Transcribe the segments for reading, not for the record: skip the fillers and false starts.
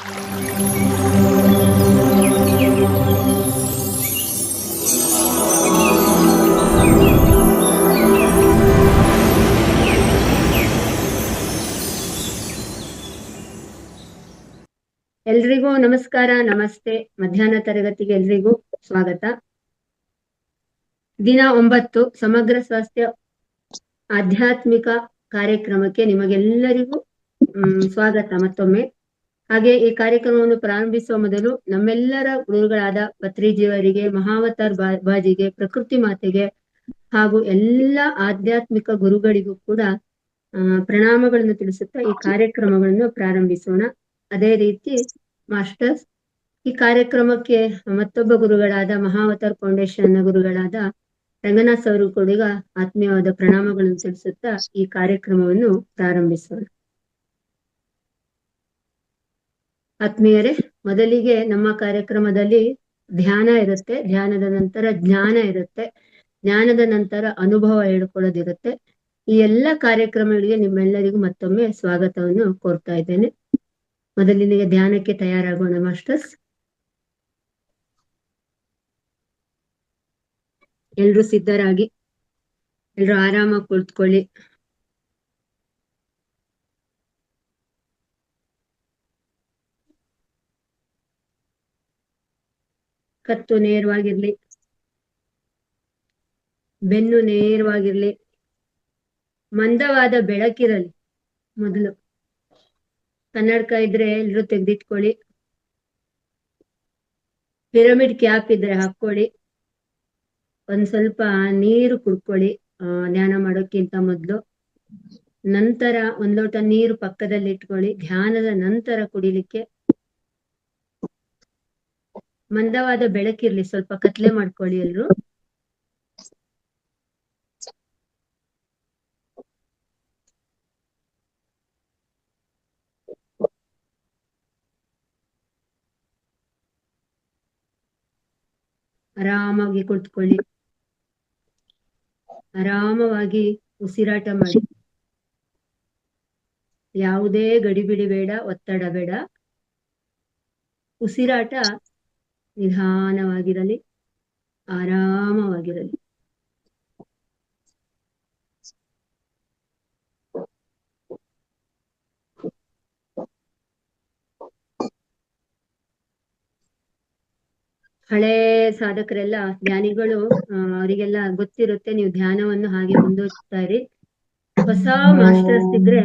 ಎಲ್ರಿಗೂ ನಮಸ್ಕಾರ, ನಮಸ್ತೆ. ಮಧ್ಯಾಹ್ನ ತರಗತಿಗೆ ಎಲ್ರಿಗೂ ಸ್ವಾಗತ. ದಿನ 9 ಸಮಗ್ರ ಸ್ವಾಸ್ಥ್ಯ ಆಧ್ಯಾತ್ಮಿಕ ಕಾರ್ಯಕ್ರಮಕ್ಕೆ ನಿಮಗೆಲ್ಲರಿಗೂ ಸ್ವಾಗತ ಮತ್ತೊಮ್ಮೆ. ಹಾಗೆ ಈ ಕಾರ್ಯಕ್ರಮವನ್ನು ಪ್ರಾರಂಭಿಸುವ ಮೊದಲು ನಮ್ಮೆಲ್ಲರ ಗುರುಗಳಾದ ಪತ್ರಿಜಿಯವರಿಗೆ, ಮಹಾವತಾರ್ ಬಾಜಿಗೆ, ಪ್ರಕೃತಿ ಮಾತೆಗೆ ಹಾಗೂ ಎಲ್ಲ ಆಧ್ಯಾತ್ಮಿಕ ಗುರುಗಳಿಗೂ ಕೂಡ ಪ್ರಣಾಮಗಳನ್ನು ತಿಳಿಸುತ್ತಾ ಈ ಕಾರ್ಯಕ್ರಮಗಳನ್ನು ಪ್ರಾರಂಭಿಸೋಣ. ಅದೇ ರೀತಿ ಮಾಸ್ಟರ್ಸ್, ಈ ಕಾರ್ಯಕ್ರಮಕ್ಕೆ ಮತ್ತೊಬ್ಬ ಗುರುಗಳಾದ ಮಹಾವತಾರ್ ಫೌಂಡೇಶನ್ ಗುರುಗಳಾದ ರಂಗನಾಥ್ ಅವರು ಕೂಡ ಆತ್ಮೀಯವಾದ ಪ್ರಣಾಮಗಳನ್ನು ತಿಳಿಸುತ್ತಾ ಈ ಕಾರ್ಯಕ್ರಮವನ್ನು ಪ್ರಾರಂಭಿಸೋಣ. ಆತ್ಮೀಯರೇ, ಮೊದಲಿಗೆ ನಮ್ಮ ಕಾರ್ಯಕ್ರಮದಲ್ಲಿ ಧ್ಯಾನ ಇರುತ್ತೆ, ಧ್ಯಾನದ ನಂತರ ಜ್ಞಾನ ಇರುತ್ತೆ, ಜ್ಞಾನದ ನಂತರ ಅನುಭವ ಹೇಳ್ಕೊಳ್ಳೋದಿರುತ್ತೆ. ಈ ಎಲ್ಲ ಕಾರ್ಯಕ್ರಮಗಳಿಗೆ ನಿಮ್ಮೆಲ್ಲರಿಗೂ ಮತ್ತೊಮ್ಮೆ ಸ್ವಾಗತವನ್ನು ಕೋರ್ತಾ ಇದ್ದೇನೆ. ಮೊದಲಿಗೆ ಧ್ಯಾನಕ್ಕೆ ತಯಾರಾಗೋಣ ಮಾಸ್ಟರ್ಸ್. ಎಲ್ರು ಸಿದ್ಧರಾಗಿ, ಎಲ್ರು ಆರಾಮಾಗಿ ಕುಳಿತುಕೊಳ್ಳಿ. ಕತ್ತು ನೇರವಾಗಿರ್ಲಿ, ಬೆನ್ನು ನೇರವಾಗಿರ್ಲಿ, ಮಂದವಾದ ಬೆಳಕಿರಲಿ. ಮೊದಲು ಕನ್ನಡಕ ಇದ್ರೆ ಎಲ್ರು ತೆಗೆದಿಟ್ಕೊಳ್ಳಿ. ಪಿರಮಿಡ್ ಕ್ಯಾಪ್ ಇದ್ರೆ ಹಾಕೊಳ್ಳಿ. ಒಂದ್ ಸ್ವಲ್ಪ ನೀರು ಕುಡ್ಕೊಳ್ಳಿ ಧ್ಯಾನ ಮಾಡೋಕ್ಕಿಂತ ಮೊದ್ಲು. ನಂತರ ಒಂದ್ ಲೋಟ ನೀರು ಪಕ್ಕದಲ್ಲಿ ಇಟ್ಕೊಳ್ಳಿ, ಧ್ಯಾನದ ನಂತರ ಕುಡಿಲಿಕ್ಕೆ. ಮಂದವಾದ ಬೆಳಕಿರ್ಲಿ, ಸ್ವಲ್ಪ ಕತ್ಲೆ ಮಾಡ್ಕೊಳ್ಳಿ ಎಲ್ರು. ಆರಾಮಾಗಿ ಕುಳಿತುಕೊಳ್ಳಿ, ಆರಾಮವಾಗಿ ಉಸಿರಾಟ ಮಾಡಿ. ಯಾವುದೇ ಗಡಿಬಿಡಿ ಬೇಡ, ಒತ್ತಡ ಬೇಡ. ಉಸಿರಾಟ ನಿಧಾನವಾಗಿರಲಿ, ಆರಾಮವಾಗಿರಲಿ. ಹಳೆ ಸಾಧಕರೆಲ್ಲ ಧ್ಯಾನಿಗಳು, ಅವರಿಗೆಲ್ಲ ಗೊತ್ತಿರುತ್ತೆ. ನೀವು ಧ್ಯಾನವನ್ನು ಹಾಗೆ ಮುಂದುವರಿಸ್ತಾ ಇರಿ. ಹೊಸ ಮಾಸ್ಟರ್ಸ್ ಇದ್ರೆ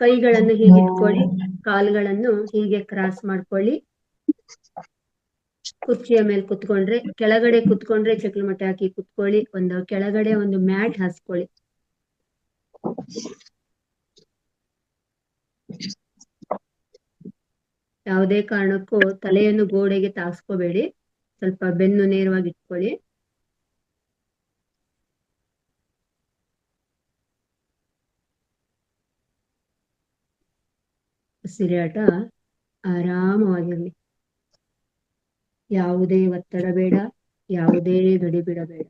ಕೈಗಳನ್ನು ಹೀಗೆ ಇಟ್ಕೊಳ್ಳಿ, ಕಾಲುಗಳನ್ನು ಹೀಗೆ ಕ್ರಾಸ್ ಮಾಡ್ಕೊಳ್ಳಿ. ಕುರ್ಚಿಯ ಮೇಲೆ ಕುತ್ಕೊಂಡ್ರೆ, ಕೆಳಗಡೆ ಕುತ್ಕೊಂಡ್ರೆ ಚಕ್ಲಮಟ್ಟೆ ಹಾಕಿ ಕುತ್ಕೊಳ್ಳಿ. ಕೆಳಗಡೆ ಒಂದು ಮ್ಯಾಟ್ ಹಾಸ್ಕೊಳ್ಳಿ. ಯಾವುದೇ ಕಾರಣಕ್ಕೂ ತಲೆಯನ್ನು ಗೋಡೆಗೆ ತಾಗಿಸ್ಕೋಬೇಡಿ. ಸ್ವಲ್ಪ ಬೆನ್ನು ನೇರವಾಗಿ ಇಟ್ಕೊಳ್ಳಿ. ಉಸಿರಾಟ ಆರಾಮವಾಗಿರ್ಲಿ. ಯಾವುದೇ ಒತ್ತಡ ಬೇಡ, ಯಾವುದೇ ಗಡಿಬಿಡ ಬೇಡ.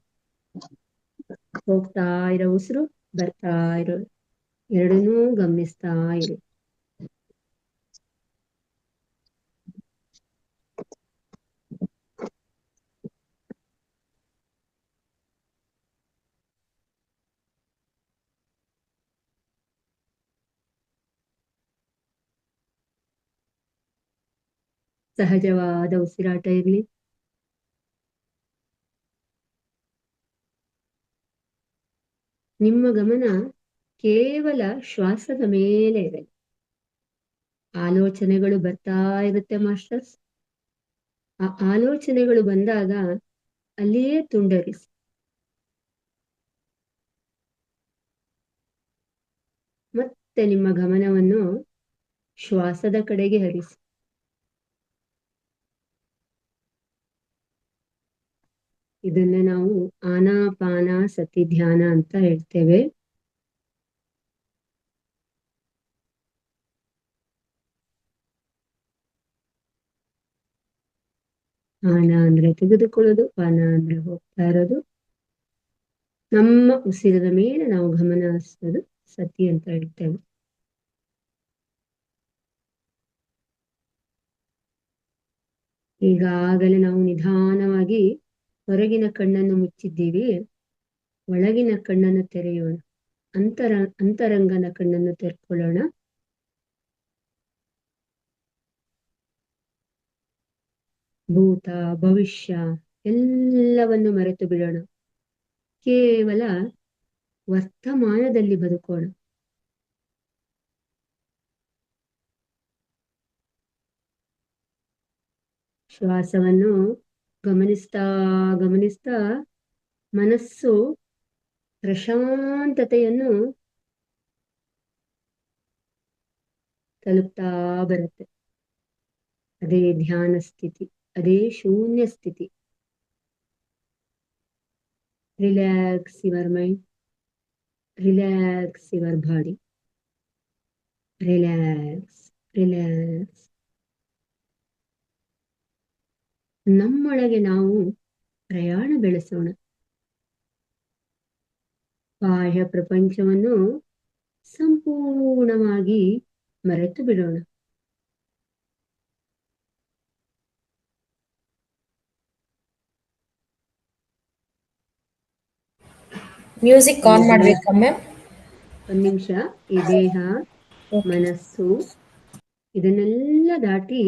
ಹೋಗ್ತಾ ಇರೋ ಉಸಿರು, ಬರ್ತಾ ಇರೋ ಎರಡನ್ನೂ ಗಮನಿಸ್ತಾ ಇರಿ. ಸಹಜವಾದ ಉಸಿರಾಟ ಇರ್ಲಿ. ನಿಮ್ಮ ಗಮನ ಕೇವಲ ಶ್ವಾಸದ ಮೇಲೆ ಇರಲಿ. ಆಲೋಚನೆಗಳು ಬರ್ತಾ ಇರುತ್ತೆ ಮಾಸ್ಟರ್ಸ್. ಆ ಆಲೋಚನೆಗಳು ಬಂದಾಗ ಅಲ್ಲಿಯೇ ತುಂಡರಿಸಿ. ಮತ್ತೆ ನಿಮ್ಮ ಗಮನವನ್ನು ಶ್ವಾಸದ ಕಡೆಗೆ ಹರಿಸಿ. ಇದನ್ನ ನಾವು ಆನಾಪಾನ ಸತಿ ಧ್ಯಾನ ಅಂತ ಹೇಳ್ತೇವೆ. ಆನ ಅಂದ್ರೆ ತೆಗೆದುಕೊಳ್ಳೋದು, ಪಾನ ಅಂದ್ರೆ ಹೋಗ್ತಾ ಇರೋದು. ನಮ್ಮ ಉಸಿರದ ಮೇಲೆ ನಾವು ಗಮನ ಹರಿಸೋದು ಸತಿ ಅಂತ ಹೇಳ್ತೇವೆ. ಈಗಾಗಲೇ ನಾವು ನಿಧಾನವಾಗಿ ಹೊರಗಿನ ಕಣ್ಣನ್ನು ಮುಚ್ಚಿದ್ದೀವಿ. ಒಳಗಿನ ಕಣ್ಣನ್ನು ತೆರೆಯೋಣ. ಅಂತರಂಗನ ಕಣ್ಣನ್ನು ತೆರೆದುಕೊಳ್ಳೋಣ. ಭೂತ ಭವಿಷ್ಯ ಎಲ್ಲವನ್ನು ಮರೆತು ಬಿಡೋಣ. ಕೇವಲ ವರ್ತಮಾನದಲ್ಲಿ ಬದುಕೋಣ. ಶ್ವಾಸವನ್ನು ಗಮನಿಸ್ತಾ ಗಮನಿಸ್ತಾ ಮನಸ್ಸು ಪ್ರಶಾಂತತೆಯನ್ನು ತಲುಪ್ತಾ ಬರುತ್ತೆ. ಅದೇ ಧ್ಯಾನ ಸ್ಥಿತಿ, ಅದೇ ಶೂನ್ಯ ಸ್ಥಿತಿ. Relax your mind, relax your body, relax relax. ನಮ್ಮೊಳಗೆ ನಾವು ಪ್ರಯಾಣ ಬೆಳೆಸೋಣ. ಬಾಹ್ಯ ಪ್ರಪಂಚವನ್ನು ಸಂಪೂರ್ಣವಾಗಿ ಮರೆತು ಬಿಡೋಣ. ಮ್ಯೂಸಿಕ್ ಆನ್ ಮಾಡ್ಬೇಕಾ ಮ್ಯಾಮ್? ಒಂದ್ ನಿಮಿಷ. ಈ ದೇಹ ಮನಸ್ಸು ಇದನ್ನೆಲ್ಲ ದಾಟಿ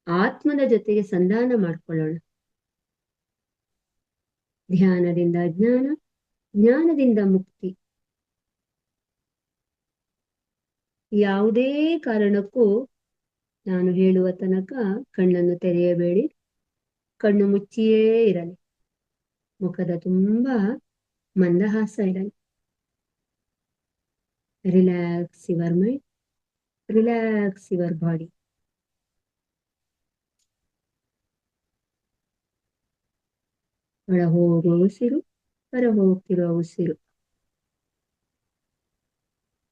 ಆತ್ಮದ ಜೊತೆಗೆ ಸಂಧಾನ ಮಾಡ್ಕೊಳ್ಳೋಣ. ಧ್ಯಾನದಿಂದ ಜ್ಞಾನ, ಜ್ಞಾನದಿಂದ ಮುಕ್ತಿ. ಯಾವುದೇ ಕಾರಣಕ್ಕೂ ನಾನು ಹೇಳುವ ತನಕ ಕಣ್ಣನ್ನು ತೆರೆಯಬೇಡಿ. ಕಣ್ಣು ಮುಚ್ಚಿಯೇ ಇರಲಿ. ಮುಖದ ತುಂಬಾ ಮಂದಹಾಸ ಇರಲಿ. Relax your mind, relax your body. ಒಳ ಹೋಗುವ ಉಸಿರು, ಹೊರ ಹೋಗ್ತಿರುವ ಉಸಿರು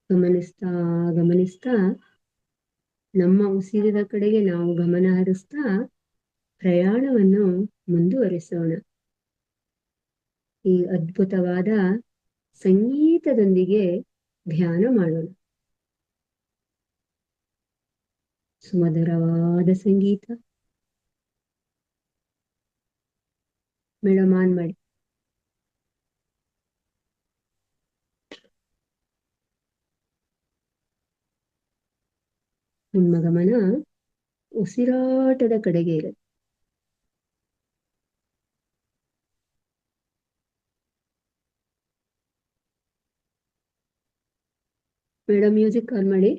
ಗಮನಿಸ್ತಾ ಗಮನಿಸ್ತಾ ನಮ್ಮ ಉಸಿರಿನ ಕಡೆಗೆ ನಾವು ಗಮನ ಹರಿಸ್ತಾ ಪ್ರಯಾಣವನ್ನು ಮುಂದುವರಿಸೋಣ. ಈ ಅದ್ಭುತವಾದ ಸಂಗೀತದೊಂದಿಗೆ ಧ್ಯಾನ ಮಾಡೋಣ. ಸುಮಧುರವಾದ ಸಂಗೀತ. ಮೇಡಮ್ ಆನ್ ಮಾಡಿ. ನಿಮ್ಮ ಗಮನ ಉಸಿರಾಟದ ಕಡೆಗೆ ಇರುತ್ತೆ. ಮೇಡಮ್ ಮ್ಯೂಸಿಕ್ ಆನ್ ಮಾಡಿ.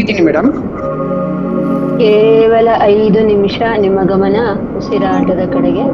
ಹೇಳ್ತೀನಿ ಮೇಡಮ್. ಕೇವಲ 5 ನಿಮಿಷ ನಿಮ್ಮ ಗಮನ ಉಸಿರಾಟದ ಕಡೆಗೆ.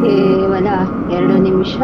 ಕೇವಲ 2 ನಿಮಿಷ.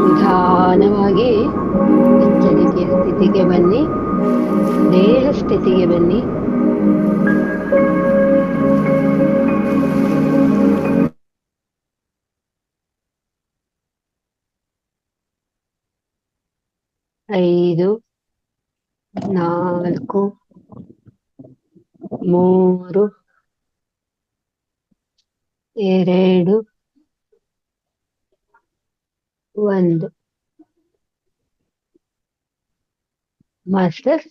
ನಿಧಾನವಾಗಿ ಎಚ್ಚರಿಕೆಯ ಸ್ಥಿತಿಗೆ ಬನ್ನಿ, ದೇಹ ಸ್ಥಿತಿಗೆ ಬನ್ನಿ. ಐದು, 4, 3, 2, 1. ಮಾಸ್ಟರ್,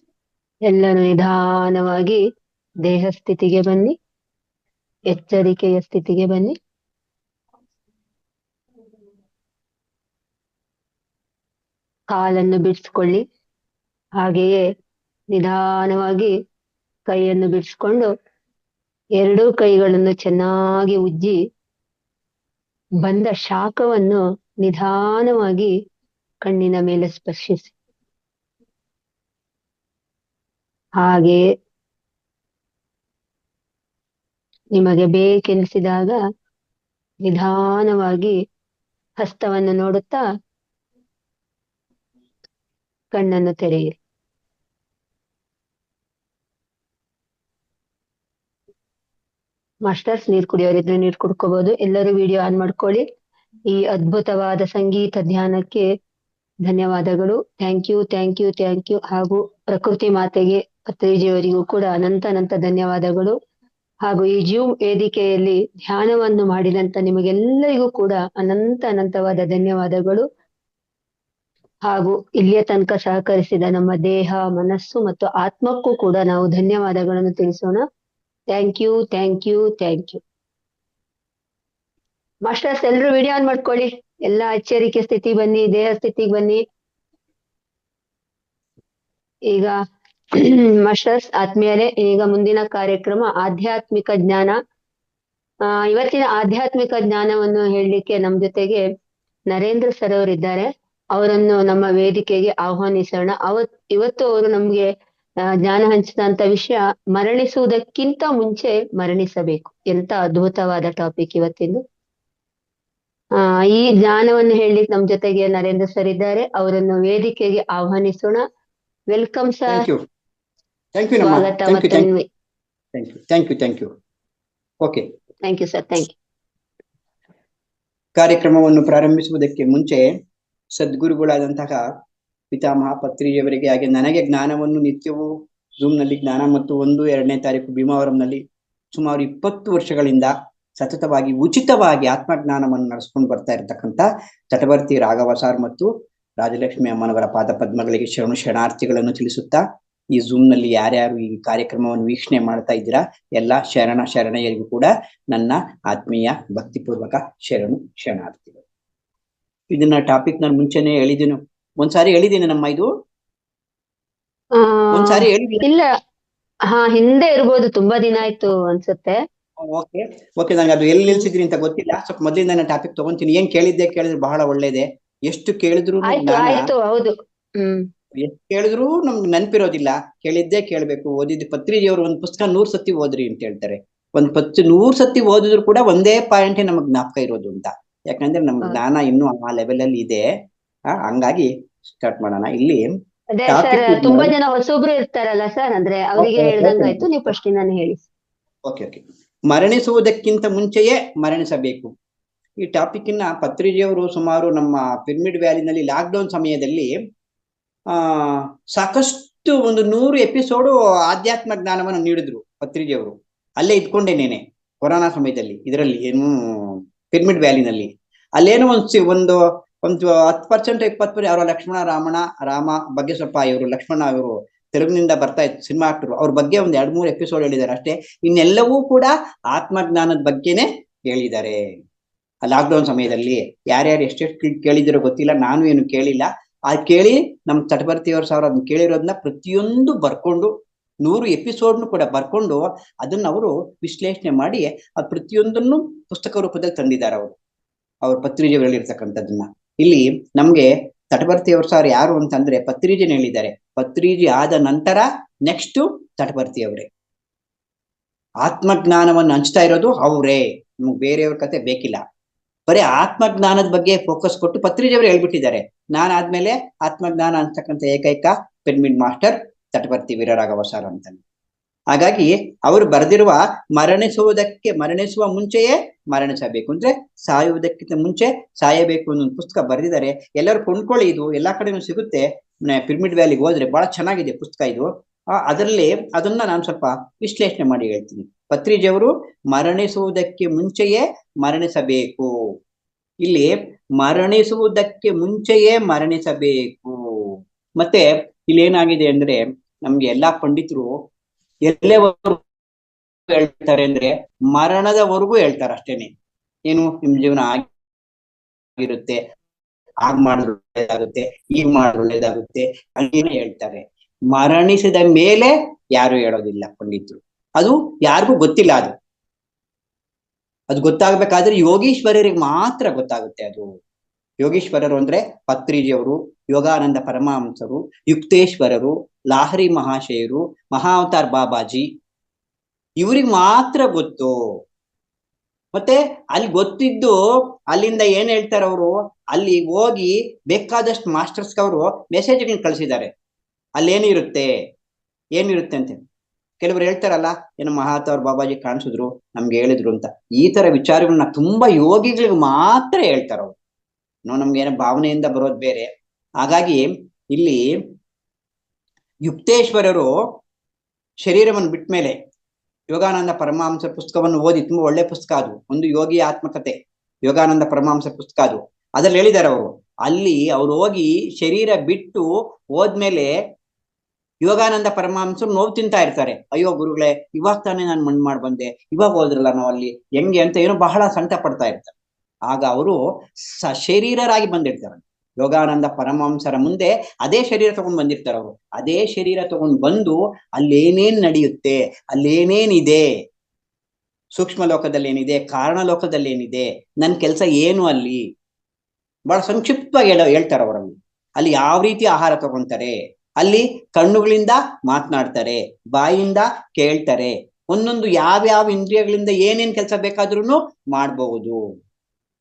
ಎಲ್ಲರೂ ನಿಧಾನವಾಗಿ ದೇಹ ಸ್ಥಿತಿಗೆ ಬನ್ನಿ, ಎಚ್ಚರಿಕೆಯ ಸ್ಥಿತಿಗೆ ಬನ್ನಿ. ಕಾಲನ್ನು ಬಿಡಿಸ್ಕೊಳ್ಳಿ. ಹಾಗೆಯೇ ನಿಧಾನವಾಗಿ ಕೈಯನ್ನು ಬಿಡಿಸ್ಕೊಂಡು 2 ಕೈಗಳನ್ನು ಚೆನ್ನಾಗಿ ಉಜ್ಜಿ ಬಂದ ಶಾಖವನ್ನು ನಿಧಾನವಾಗಿ ಕಣ್ಣಿನ ಮೇಲೆ ಸ್ಪರ್ಶಿಸಿ. ಹಾಗೆಯೇ ನಿಮಗೆ ಬೇಕೆನಿಸಿದಾಗ ನಿಧಾನವಾಗಿ ಹಸ್ತವನ್ನು ನೋಡುತ್ತಾ ಕಣ್ಣನ್ನು ತೆರೆಯಿರಿ. ಮಾಸ್ಟರ್ಸ್, ನೀರು ಕುಡಿಯೋರಿದ್ರೆ ನೀರು ಕುಡ್ಕೋಬಹುದು. ಎಲ್ಲರೂ ವಿಡಿಯೋ ಆನ್ ಮಾಡ್ಕೊಳ್ಳಿ. ಈ ಅದ್ಭುತವಾದ ಸಂಗೀತ ಧ್ಯಾನಕ್ಕೆ ಧನ್ಯವಾದಗಳು. Thank you, thank you, thank you. ಹಾಗೂ ಪ್ರಕೃತಿ ಮಾತೆಗೆ, ಪತ್ರಿಜಿಯವರಿಗೂ ಕೂಡ ಅನಂತ ಧನ್ಯವಾದಗಳು. ಹಾಗೂ ಈ ಜೂಮ್ ವೇದಿಕೆಯಲ್ಲಿ ಧ್ಯಾನವನ್ನು ಮಾಡಿದಂತ ನಿಮಗೆಲ್ಲರಿಗೂ ಕೂಡ ಅನಂತವಾದ ಧನ್ಯವಾದಗಳು. ಹಾಗೂ ಇಲ್ಲಿಯ ತನಕ ಸಹಕರಿಸಿದ ನಮ್ಮ ದೇಹ, ಮನಸ್ಸು ಮತ್ತು ಆತ್ಮಕ್ಕೂ ಕೂಡ ನಾವು ಧನ್ಯವಾದಗಳನ್ನು ತಿಳಿಸೋಣ. Thank you, thank you, thank you. Masters, ಎಲ್ಲರೂ ವಿಡಿಯೋ ಆನ್ ಮಾಡ್ಕೊಳ್ಳಿ. ಎಲ್ಲ ಎಚ್ಚರಿಕೆ ಸ್ಥಿತಿ ಬನ್ನಿ, ದೇಹ ಸ್ಥಿತಿಗೆ ಬನ್ನಿ. ಈಗ ಮಾಸ್ಟರ್ಸ್ ಆತ್ಮೀಯರೇ, ಈಗ ಮುಂದಿನ ಕಾರ್ಯಕ್ರಮ ಆಧ್ಯಾತ್ಮಿಕ ಜ್ಞಾನ. ಇವತ್ತಿನ ಆಧ್ಯಾತ್ಮಿಕ ಜ್ಞಾನವನ್ನು ಹೇಳಲಿಕ್ಕೆ ನಮ್ಮ ಜೊತೆಗೆ ನರೇಂದ್ರ ಸರ್ ಅವರಿದ್ದಾರೆ. ಅವರನ್ನು ನಮ್ಮ ವೇದಿಕೆಗೆ ಆಹ್ವಾನಿಸೋಣ. ಇವತ್ತು ಅವರು ನಮ್ಗೆ ಜ್ಞಾನ ಹಂಚಿದಂತ ವಿಷಯ ಮರಣಿಸುವುದಕ್ಕಿಂತ ಮುಂಚೆ ಮರಣಿಸಬೇಕು. ಎಂತ ಅದ್ಭುತವಾದ ಟಾಪಿಕ್ ಇವತ್ತಿಂದು. ಈ ಜ್ಞಾನವನ್ನು ಹೇಳಲಿಕ್ಕೆ ನಮ್ಮ ಜೊತೆಗೆ ನರೇಂದ್ರ ಸರ್ ಇದ್ದಾರೆ. ಅವರನ್ನು ವೇದಿಕೆಗೆ ಆಹ್ವಾನಿಸೋಣ. Welcome sir. ಸ್ವಾಗತ ಮತ್ತೊಮ್ಮೆ. Thank you. Okay, thank you sir. Thank you. ಕಾರ್ಯಕ್ರಮವನ್ನು ಪ್ರಾರಂಭಿಸುವುದಕ್ಕೆ ಮುಂಚೆ ಸದ್ಗುರುಗಳಾದಂತಹ ಪಿತಾಮಹ ಪತ್ರಿಯವರಿಗೆ ಹಾಗೆ ನನಗೆ ಜ್ಞಾನವನ್ನು ನಿತ್ಯವೂ ಝೂಮ್ ನಲ್ಲಿ ಜ್ಞಾನ ಮತ್ತು 1-2ನೇ ತಾರೀಕು ಭೀಮಾವರಂನಲ್ಲಿ ಸುಮಾರು 20 ವರ್ಷಗಳಿಂದ ಸತತವಾಗಿ ಉಚಿತವಾಗಿ ಆತ್ಮಜ್ಞಾನವನ್ನು ನಡೆಸ್ಕೊಂಡು ಬರ್ತಾ ಇರತಕ್ಕಂಥ ಚಟವರ್ತಿ ರಾಘವ ಸಾರ್ ಮತ್ತು ರಾಜಲಕ್ಷ್ಮಿ ಅಮ್ಮನವರ ಪಾದ ಪದ್ಮಗಳಿಗೆ ಶರಣಾರ್ಥಿಗಳನ್ನು ತಿಳಿಸುತ್ತಾ, ಈ ಝೂಮ್ ನಲ್ಲಿ ಯಾರ್ಯಾರು ಈ ಕಾರ್ಯಕ್ರಮವನ್ನು ವೀಕ್ಷಣೆ ಮಾಡ್ತಾ ಇದ್ದೀರಾ ಎಲ್ಲ ಶರಣೆಯರಿಗೂ ಕೂಡ ನನ್ನ ಆತ್ಮೀಯ ಭಕ್ತಿಪೂರ್ವಕ ಶರಣಾರ್ಥಿಗಳು. ಇದನ್ನ ಟಾಪಿಕ್ ನಾನು ಮುಂಚೆನೆ ಹೇಳಿದ್ದೀನಿ, ಒಂದ್ಸಾರಿ ಹೇಳಿದ್ದೀನಿ ನಮ್ಮ ಇದು ಒಂದ್ಸಾರಿ ಹೇಳಿದ್ದೀನಿ. ಇಲ್ಲ, ಹಿಂದೆ ಇರ್ಬೋದು, ತುಂಬಾ ದಿನ ಆಯ್ತು ಅನ್ಸುತ್ತೆ. ಓಕೆ, ನಂಗೆ ಅದು ಎಲ್ಲಿ ನಿಲ್ಸಿದ್ರಿ ಅಂತ ಗೊತ್ತಿಲ್ಲ. ಸ್ವಲ್ಪ ಮೊದಲಿಂದ ನಾನು ಟಾಪಿಕ್ ತಗೊಂತೀನಿ. ಏನ್ ಕೇಳಿದ್ರೆ ಬಹಳ ಒಳ್ಳೇದೆ. ಎಷ್ಟು ಕೇಳಿದ್ರು ಹೌದು, ಎಷ್ಟು ಕೇಳಿದ್ರು ನಮ್ಗೆ ನೆನಪಿರೋದಿಲ್ಲ. ಕೇಳಿದ್ದೇ ಕೇಳ್ಬೇಕು. ಓದಿದ್ದು ಪತ್ರಿಜಿಯವರು ಒಂದ್ ಪುಸ್ತಕ 100 ಸತಿ ಓದ್ರಿ ಅಂತ ಹೇಳ್ತಾರೆ. 100 ಸತಿ ಓದಿದ್ರು ಕೂಡ ಒಂದೇ ಪಾಯಿಂಟ್ ನಮಗ್ ಜ್ಞಾಪಕ ಇರೋದು ಅಂತ. ಯಾಕಂದ್ರೆ ನಮ್ ಜ್ಞಾನ ಇನ್ನೂ ಆ ಲೆವೆಲ್ ಅಲ್ಲಿ ಇದೆ. ಹಂಗಾಗಿ ಸ್ಟಾರ್ಟ್ ಮಾಡೋಣ. ಇಲ್ಲಿ ತುಂಬಾ ಜನ ಹೊಸೊಬ್ರು ಇರ್ತಾರಲ್ಲ ಸರ್, ಅಂದ್ರೆ ಅವರಿಗೆ ಹೇಳ್ದಂಗಾಯ್ತು. ನೀವು ಫಸ್ಟ್ ನಾನು ಹೇಳಿ. ಓಕೆ. ಮರಣಿಸುವುದಕ್ಕಿಂತ ಮುಂಚೆಯೇ ಮರಣಿಸಬೇಕು. ಈ ಟಾಪಿಕ್ ನ ಪತ್ರಿಜಿಯವರು ಸುಮಾರು ನಮ್ಮ ಪಿರಮಿಡ್ ವ್ಯಾಲಿನಲ್ಲಿ ಲಾಕ್ಡೌನ್ ಸಮಯದಲ್ಲಿ ಸಾಕಷ್ಟು 100 ಎಪಿಸೋಡು ಆಧ್ಯಾತ್ಮ ಜ್ಞಾನವನ್ನು ನೀಡಿದ್ರು ಪತ್ರಿಜಿಯವರು. ಅಲ್ಲೇ ಇದ್ಕೊಂಡೇನೇನೆ ಕೊರೋನಾ ಸಮಯದಲ್ಲಿ ಇದರಲ್ಲಿ ಏನು ಪಿರಮಿಡ್ ವ್ಯಾಲಿನಲ್ಲಿ. ಅಲ್ಲೇನೋ ಒಂದು 10% 20% ಅವರ ಲಕ್ಷ್ಮಣ ರಾಮ ಬಗ್ಗೆ ಸ್ವಲ್ಪ ಇವರು ಲಕ್ಷ್ಮಣ ಅವರು ತೆಲುಗಿನಿಂದ ಬರ್ತಾ ಇತ್ತು ಸಿನಿಮಾ ಆಕ್ಟರು. ಅವ್ರ ಬಗ್ಗೆ 2-3 ಎಪಿಸೋಡ್ ಹೇಳಿದ್ದಾರೆ ಅಷ್ಟೇ. ಇನ್ನೆಲ್ಲವೂ ಕೂಡ ಆತ್ಮಜ್ಞಾನದ ಬಗ್ಗೆನೆ ಹೇಳಿದ್ದಾರೆ. ಲಾಕ್ಡೌನ್ ಸಮಯದಲ್ಲಿ ಯಾರ್ಯಾರು ಎಷ್ಟೆಷ್ಟು ಕೇಳಿದಿರೋ ಗೊತ್ತಿಲ್ಲ, ನಾನು ಏನು ಕೇಳಿಲ್ಲ. ಕೇಳಿ ನಮ್ ಚಟವರ್ತಿಯವ್ರ ಸಾವಿರ ಅದನ್ನ ಕೇಳಿರೋದನ್ನ ಪ್ರತಿಯೊಂದು ಬರ್ಕೊಂಡು 100 ಎಪಿಸೋಡ್ನು ಕೂಡ ಬರ್ಕೊಂಡು ಅದನ್ನ ಅವರು ವಿಶ್ಲೇಷಣೆ ಮಾಡಿ ಅದು ಪ್ರತಿಯೊಂದನ್ನು ಪುಸ್ತಕ ರೂಪದಲ್ಲಿ ತಂದಿದ್ದಾರೆ. ಅವ್ರ ಪತ್ರಿಜಿಯವರು ಹೇಳಿರ್ತಕ್ಕಂಥದ್ದನ್ನ ಇಲ್ಲಿ ನಮ್ಗೆ ತಟವರ್ತಿಯವ್ರ ಸಾರ್ ಯಾರು ಅಂತಂದ್ರೆ ಪತ್ರಿಜಿನ ಹೇಳಿದ್ದಾರೆ. ಪತ್ರಿಜಿ ಆದ ನಂತರ ನೆಕ್ಸ್ಟ್ ತಟವರ್ತಿಯವರೇ ಆತ್ಮಜ್ಞಾನವನ್ನು ಹಂಚ್ತಾ ಇರೋದು ಅವರೇ. ನಮ್ಗೆ ಬೇರೆಯವ್ರ ಕತೆ ಬೇಕಿಲ್ಲ. ಬರೀ ಆತ್ಮಜ್ಞಾನದ ಬಗ್ಗೆ ಫೋಕಸ್ ಕೊಟ್ಟು ಪತ್ರಿಜಿಯವರು ಹೇಳ್ಬಿಟ್ಟಿದ್ದಾರೆ. ನಾನಾದ್ಮೇಲೆ ಆತ್ಮಜ್ಞಾನ ಅಂತಕ್ಕಂಥ ಏಕೈಕ ಪಿರಮಿಡ್ ಮಾಸ್ಟರ್ ತಟವರ್ತಿ ವೀರರಾಘವ ಸಾರ್ ಅಂತಾನೆ. ಹಾಗಾಗಿ ಅವರು ಬರೆದಿರುವ ಮರಣಿಸುವ ಮುಂಚೆಯೇ ಮರಣಿಸಬೇಕು, ಅಂದ್ರೆ ಸಾಯುವುದಕ್ಕಿಂತ ಮುಂಚೆ ಸಾಯಬೇಕು ಅನ್ನೋ ಒಂದು ಪುಸ್ತಕ ಬರೆದಿದ್ದಾರೆ. ಎಲ್ಲರೂ ಕೊಂಡ್ಕೊಳ್ಳಿ, ಇದು ಎಲ್ಲಾ ಕಡೆನೂ ಸಿಗುತ್ತೆ. ಪಿರಮಿಡ್ ವ್ಯಾಲಿಗೆ ಹೋದ್ರೆ ಬಹಳ ಚೆನ್ನಾಗಿದೆ ಪುಸ್ತಕ ಇದು. ಅದರಲ್ಲಿ ಅದನ್ನ ನಾನು ಸ್ವಲ್ಪ ವಿಶ್ಲೇಷಣೆ ಮಾಡಿ ಹೇಳ್ತೀನಿ. ಪತ್ರಿಜಿಯವರು ಮರಣಿಸುವುದಕ್ಕೆ ಮುಂಚೆಯೇ ಮರಣಿಸಬೇಕು. ಇಲ್ಲಿ ಮರಣಿಸುವುದಕ್ಕೆ ಮುಂಚೆಯೇ ಮರಣಿಸಬೇಕು. ಮತ್ತೆ ಇಲ್ಲಿ ಏನಾಗಿದೆ ಅಂದ್ರೆ ನಮ್ಗೆ ಎಲ್ಲಾ ಪಂಡಿತರು ಎಲ್ಲೇವರೆಗೂ ಹೇಳ್ತಾರೆ ಅಂದ್ರೆ ಮರಣದವರೆಗೂ ಹೇಳ್ತಾರೆ ಅಷ್ಟೇನೆ. ಏನು ನಿಮ್ ಜೀವನ ಆಗಿರುತ್ತೆ, ಆಗ್ ಮಾಡಿದ್ರೆ ಒಳ್ಳೇದಾಗುತ್ತೆ, ಈಗ ಮಾಡಿದ್ರೆ ಒಳ್ಳೇದಾಗುತ್ತೆ ಹಂಗೇನೆ ಹೇಳ್ತಾರೆ. ಮರಣಿಸಿದ ಮೇಲೆ ಯಾರು ಹೇಳೋದಿಲ್ಲ ಪಂಡಿತರು. ಅದು ಯಾರಿಗೂ ಗೊತ್ತಿಲ್ಲ. ಅದು ಗೊತ್ತಾಗ್ಬೇಕಾದ್ರೆ ಯೋಗೀಶ್ವರರಿಗೆ ಮಾತ್ರ ಗೊತ್ತಾಗುತ್ತೆ. ಅದು ಯೋಗೀಶ್ವರರು ಅಂದ್ರೆ ಪತ್ರಿಜಿಯವರು, ಯೋಗಾನಂದ ಪರಮಹಂಸರು, ಯುಕ್ತೇಶ್ವರರು, ಲಾಹರಿ ಮಹಾಶಯರು, ಮಹಾವತಾರ್ ಬಾಬಾಜಿ, ಇವ್ರಿಗೆ ಮಾತ್ರ ಗೊತ್ತು. ಮತ್ತೆ ಅಲ್ಲಿ ಗೊತ್ತಿದ್ದು ಅಲ್ಲಿಂದ ಏನ್ ಹೇಳ್ತಾರೆ ಅವರು, ಅಲ್ಲಿ ಹೋಗಿ ಬೇಕಾದಷ್ಟು ಮಾಸ್ಟರ್ಸ್ ಅವರು ಮೆಸೇಜ್ಗಳನ್ನ ಕಳಿಸಿದ್ದಾರೆ. ಅಲ್ಲೇನಿರುತ್ತೆ ಅಂತ ಕೆಲವರು ಹೇಳ್ತಾರಲ್ಲ, ಏನು ಮಹಾವತಾರ್ ಬಾಬಾಜಿ ಕಾಣಿಸಿದ್ರು, ನಮ್ಗೆ ಹೇಳಿದ್ರು ಅಂತ. ಈ ತರ ವಿಚಾರಗಳನ್ನ ತುಂಬಾ ಯೋಗಿಗಳಿಗೆ ಮಾತ್ರ ಹೇಳ್ತಾರ ಅವ್ರು. ನಮ್ಗೆ ಏನೋ ಭಾವನೆಯಿಂದ ಬರೋದು ಬೇರೆ. ಹಾಗಾಗಿ ಇಲ್ಲಿ ಯುಕ್ತೇಶ್ವರರು ಶರೀರವನ್ನು ಬಿಟ್ಟ ಮೇಲೆ ಯೋಗಾನಂದ ಪರಮಹಂಸ ಪುಸ್ತಕವನ್ನು ಓದಿ, ತುಂಬಾ ಒಳ್ಳೆ ಪುಸ್ತಕ ಅದು. ಒಂದು ಯೋಗಿ ಆತ್ಮಕತೆ, ಯೋಗಾನಂದ ಪರಮಹಂಸ ಪುಸ್ತಕ ಅದು. ಅದ್ರಲ್ಲಿ ಹೇಳಿದ್ದಾರೆ ಅವರು. ಅಲ್ಲಿ ಅವ್ರು ಹೋಗಿ ಶರೀರ ಬಿಟ್ಟು ಹೋದ್ಮೇಲೆ ಯೋಗಾನಂದ ಪರಮಹಂಸರು ನೋವು ತಿಂತಾ ಇರ್ತಾರೆ. ಅಯ್ಯೋ ಗುರುಗಳೇ, ಇವಾಗ ತಾನೇ ನಾನು ಮಣ್ಣು ಮಾಡಿ ಬಂದೆ, ಇವಾಗ ಹೋದ್ರಲ್ಲ ನಾವು ಅಲ್ಲಿ ಹೆಂಗೆ ಅಂತ ಏನೋ ಬಹಳ ಸಂಕಟ ಪಡ್ತಾ ಇರ್ತಾರೆ. ಆಗ ಅವರು ಶರೀರರಾಗಿ ಬಂದಿರ್ತಾರೆ. ಯೋಗಾನಂದ ಪರಮಹಂಸರ ಮುಂದೆ ಅದೇ ಶರೀರ ತಗೊಂಡು ಬಂದಿರ್ತಾರೆ ಅವರು. ಅದೇ ಶರೀರ ತಗೊಂಡು ಬಂದು ಅಲ್ಲೇನೇನ್ ನಡೆಯುತ್ತೆ, ಅಲ್ಲೇನೇನಿದೆ, ಸೂಕ್ಷ್ಮ ಲೋಕದಲ್ಲಿ ಏನಿದೆ, ಕಾರಣ ಲೋಕದಲ್ಲಿ ಏನಿದೆ, ನನ್ನ ಕೆಲಸ ಏನು ಅಲ್ಲಿ, ಬಹಳ ಸಂಕ್ಷಿಪ್ತವಾಗಿ ಹೇಳ್ತಾರೆ ಅವರಲ್ಲಿ. ಅಲ್ಲಿ ಯಾವ ರೀತಿ ಆಹಾರ ತಗೊಂತಾರೆ, ಅಲ್ಲಿ ಕಣ್ಣುಗಳಿಂದ ಮಾತನಾಡ್ತಾರೆ, ಬಾಯಿಂದ ಕೇಳ್ತಾರೆ, ಒಂದೊಂದು ಯಾವ್ಯಾವ ಇಂದ್ರಿಯಗಳಿಂದ ಏನೇನ್ ಕೆಲಸ ಬೇಕಾದ್ರೂ ಮಾಡಬಹುದು.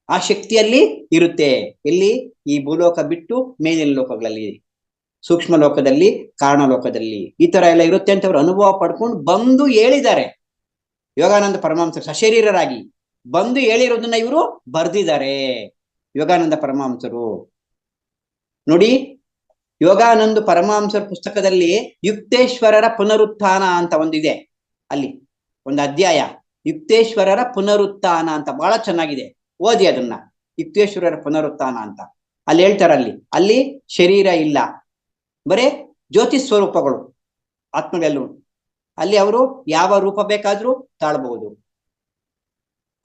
ಆ ಶಕ್ತಿಯಲ್ಲಿ ಇರುತ್ತೆ. ಎಲ್ಲಿ? ಈ ಭೂಲೋಕ ಬಿಟ್ಟು ಮೇಲಿನ ಲೋಕಗಳಲ್ಲಿ, ಸೂಕ್ಷ್ಮ ಲೋಕದಲ್ಲಿ, ಕಾರಣ ಲೋಕದಲ್ಲಿ ಈ ತರ ಎಲ್ಲ ಇರುತ್ತೆ ಅಂತ ಅವ್ರು ಅನುಭವ ಪಡ್ಕೊಂಡು ಬಂದು ಹೇಳಿದ್ದಾರೆ. ಯೋಗಾನಂದ ಪರಮಹಂಸರು ಸಶರೀರರಾಗಿ ಬಂದು ಹೇಳಿರೋದನ್ನ ಇವರು ಬರ್ದಿದ್ದಾರೆ ಯೋಗಾನಂದ ಪರಮಹಂಸರು. ನೋಡಿ, ಯೋಗಾನಂದ ಪರಮಹಂಸರ ಪುಸ್ತಕದಲ್ಲಿ ಯುಕ್ತೇಶ್ವರರ ಪುನರುತ್ಥಾನ ಅಂತ ಒಂದಿದೆ. ಅಲ್ಲಿ ಒಂದು ಅಧ್ಯಾಯ ಯುಕ್ತೇಶ್ವರರ ಪುನರುತ್ಥಾನ ಅಂತ ಬಹಳ ಚೆನ್ನಾಗಿದೆ, ಓದಿ ಅದನ್ನ. ಯುಕ್ತೇಶ್ವರರ ಪುನರುತ್ಥಾನ ಅಂತ ಅಲ್ಲಿ ಹೇಳ್ತಾರಲ್ಲಿ, ಅಲ್ಲಿ ಶರೀರ ಇಲ್ಲ, ಬರೇ ಜ್ಯೋತಿ ಸ್ವರೂಪಗಳು ಆತ್ಮಗಳೆಲ್ಲೂ. ಅಲ್ಲಿ ಅವರು ಯಾವ ರೂಪ ಬೇಕಾದ್ರೂ ತಾಳ್ಬಹುದು.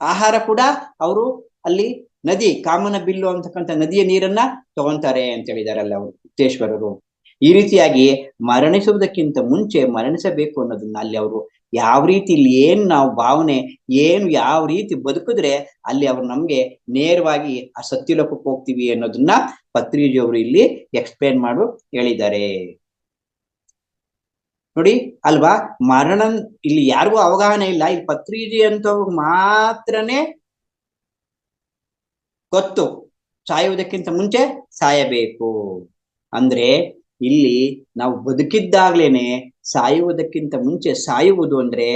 ಆಹಾರ ಕೂಡ ಅವರು ಅಲ್ಲಿ ನದಿ, ಕಾಮನ ಬಿಲ್ಲು ಅಂತಕ್ಕಂಥ ನದಿಯ ನೀರನ್ನ ತಗೊಂತಾರೆ ಅಂತ ಹೇಳಿದಾರಲ್ಲ ಅವರು ಯುಕ್ತೇಶ್ವರರು. ಈ ರೀತಿಯಾಗಿ ಮರಣಿಸುವುದಕ್ಕಿಂತ ಮುಂಚೆ ಮರಣಿಸಬೇಕು ಅನ್ನೋದನ್ನ ಅಲ್ಲಿ ಅವರು ಯಾವ ರೀತಿ, ಇಲ್ಲಿ ಏನ್ ನಾವು ಭಾವನೆ ಏನು ಯಾವ ರೀತಿ ಬದುಕಿದ್ರೆ ಅಲ್ಲಿ ಅವ್ರು ನಮ್ಗೆ ನೇರವಾಗಿ ಆ ಸತ್ಯಲೋಕಕ್ಕೆ ಹೋಗ್ತೀವಿ ಅನ್ನೋದನ್ನ ಪತ್ರಿಜಿಯವರು ಇಲ್ಲಿ ಎಕ್ಸ್ಪ್ಲೇನ್ ಮಾಡು ಹೇಳಿದ್ದಾರೆ. ನೋಡಿ ಅಲ್ವಾ, ಮರಣ ಇಲ್ಲಿ ಯಾರಿಗೂ ಅವಗಾಹನೆ ಇಲ್ಲ. ಇಲ್ಲಿ ಪತ್ರಿಜಿ ಅಂತವ್ರು ಮಾತ್ರನೇ ಗೊತ್ತು ಸಾಯುವುದಕ್ಕಿಂತ ಮುಂಚೆ ಸಾಯಬೇಕು ಅಂದ್ರೆ. ಇಲ್ಲಿ ನಾವು ಬದುಕಿದ್ದಾಗ್ಲೇನೆ ಸಾಯುವುದಕ್ಕಿಂತ ಮುಂಚೆ ಸಾಯುವುದು ಅಂದ್ರೆ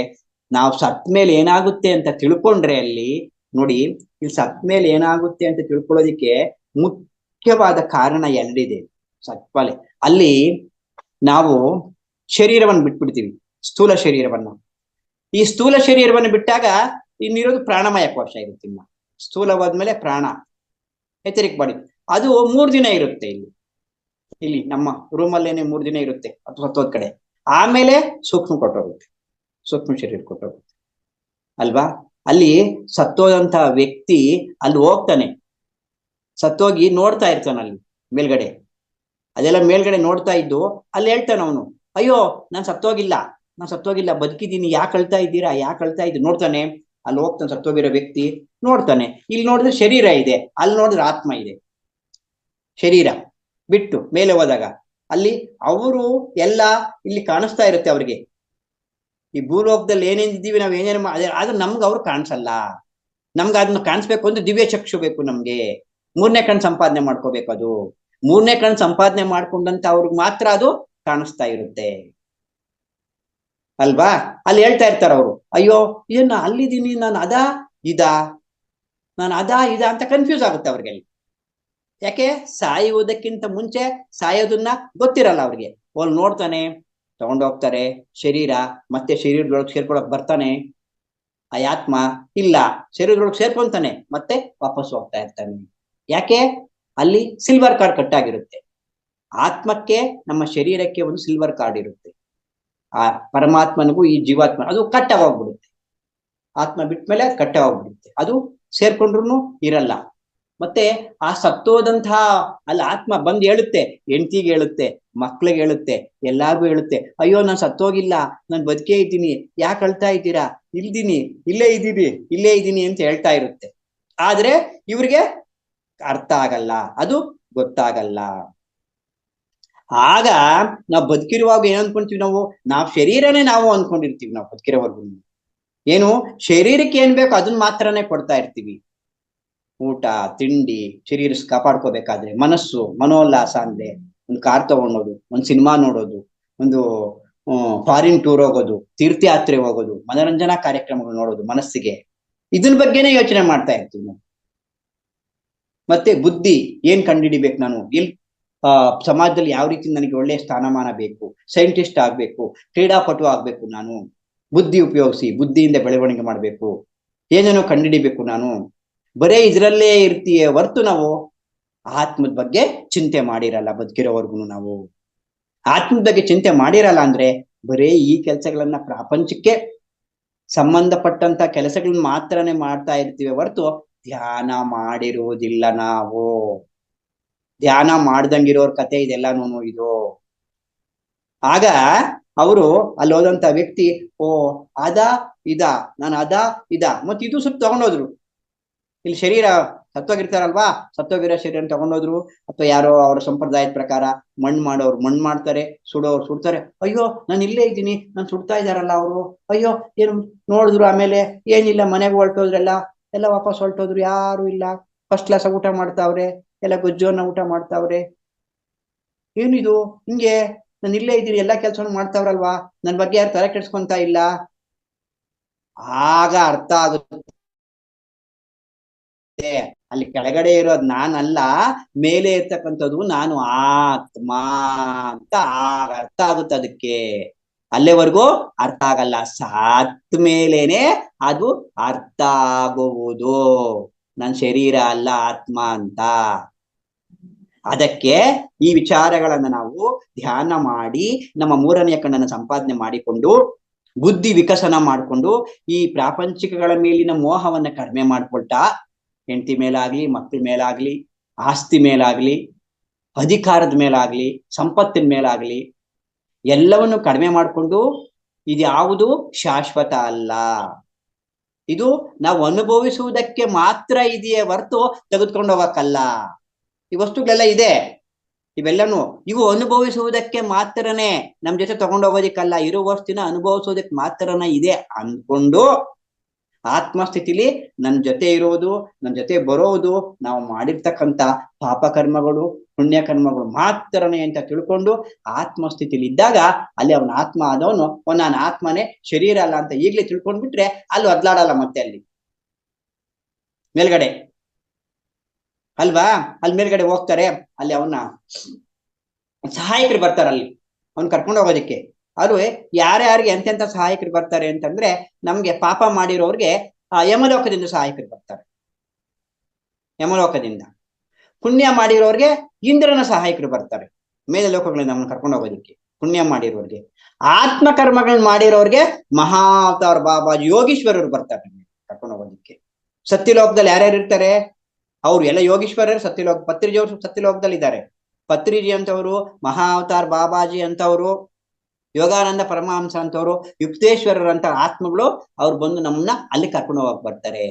ನಾವು ಸತ್ ಮೇಲೆ ಏನಾಗುತ್ತೆ ಅಂತ ತಿಳ್ಕೊಂಡ್ರೆ ಅಲ್ಲಿ ನೋಡಿ, ಇಲ್ಲಿ ಸತ್ ಮೇಲೆ ಏನಾಗುತ್ತೆ ಅಂತ ತಿಳ್ಕೊಳ್ಳೋದಿಕ್ಕೆ ಮುಖ್ಯವಾದ ಕಾರಣ ಎರಡಿದೆ. ಸತ್ವಲೆ ಅಲ್ಲಿ ನಾವು ಶರೀರವನ್ನು ಬಿಟ್ಬಿಡ್ತೀವಿ, ಸ್ಥೂಲ ಶರೀರವನ್ನು. ಈ ಸ್ಥೂಲ ಶರೀರವನ್ನು ಬಿಟ್ಟಾಗ ಇನ್ನಿರೋದು ಪ್ರಾಣಮಯ ಕೋಶ ಇರುತ್ತೆ. ಸ್ಥೂಲವಾದ್ಮೇಲೆ ಪ್ರಾಣ ಎಚ್ಚರಿಕೆ ಮಾಡಿ, ಅದು 3 ದಿನ ಇರುತ್ತೆ. ಇಲ್ಲಿ ನಮ್ಮ ರೂಮಲ್ಲೇನೆ 3 ದಿನ ಇರುತ್ತೆ ಅಥವಾ ಸತ್ತೋದ್ ಕಡೆ. ಆಮೇಲೆ ಸೂಕ್ಷ್ಮ ಕೊಟ್ಟೋಗುತ್ತೆ, ಸೂಕ್ಷ್ಮ ಶರೀರ ಕೊಟ್ಟೋಗುತ್ತೆ ಅಲ್ವಾ. ಅಲ್ಲಿ ಸತ್ತೋದಂತಹ ವ್ಯಕ್ತಿ ಅಲ್ಲಿ ಹೋಗ್ತಾನೆ, ಸತ್ತೋಗಿ ನೋಡ್ತಾ ಇರ್ತಾನ ಅಲ್ಲಿ ಮೇಲ್ಗಡೆ. ಅದೆಲ್ಲ ಮೇಲ್ಗಡೆ ನೋಡ್ತಾ ಇದ್ದು ಅಲ್ಲಿ ಹೇಳ್ತಾನ ಅವನು, ಅಯ್ಯೋ ನಾನ್ ಸತ್ತೋಗಿಲ್ಲ, ಬದುಕಿದ್ದೀನಿ, ಯಾಕೆ ಅಳ್ತಾ ಇದ್ದೀರಾ, ಯಾಕೆ ಅಳ್ತಾ ಇದ್ದೀರಿ ನೋಡ್ತಾನೆ. ಅಲ್ಲಿ ಹೋಗ್ತಾನೆ ಸತ್ತೋಗಿರೋ ವ್ಯಕ್ತಿ ನೋಡ್ತಾನೆ. ಇಲ್ಲಿ ನೋಡಿದ್ರೆ ಶರೀರ ಇದೆ, ಅಲ್ಲಿ ನೋಡಿದ್ರೆ ಆತ್ಮ ಇದೆ. ಶರೀರ ಬಿಟ್ಟು ಮೇಲೆ ಹೋದಾಗ ಅಲ್ಲಿ ಅವರು ಎಲ್ಲ ಇಲ್ಲಿ ಕಾಣಿಸ್ತಾ ಇರುತ್ತೆ ಅವ್ರಿಗೆ. ಈ ಭೂಲೋಕದಲ್ಲಿ ಏನೇನಿದ್ದೀವಿ ನಾವು ಏನೇನು ಆದ್ರೆ ನಮ್ಗೆ ಅವ್ರು ಕಾಣಿಸಲ್ಲ. ನಮ್ಗೆ ಅದನ್ನ ಕಾಣಿಸ್ಬೇಕು ಅಂದ್ರೆ ದಿವ್ಯ ಚಕ್ಷು ಬೇಕು ನಮ್ಗೆ. 3ನೇ ಕಣ್ ಸಂಪಾದನೆ ಮಾಡ್ಕೋಬೇಕು. ಅದು 3ನೇ ಕಣ್ ಸಂಪಾದನೆ ಮಾಡ್ಕೊಂಡಂತ ಅವ್ರಿಗೆ ಮಾತ್ರ ಅದು ಕಾಣಿಸ್ತಾ ಇರುತ್ತೆ ಅಲ್ವಾ. ಅಲ್ಲಿ ಹೇಳ್ತಾ ಇರ್ತಾರ ಅವರು, ಅಯ್ಯೋ ಇದನ್ನ ಅಲ್ಲಿದ್ದೀನಿ, ನಾನು ಅದಾ ಇದಾ ಅಂತ ಕನ್ಫ್ಯೂಸ್ ಆಗುತ್ತೆ ಅವ್ರಿಗೆ. ಯಾಕೆ? ಸಾಯುವುದಕ್ಕಿಂತ ಮುಂಚೆ ಸಾಯೋದನ್ನ ಗೊತ್ತಿರಲ್ಲ ಅವ್ರಿಗೆ. ಅವ್ರು ನೋಡ್ತಾನೆ, ತಗೊಂಡೋಗ್ತಾರೆ ಶರೀರ, ಮತ್ತೆ ಶರೀರದೊಳಗೆ ಸೇರ್ಕೊಳಕ್ ಬರ್ತಾನೆ. ಆ ಆತ್ಮ ಇಲ್ಲ, ಶರೀರದೊಳಗೆ ಸೇರ್ಕೊಂತಾನೆ, ಮತ್ತೆ ವಾಪಸ್ ಹೋಗ್ತಾ ಇರ್ತಾನೆ. ಯಾಕೆ? ಅಲ್ಲಿ ಸಿಲ್ವರ್ ಕಾರ್ಡ್ ಕಟ್ಟಾಗಿರುತ್ತೆ. ಆತ್ಮಕ್ಕೆ ನಮ್ಮ ಶರೀರಕ್ಕೆ ಒಂದು ಸಿಲ್ವರ್ ಕಾರ್ಡ್ ಇರುತ್ತೆ. ಆ ಪರಮಾತ್ಮನಿಗೂ ಈ ಜೀವಾತ್ಮ ಅದು ಕಟ್ಟಾಗೋಗ್ಬಿಡುತ್ತೆ. ಆತ್ಮ ಬಿಟ್ಮೇಲೆ ಕಟ್ಟಾಗೋಗ್ಬಿಡುತ್ತೆ, ಅದು ಸೇರ್ಕೊಂಡ್ರು ಇರಲ್ಲ. ಮತ್ತೆ ಆ ಸತ್ತೋದಂತಹ ಅಲ್ಲಿ ಆತ್ಮ ಬಂದು ಹೇಳುತ್ತೆ, ಹೆಂಡತಿಗೆ ಹೇಳುತ್ತೆ, ಮಕ್ಳಿಗೆ ಹೇಳುತ್ತೆ, ಎಲ್ಲಾರ್ಗು ಹೇಳುತ್ತೆ, ಅಯ್ಯೋ ನಾನ್ ಸತ್ತೋಗಿಲ್ಲ, ನಾನ್ ಬದುಕೇ ಇದ್ದೀನಿ, ಯಾಕೆ ಅಳ್ತಾ ಇದ್ದೀರಾ, ಇಲ್ಲೇ ಇದ್ದೀನಿ ಅಂತ ಹೇಳ್ತಾ ಇರುತ್ತೆ. ಆದ್ರೆ ಇವ್ರಿಗೆ ಅರ್ಥ ಆಗಲ್ಲ, ಅದು ಗೊತ್ತಾಗಲ್ಲ. ಆಗ ನಾವು ಬದುಕಿರುವಾಗ ಏನ್ ಅನ್ಕೊಂತೀವಿ, ನಾವು ಶರೀರನೇ ನಾವು ಅನ್ಕೊಂಡಿರ್ತೀವಿ. ನಾವು ಬದುಕಿರೋವರೆಗೂ ಏನು ಶರೀರಕ್ಕೆ ಏನ್ ಬೇಕು ಅದನ್ನ ಮಾತ್ರನೇ ಕೊಡ್ತಾ ಇರ್ತೀವಿ. ಊಟ ತಿಂಡಿ ಶರೀರ ಕಾಪಾಡ್ಕೋಬೇಕಾದ್ರೆ, ಮನೋಲ್ಲಾಸ ಅಂದ್ರೆ ಒಂದು ಕಾರ್ ತಗೊಂಡೋದು, ಒಂದು ಸಿನಿಮಾ ನೋಡೋದು, ಒಂದು ಫಾರಿನ್ ಟೂರ್ ಹೋಗೋದು, ತೀರ್ಥಯಾತ್ರೆ ಹೋಗೋದು, ಮನೋರಂಜನಾ ಕಾರ್ಯಕ್ರಮಗಳು ನೋಡೋದು, ಮನಸ್ಸಿಗೆ ಇದನ್ ಬಗ್ಗೆನೇ ಯೋಚನೆ ಮಾಡ್ತಾ ಇರ್ತೀವಿ ನಾವು. ಮತ್ತೆ ಬುದ್ಧಿ ಏನ್ ಕಂಡುಹಿಡಿಬೇಕು, ನಾನು ಸಮಾಜದಲ್ಲಿ ಯಾವ ರೀತಿ ನನಗೆ ಒಳ್ಳೆಯ ಸ್ಥಾನಮಾನ ಬೇಕು, ಸೈಂಟಿಸ್ಟ್ ಆಗ್ಬೇಕು, ಕ್ರೀಡಾಪಟು ಆಗ್ಬೇಕು, ನಾನು ಬುದ್ಧಿ ಉಪಯೋಗಿಸಿ ಬುದ್ಧಿಯಿಂದ ಬೆಳವಣಿಗೆ ಮಾಡ್ಬೇಕು, ಏನೇನೋ ಕಂಡುಹಿಡಿಬೇಕು. ನಾನು ಬರೇ ಇದ್ರಲ್ಲೇ ಇರ್ತೀಯ ಹೊರ್ತು ನಾವು ಆತ್ಮದ ಬಗ್ಗೆ ಚಿಂತೆ ಮಾಡಿರಲ್ಲ. ಬದುಕಿರೋವರೆಗೂ ನಾವು ಆತ್ಮದ ಬಗ್ಗೆ ಚಿಂತೆ ಮಾಡಿರಲ್ಲ ಅಂದ್ರೆ ಬರೇ ಈ ಕೆಲಸಗಳನ್ನ, ಪ್ರಾಪಂಚಕ್ಕೆ ಸಂಬಂಧಪಟ್ಟಂತ ಕೆಲಸಗಳನ್ನ ಮಾತ್ರನೇ ಮಾಡ್ತಾ ಇರ್ತೀವಿ ಹೊರ್ತು ಧ್ಯಾನ ಮಾಡಿರುವುದಿಲ್ಲ ನಾವು. ಧ್ಯಾನ ಮಾಡ್ದಂಗಿರೋರ್ ಕತೆ ಇದೆಲ್ಲಾನು ಇದು. ಆಗ ಅವರು ಅಲ್ಲಿ ಹೋದಂತ ವ್ಯಕ್ತಿ, ಓ ಅದ ಇದ, ನಾನು ಅದ ಇದ ಮತ್ತೆ ಇದು ಸ್ವಲ್ಪ ತಗೊಂಡೋದ್ರು. ಇಲ್ಲಿ ಶರೀರ ಸತ್ತೋಗಿರ್ತಾರಲ್ವಾ, ಸತ್ತೋಗಿರೋ ಶರೀರ ತಗೊಂಡೋದ್ರು. ಅಥವಾ ಯಾರೋ ಅವರ ಸಂಪ್ರದಾಯದ ಪ್ರಕಾರ ಮಣ್ಣು ಮಾಡೋರು ಮಣ್ಣು ಮಾಡ್ತಾರೆ, ಸುಡೋರು ಸುಡ್ತಾರೆ. ಅಯ್ಯೋ ನಾನು ಇಲ್ಲೇ ಇದ್ದೀನಿ, ನಾನು ಸುಡ್ತಾ ಇದಾರಲ್ಲ ಅವರು, ಅಯ್ಯೋ ಏನು ನೋಡಿದ್ರು. ಆಮೇಲೆ ಏನಿಲ್ಲ, ಮನೆಗೆ ಹೊರಟೋದ್ರೆಲ್ಲ, ಎಲ್ಲ ವಾಪಸ್ ಹೊರಟೋದ್ರು, ಯಾರು ಇಲ್ಲ. ಫಸ್ಟ್ ಕ್ಲಾಸ್ ಊಟ ಮಾಡ್ತಾವ್ರೆ, ಎಲ್ಲ ಗೊಜ್ಜೋನ್ನ ಊಟ ಮಾಡ್ತಾವ್ರೆ. ಏನಿದು ಹಿಂಗೆ, ನಾನು ಇಲ್ಲೇ ಇದ್ದೀನಿ, ಎಲ್ಲಾ ಕೆಲ್ಸವನ್ನು ಮಾಡ್ತಾವ್ರಲ್ವಾ, ನನ್ ಬಗ್ಗೆ ಯಾರು ತಲೆ ಕೆಡ್ಸ್ಕೊಂತ ಇಲ್ಲ. ಆಗ ಅರ್ಥ ಆಗುತ್ತೆ ಅಲ್ಲಿ ಕೆಳಗಡೆ ಇರೋದು ನಾನಲ್ಲ, ಮೇಲೆ ಇರ್ತಕ್ಕಂಥದ್ದು ನಾನು ಆತ್ಮ ಅಂತ ಆಗ ಅರ್ಥ ಆಗುತ್ತೆ ಅದಕ್ಕೆ. ಅಲ್ಲೇವರೆಗೂ ಅರ್ಥ ಆಗಲ್ಲ, ಸತ್ ಮೇಲೇನೆ ಅದು ಅರ್ಥ ಆಗುವುದು, ನನ್ನ ಶರೀರ ಅಲ್ಲ ಆತ್ಮ ಅಂತ. ಅದಕ್ಕೆ ಈ ವಿಚಾರಗಳನ್ನ ನಾವು ಧ್ಯಾನ ಮಾಡಿ ನಮ್ಮ ಮೂರನೆಯ ಕಣ್ಣನ್ನು ಸಂಪಾದನೆ ಮಾಡಿಕೊಂಡು ಬುದ್ಧಿ ವಿಕಸನ ಮಾಡಿಕೊಂಡು ಈ ಪ್ರಾಪಂಚಿಕಗಳ ಮೇಲಿನ ಮೋಹವನ್ನ ಕಡಿಮೆ ಮಾಡ್ಕೊಳ್ತಾ, ಹೆಂಡತಿ ಮೇಲಾಗ್ಲಿ, ಮಕ್ಕಳ ಮೇಲಾಗ್ಲಿ, ಆಸ್ತಿ ಮೇಲಾಗ್ಲಿ, ಅಧಿಕಾರದ ಮೇಲಾಗ್ಲಿ, ಸಂಪತ್ತಿನ ಮೇಲಾಗ್ಲಿ, ಎಲ್ಲವನ್ನು ಕಡಿಮೆ ಮಾಡಿಕೊಂಡು ಇದು ಯಾವುದು ಶಾಶ್ವತ ಅಲ್ಲ, ಇದು ನಾವು ಅನುಭವಿಸುವುದಕ್ಕೆ ಮಾತ್ರ ಇದೆಯೇ ಹೊರತು ತೆಗೆದುಕೊಂಡು ಹೋಗಕ್ಕಲ್ಲ. ಈ ವಸ್ತುಗಳೆಲ್ಲ ಇದೆ, ಇವೆಲ್ಲನು ಇವು ಅನುಭವಿಸುವುದಕ್ಕೆ ಮಾತ್ರನೇ, ನಮ್ ಜೊತೆ ತಗೊಂಡೋಗೋದಿಕ್ಕಲ್ಲ, ಇರೋ ವಸ್ತುನ ಅನುಭವಿಸೋದಕ್ಕೆ ಮಾತ್ರನೇ ಇದೆ ಅಂದ್ಕೊಂಡು ಆತ್ಮಸ್ಥಿತಿಲಿ ನನ್ನ ಜೊತೆ ಇರೋದು, ನನ್ನ ಜೊತೆ ಬರೋದು ನಾವು ಮಾಡಿರ್ತಕ್ಕಂಥ ಪಾಪ ಕರ್ಮಗಳು ಪುಣ್ಯ ಕರ್ಮಗಳು ಮಾತ್ರನೇ ಅಂತ ತಿಳ್ಕೊಂಡು ಆತ್ಮಸ್ಥಿತಿಲಿ ಇದ್ದಾಗ ಅಲ್ಲಿ ಅವನ ಆತ್ಮ ಆದವನು ನಾನು ಆತ್ಮನೇ, ಶರೀರ ಅಲ್ಲ ಅಂತ ಈಗ್ಲೇ ತಿಳ್ಕೊಂಡ್ಬಿಟ್ರೆ ಅಲ್ಲಿ ಒದ್ಲಾಡಲ್ಲ ಮತ್ತೆ ಅಲ್ಲಿ ಮೇಲ್ಗಡೆ ಅಲ್ವಾ. ಅಲ್ಲಿ ಮೇಲ್ಗಡೆ ಹೋಗ್ತಾರೆ, ಅಲ್ಲಿ ಅವನ್ನ ಸಹಾಯಕರು ಬರ್ತಾರೆ, ಅಲ್ಲಿ ಅವ್ನ್ ಕರ್ಕೊಂಡು ಹೋಗೋದಿಕ್ಕೆ. ಅವರು ಯಾರ್ಯಾರಿಗೆ ಎಂತೆಂಥ ಸಹಾಯಕರು ಬರ್ತಾರೆ ಅಂತಂದ್ರೆ, ನಮ್ಗೆ ಪಾಪ ಮಾಡಿರೋರ್ಗೆ ಯಮಲೋಕದಿಂದ ಸಹಾಯಕರು ಬರ್ತಾರೆ, ಯಮಲೋಕದಿಂದ. ಪುಣ್ಯ ಮಾಡಿರೋರ್ಗೆ ಇಂದ್ರನ ಸಹಾಯಕರು ಬರ್ತಾರೆ, ಮೇಲೆ ಲೋಕಗಳಿಂದ ನಮ್ಮನ್ನ ಕರ್ಕೊಂಡು ಹೋಗೋದಿಕ್ಕೆ. ಪುಣ್ಯ ಮಾಡಿರೋರ್ಗೆ, ಆತ್ಮ ಕರ್ಮಗಳನ್ನ ಮಾಡಿರೋರ್ಗೆ ಮಹಾವತಾರ ಬಾಬಾ ಯೋಗೀಶ್ವರರು ಬರ್ತಾರೆ ಕರ್ಕೊಂಡು ಹೋಗೋದಿಕ್ಕೆ. ಸತ್ಯಲೋಕದಲ್ಲಿ ಯಾರ್ಯಾರು ಇರ್ತಾರೆ, ಅವ್ರು ಎಲ್ಲ ಯೋಗೀಶ್ವರರು. ಸತ್ಯಲೋಕ ಪತ್ರಿಜಿಯವರು ಸತ್ಯಲೋಕದಲ್ಲಿ ಇದ್ದಾರೆ. ಪತ್ರಿಜಿ ಅಂತವ್ರು, ಮಹಾವತಾರ್ ಬಾಬಾಜಿ ಅಂತವ್ರು, ಯೋಗಾನಂದ ಪರಮಹಂಸ ಅಂತವ್ರು, ಯುಕ್ತೇಶ್ವರರು ಅಂತ ಆತ್ಮಗಳು ಅವ್ರು ಬಂದು ನಮ್ಮನ್ನ ಅಲ್ಲಿ ಕರ್ಕೊಂಡು ಹೋಗಕ್ ಬರ್ತಾರೆ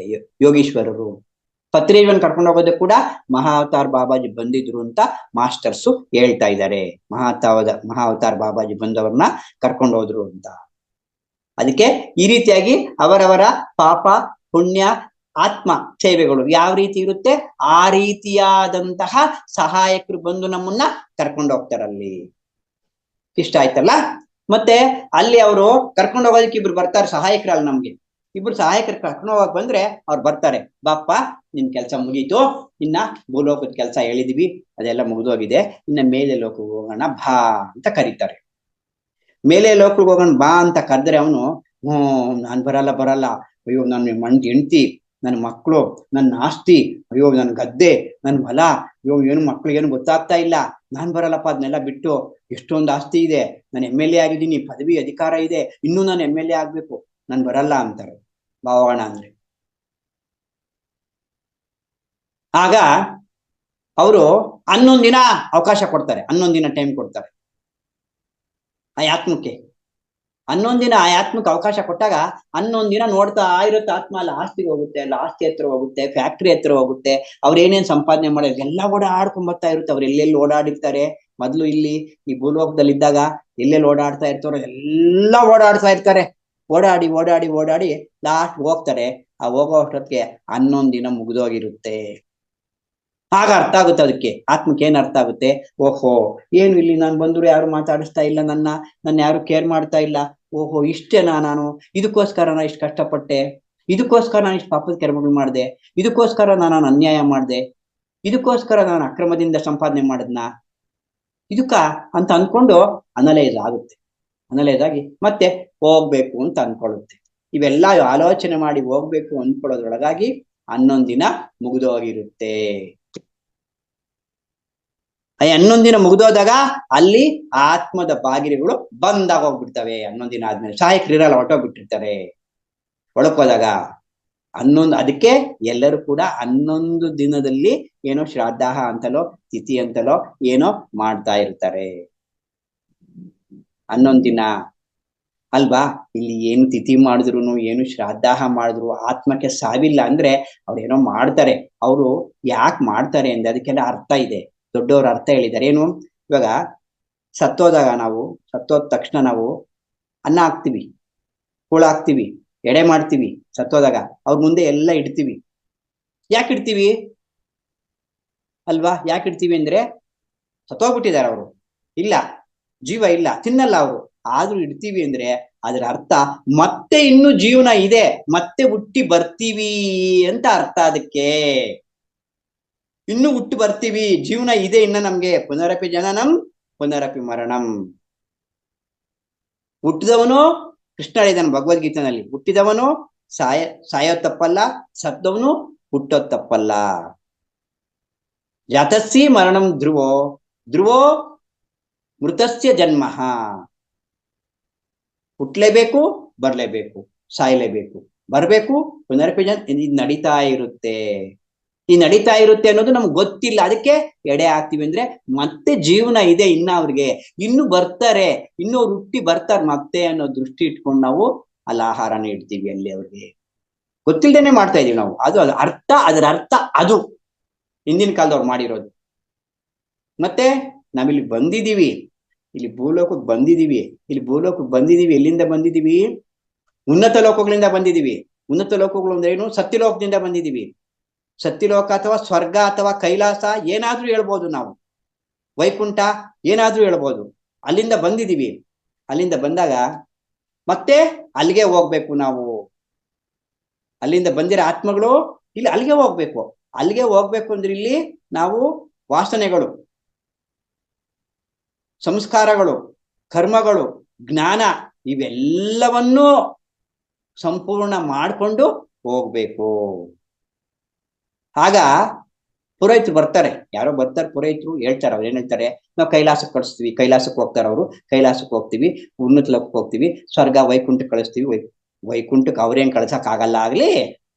ಯೋಗೀಶ್ವರರು. ಪತ್ರಿಜೀವನ್ ಕರ್ಕೊಂಡು ಹೋಗೋದು ಕೂಡ ಮಹಾವತಾರ್ ಬಾಬಾಜಿ ಬಂದಿದ್ರು ಅಂತ ಮಾಸ್ಟರ್ಸು ಹೇಳ್ತಾ ಇದ್ದಾರೆ. ಮಹಾವತಾರ್ ಬಾಬಾಜಿ ಬಂದವ್ರನ್ನ ಕರ್ಕೊಂಡು ಹೋದ್ರು ಅಂತ. ಅದಕ್ಕೆ ಈ ರೀತಿಯಾಗಿ ಅವರವರ ಪಾಪ ಪುಣ್ಯ ಆತ್ಮ ಸೇವೆಗಳು ಯಾವ ರೀತಿ ಇರುತ್ತೆ, ಆ ರೀತಿಯಾದಂತಹ ಸಹಾಯಕರು ಬಂದು ನಮ್ಮನ್ನ ಕರ್ಕೊಂಡು ಹೋಗ್ತಾರಲ್ಲಿ. ಇಷ್ಟ ಆಯ್ತಲ್ಲ. ಮತ್ತೆ ಅಲ್ಲಿ ಅವರು ಕರ್ಕೊಂಡು ಹೋಗೋದಕ್ಕೆ ಇಬ್ರು ಬರ್ತಾರೆ ಸಹಾಯಕರಲ್ಲ. ನಮ್ಗೆ ಇಬ್ರು ಸಹಾಯಕರು ಕರ್ಕೊಂಡು ಹೋಗಕ್ ಬಂದ್ರೆ ಅವ್ರು ಬರ್ತಾರೆ, ಬಾಪ್ಪ ನಿನ್ ಕೆಲ್ಸ ಮುಗೀತು, ಇನ್ನ ಭೂಲೋಕದ ಕೆಲ್ಸ ಹೇಳಿದ್ವಿ, ಅದೆಲ್ಲ ಮುಗಿದೋಗಿದೆ, ಇನ್ನ ಮೇಲೆ ಲೋಕಕ್ಕೆ ಹೋಗೋಣ ಬಾ ಅಂತ ಕರೀತಾರೆ. ಮೇಲೆ ಲೋಕಕ್ಕೆ ಹೋಗೋಣ ಬಾ ಅಂತ ಕರೆದ್ರೆ ಅವನು ನಾನ್ ಬರಲ್ಲ, ಅಯ್ಯೋ ನನ್ನ ಹೆಂಡ್ತಿ, ನನ್ನ ಮಕ್ಕಳು, ನನ್ನ ಆಸ್ತಿ, ಅಯ್ಯೋ ನನ್ನ ಗದ್ದೆ, ನನ್ನ ಹೊಲ, ಅಯ್ಯೋ ಏನು ಮಕ್ಳಿಗೇನು ಗೊತ್ತಾಗ್ತಾ ಇಲ್ಲ, ನಾನ್ ಬರಲ್ಲಪ್ಪ, ಅದನ್ನೆಲ್ಲ ಬಿಟ್ಟು, ಎಷ್ಟೊಂದು ಆಸ್ತಿ ಇದೆ, ನಾನು MLA ಆಗಿದ್ದೀನಿ, ಪದವಿ ಅಧಿಕಾರ ಇದೆ, ಇನ್ನೂ ನಾನು MLA ಆಗ್ಬೇಕು, ನಾನ್ ಬರಲ್ಲ ಅಂತಾರೆ. ಭಾವಣ ಅಂದ್ರೆ ಆಗ ಅವರು 11 ದಿನ ಅವಕಾಶ ಕೊಡ್ತಾರೆ, 11 ದಿನ ಟೈಮ್ ಕೊಡ್ತಾರೆ ಆ ಆತ್ಮಕ್ಕೆ. 11 ದಿನ ಆ ಆತ್ಮಕ್ಕೆ ಅವಕಾಶ ಕೊಟ್ಟಾಗ 11 ದಿನ ನೋಡ್ತಾ ಇರುತ್ತೆ ಆತ್ಮ. ಅಲ್ಲ ಆಸ್ತಿಗೆ ಹೋಗುತ್ತೆ, ಅಲ್ಲ ಆಸ್ತಿ ಹತ್ರ ಹೋಗುತ್ತೆ, ಫ್ಯಾಕ್ಟ್ರಿ ಹತ್ರ ಹೋಗುತ್ತೆ, ಅವ್ರು ಏನೇನ್ ಸಂಪಾದನೆ ಮಾಡೋದು ಎಲ್ಲ ಓಡಾಡ್ಕೊಂಡ್ ಬರ್ತಾ ಇರುತ್ತೆ. ಅವ್ರು ಎಲ್ಲೆಲ್ಲಿ ಓಡಾಡಿರ್ತಾರೆ, ಮೊದ್ಲು ಇಲ್ಲಿ ಈ ಭೂಲೋಕದಲ್ಲಿ ಇದ್ದಾಗ ಎಲ್ಲೆಲ್ಲಿ ಓಡಾಡ್ತಾ ಇರ್ತಾರೋ ಎಲ್ಲ ಓಡಾಡ್ತಾ ಇರ್ತಾರೆ. ಓಡಾಡಿ ಓಡಾಡಿ ಓಡಾಡಿ ಲಾಸ್ಟ್ ಹೋಗ್ತಾರೆ. ಆ ಹೋಗೋ ಅಷ್ಟೊತ್ತಿಗೆ 11 ದಿನ ಮುಗಿದೋಗಿರುತ್ತೆ. ಆಗ ಅರ್ಥ ಆಗುತ್ತೆ ಅದಕ್ಕೆ, ಆತ್ಮಕ್ಕೆ ಏನ್ ಅರ್ಥ ಆಗುತ್ತೆ, ಓಹೋ ಏನು ಇಲ್ಲಿ ನಾನು ಬಂದ್ರು ಯಾರು ಮಾತಾಡಿಸ್ತಾ ಇಲ್ಲ, ನನ್ನ ಯಾರು ಕೇರ್ ಮಾಡ್ತಾ ಇಲ್ಲ, ಓಹೋ ಇಷ್ಟೇನಾ ನಾನು, ಇದಕ್ಕೋಸ್ಕರ ನಾ ಇಷ್ಟು ಕಷ್ಟಪಟ್ಟೆ, ಇದಕ್ಕೋಸ್ಕರ ನಾನು ಇಷ್ಟು ಪಾಪದ ಕರ್ಮಗಳು ಮಾಡಿದೆ, ಇದಕ್ಕೋಸ್ಕರ ನಾನು ಅನ್ಯಾಯ ಮಾಡಿದೆ, ಇದಕ್ಕೋಸ್ಕರ ನಾನು ಅಕ್ರಮದಿಂದ ಸಂಪಾದನೆ ಮಾಡಿದ್ನ, ಇದಕ್ಕ ಅಂತ ಅನ್ಕೊಂಡು ಅನಲೈಸ್ ಆಗುತ್ತೆ. ಅನಲೈಸ್ ಆಗಿ ಮತ್ತೆ ಹೋಗ್ಬೇಕು ಅಂತ ಅನ್ಕೊಳ್ಳುತ್ತೆ. ಇವೆಲ್ಲ ಆಲೋಚನೆ ಮಾಡಿ ಹೋಗ್ಬೇಕು ಅನ್ಕೊಳ್ಳೋದ್ರೊಳಗಾಗಿ 11 ದಿನ ಮುಗಿದೋಗಿರುತ್ತೆ. ಆ 11 ದಿನ ಮುಗಿದೋದಾಗ ಅಲ್ಲಿ ಆತ್ಮದ ಬಾಗಿಲುಗಳು ಬಂದಾಗ ಹೋಗ್ಬಿಡ್ತವೆ. 11 ದಿನ ಆದ್ಮೇಲೆ ಸಹಾಯಕರು ಇರಲ್ಲ, ಹೊರಟೋಗ್ಬಿಟ್ಟಿರ್ತಾರೆ. ಒಳಕ್ ಹೋದಾಗ ಅದಕ್ಕೆ ಎಲ್ಲರೂ ಕೂಡ 11 ದಿನದಲ್ಲಿ ಏನೋ ಶ್ರಾದ್ದಾಹ ಅಂತಲೋ ತಿಥಿ ಅಂತಲೋ ಏನೋ ಮಾಡ್ತಾ ಇರ್ತಾರೆ. 11 ದಿನ ಅಲ್ವಾ? ಇಲ್ಲಿ ಏನು ತಿಥಿ ಮಾಡಿದ್ರು ಏನು ಶ್ರಾದ್ದಾಹ ಮಾಡಿದ್ರು ಆತ್ಮಕ್ಕೆ ಸಾವಿಲ್ಲ ಅಂದ್ರೆ ಅವ್ರು ಏನೋ ಮಾಡ್ತಾರೆ. ಅವರು ಯಾಕೆ ಮಾಡ್ತಾರೆ ಅಂದ್ರೆ ಅದಕ್ಕೆಲ್ಲ ಅರ್ಥ ಇದೆ. ದೊಡ್ಡವ್ರ ಅರ್ಥ ಹೇಳಿದ್ದಾರೆ. ಏನು? ಇವಾಗ ಸತ್ತೋದ ತಕ್ಷಣ ನಾವು ಅನ್ನ ಹಾಕ್ತಿವಿ, ಕೂಳ ಹಾಕ್ತಿವಿ, ಎಡೆ ಮಾಡ್ತೀವಿ. ಸತ್ತೋದಾಗ ಅವ್ರ ಮುಂದೆ ಎಲ್ಲ ಇಡ್ತೀವಿ. ಯಾಕೆ ಇಡ್ತೀವಿ ಅಲ್ವಾ? ಯಾಕೆ ಇಡ್ತೀವಿ ಅಂದ್ರೆ ಸತ್ತೋಗ್ಬಿಟ್ಟಿದ್ದಾರೆ ಅವರು, ಇಲ್ಲ ಜೀವ ಇಲ್ಲ, ತಿನ್ನಲ್ಲ ಅವರು, ಆದ್ರೂ ಇಡ್ತೀವಿ ಅಂದ್ರೆ ಅದರ ಅರ್ಥ ಮತ್ತೆ ಇನ್ನು ಜೀವನ ಇದೆ, ಮತ್ತೆ ಹುಟ್ಟಿ ಬರ್ತೀವಿ ಅಂತ ಅರ್ಥ. ಅದಕ್ಕೆ ಇನ್ನು ಹುಟ್ಟಿ ಬರ್ತೀವಿ, ಜೀವನ ಇದೆ ಇನ್ನ ನಮ್ಗೆ. ಪುನರಪಿ ಜನನಂ ಪುನರಪಿ ಮರಣಂ. ಹುಟ್ಟಿದವನು ಕೃಷ್ಣ ಹೇಳಿದಾನೆ ಭಗವದ್ಗೀತೆನಲ್ಲಿ, ಹುಟ್ಟಿದವನು ಸಾಯೋದ್ ತಪ್ಪಲ್ಲ, ಸತ್ತವನು ಹುಟ್ಟೋದ್ ತಪ್ಪಲ್ಲ. ಜಾತಸ್ಸಿ ಮರಣಂ ಧ್ರುವೋ ಧ್ರುವೋ ಮೃತಸ್ಯ ಜನ್ಮ. ಹುಟ್ಲೇಬೇಕು, ಬರ್ಲೇಬೇಕು, ಸಾಯ್ಲೇಬೇಕು, ಬರ್ಬೇಕು, ಪುನರಪಿ ಇದು ನಡೀತಾ ಇರುತ್ತೆ. ಈ ನಡೀತಾ ಇರುತ್ತೆ ಅನ್ನೋದು ನಮ್ಗೆ ಗೊತ್ತಿಲ್ಲ. ಅದಕ್ಕೆ ಎಡೆ ಹಾಕ್ತಿವಿ ಅಂದ್ರೆ ಮತ್ತೆ ಜೀವನ ಇದೆ ಇನ್ನ ಅವ್ರಿಗೆ, ಇನ್ನು ಬರ್ತಾರೆ, ಇನ್ನು ಅವ್ರು ಹುಟ್ಟಿ ಬರ್ತಾರೆ ಮತ್ತೆ ಅನ್ನೋ ದೃಷ್ಟಿ ಇಟ್ಕೊಂಡು ನಾವು ಅಲ್ಲಿ ಆಹಾರನ ಇಡ್ತೀವಿ. ಅಲ್ಲಿ ಅವ್ರಿಗೆ ಗೊತ್ತಿಲ್ದೇನೆ ಮಾಡ್ತಾ ಇದೀವಿ ನಾವು. ಅದರ ಅರ್ಥ ಅದು ಹಿಂದಿನ ಕಾಲದವ್ರು ಮಾಡಿರೋದು. ಮತ್ತೆ ನಾವಿಲ್ಲಿ ಬಂದಿದೀವಿ, ಇಲ್ಲಿ ಭೂಲೋಕಕ್ಕೆ ಬಂದಿದೀವಿ. ಎಲ್ಲಿಂದ ಬಂದಿದೀವಿ? ಉನ್ನತ ಲೋಕಗಳಿಂದ ಬಂದಿದೀವಿ. ಉನ್ನತ ಲೋಕಗಳು ಅಂದ್ರೆ ಏನು? ಸತ್ಯಲೋಕದಿಂದ ಬಂದಿದೀವಿ. ಸತ್ಯಲೋಕ ಅಥವಾ ಸ್ವರ್ಗ ಅಥವಾ ಕೈಲಾಸ ಏನಾದ್ರೂ ಹೇಳ್ಬೋದು ನಾವು, ವೈಕುಂಠ ಏನಾದ್ರೂ ಹೇಳ್ಬೋದು. ಅಲ್ಲಿಂದ ಬಂದಿದೀವಿ. ಅಲ್ಲಿಂದ ಬಂದಾಗ ಮತ್ತೆ ಅಲ್ಲಿಗೆ ಹೋಗ್ಬೇಕು ನಾವು. ಅಲ್ಲಿಂದ ಬಂದಿರೋ ಆತ್ಮಗಳು ಇಲ್ಲಿ ಅಲ್ಲಿಗೆ ಹೋಗ್ಬೇಕು. ಅಲ್ಲಿಗೆ ಹೋಗ್ಬೇಕು ಅಂದ್ರೆ ಇಲ್ಲಿ ನಾವು ವಾಸನೆಗಳು, ಸಂಸ್ಕಾರಗಳು, ಕರ್ಮಗಳು, ಜ್ಞಾನ ಇವೆಲ್ಲವನ್ನೂ ಸಂಪೂರ್ಣ ಮಾಡ್ಕೊಂಡು ಹೋಗ್ಬೇಕು. ಆಗ ಪುರೋಹಿತರು ಬರ್ತಾರೆ. ಯಾರೋ ಬರ್ತಾರೆ ಪುರೋಹಿತರು, ಹೇಳ್ತಾರೆ. ಅವ್ರು ಏನ್ ಹೇಳ್ತಾರೆ? ನಾವು ಕೈಲಾಸಕ್ಕೆ ಕಳಿಸ್ತೀವಿ, ಕೈಲಾಸಕ್ಕೆ ಹೋಗ್ತಾರೆ ಅವರು, ಕೈಲಾಸಕ್ಕೆ ಹೋಗ್ತೀವಿ, ಉನ್ನತ ಲೋಕಕ್ಕೆ ಹೋಗ್ತೀವಿ, ಸ್ವರ್ಗ ವೈಕುಂಠಕ್ಕೆ ಕಳಿಸ್ತೀವಿ. ವೈಕುಂಠಕ್ಕೆ ಅವ್ರೇನ್ ಕಳ್ಸಕ್ ಆಗಲ್ಲ ಆಗ್ಲಿ,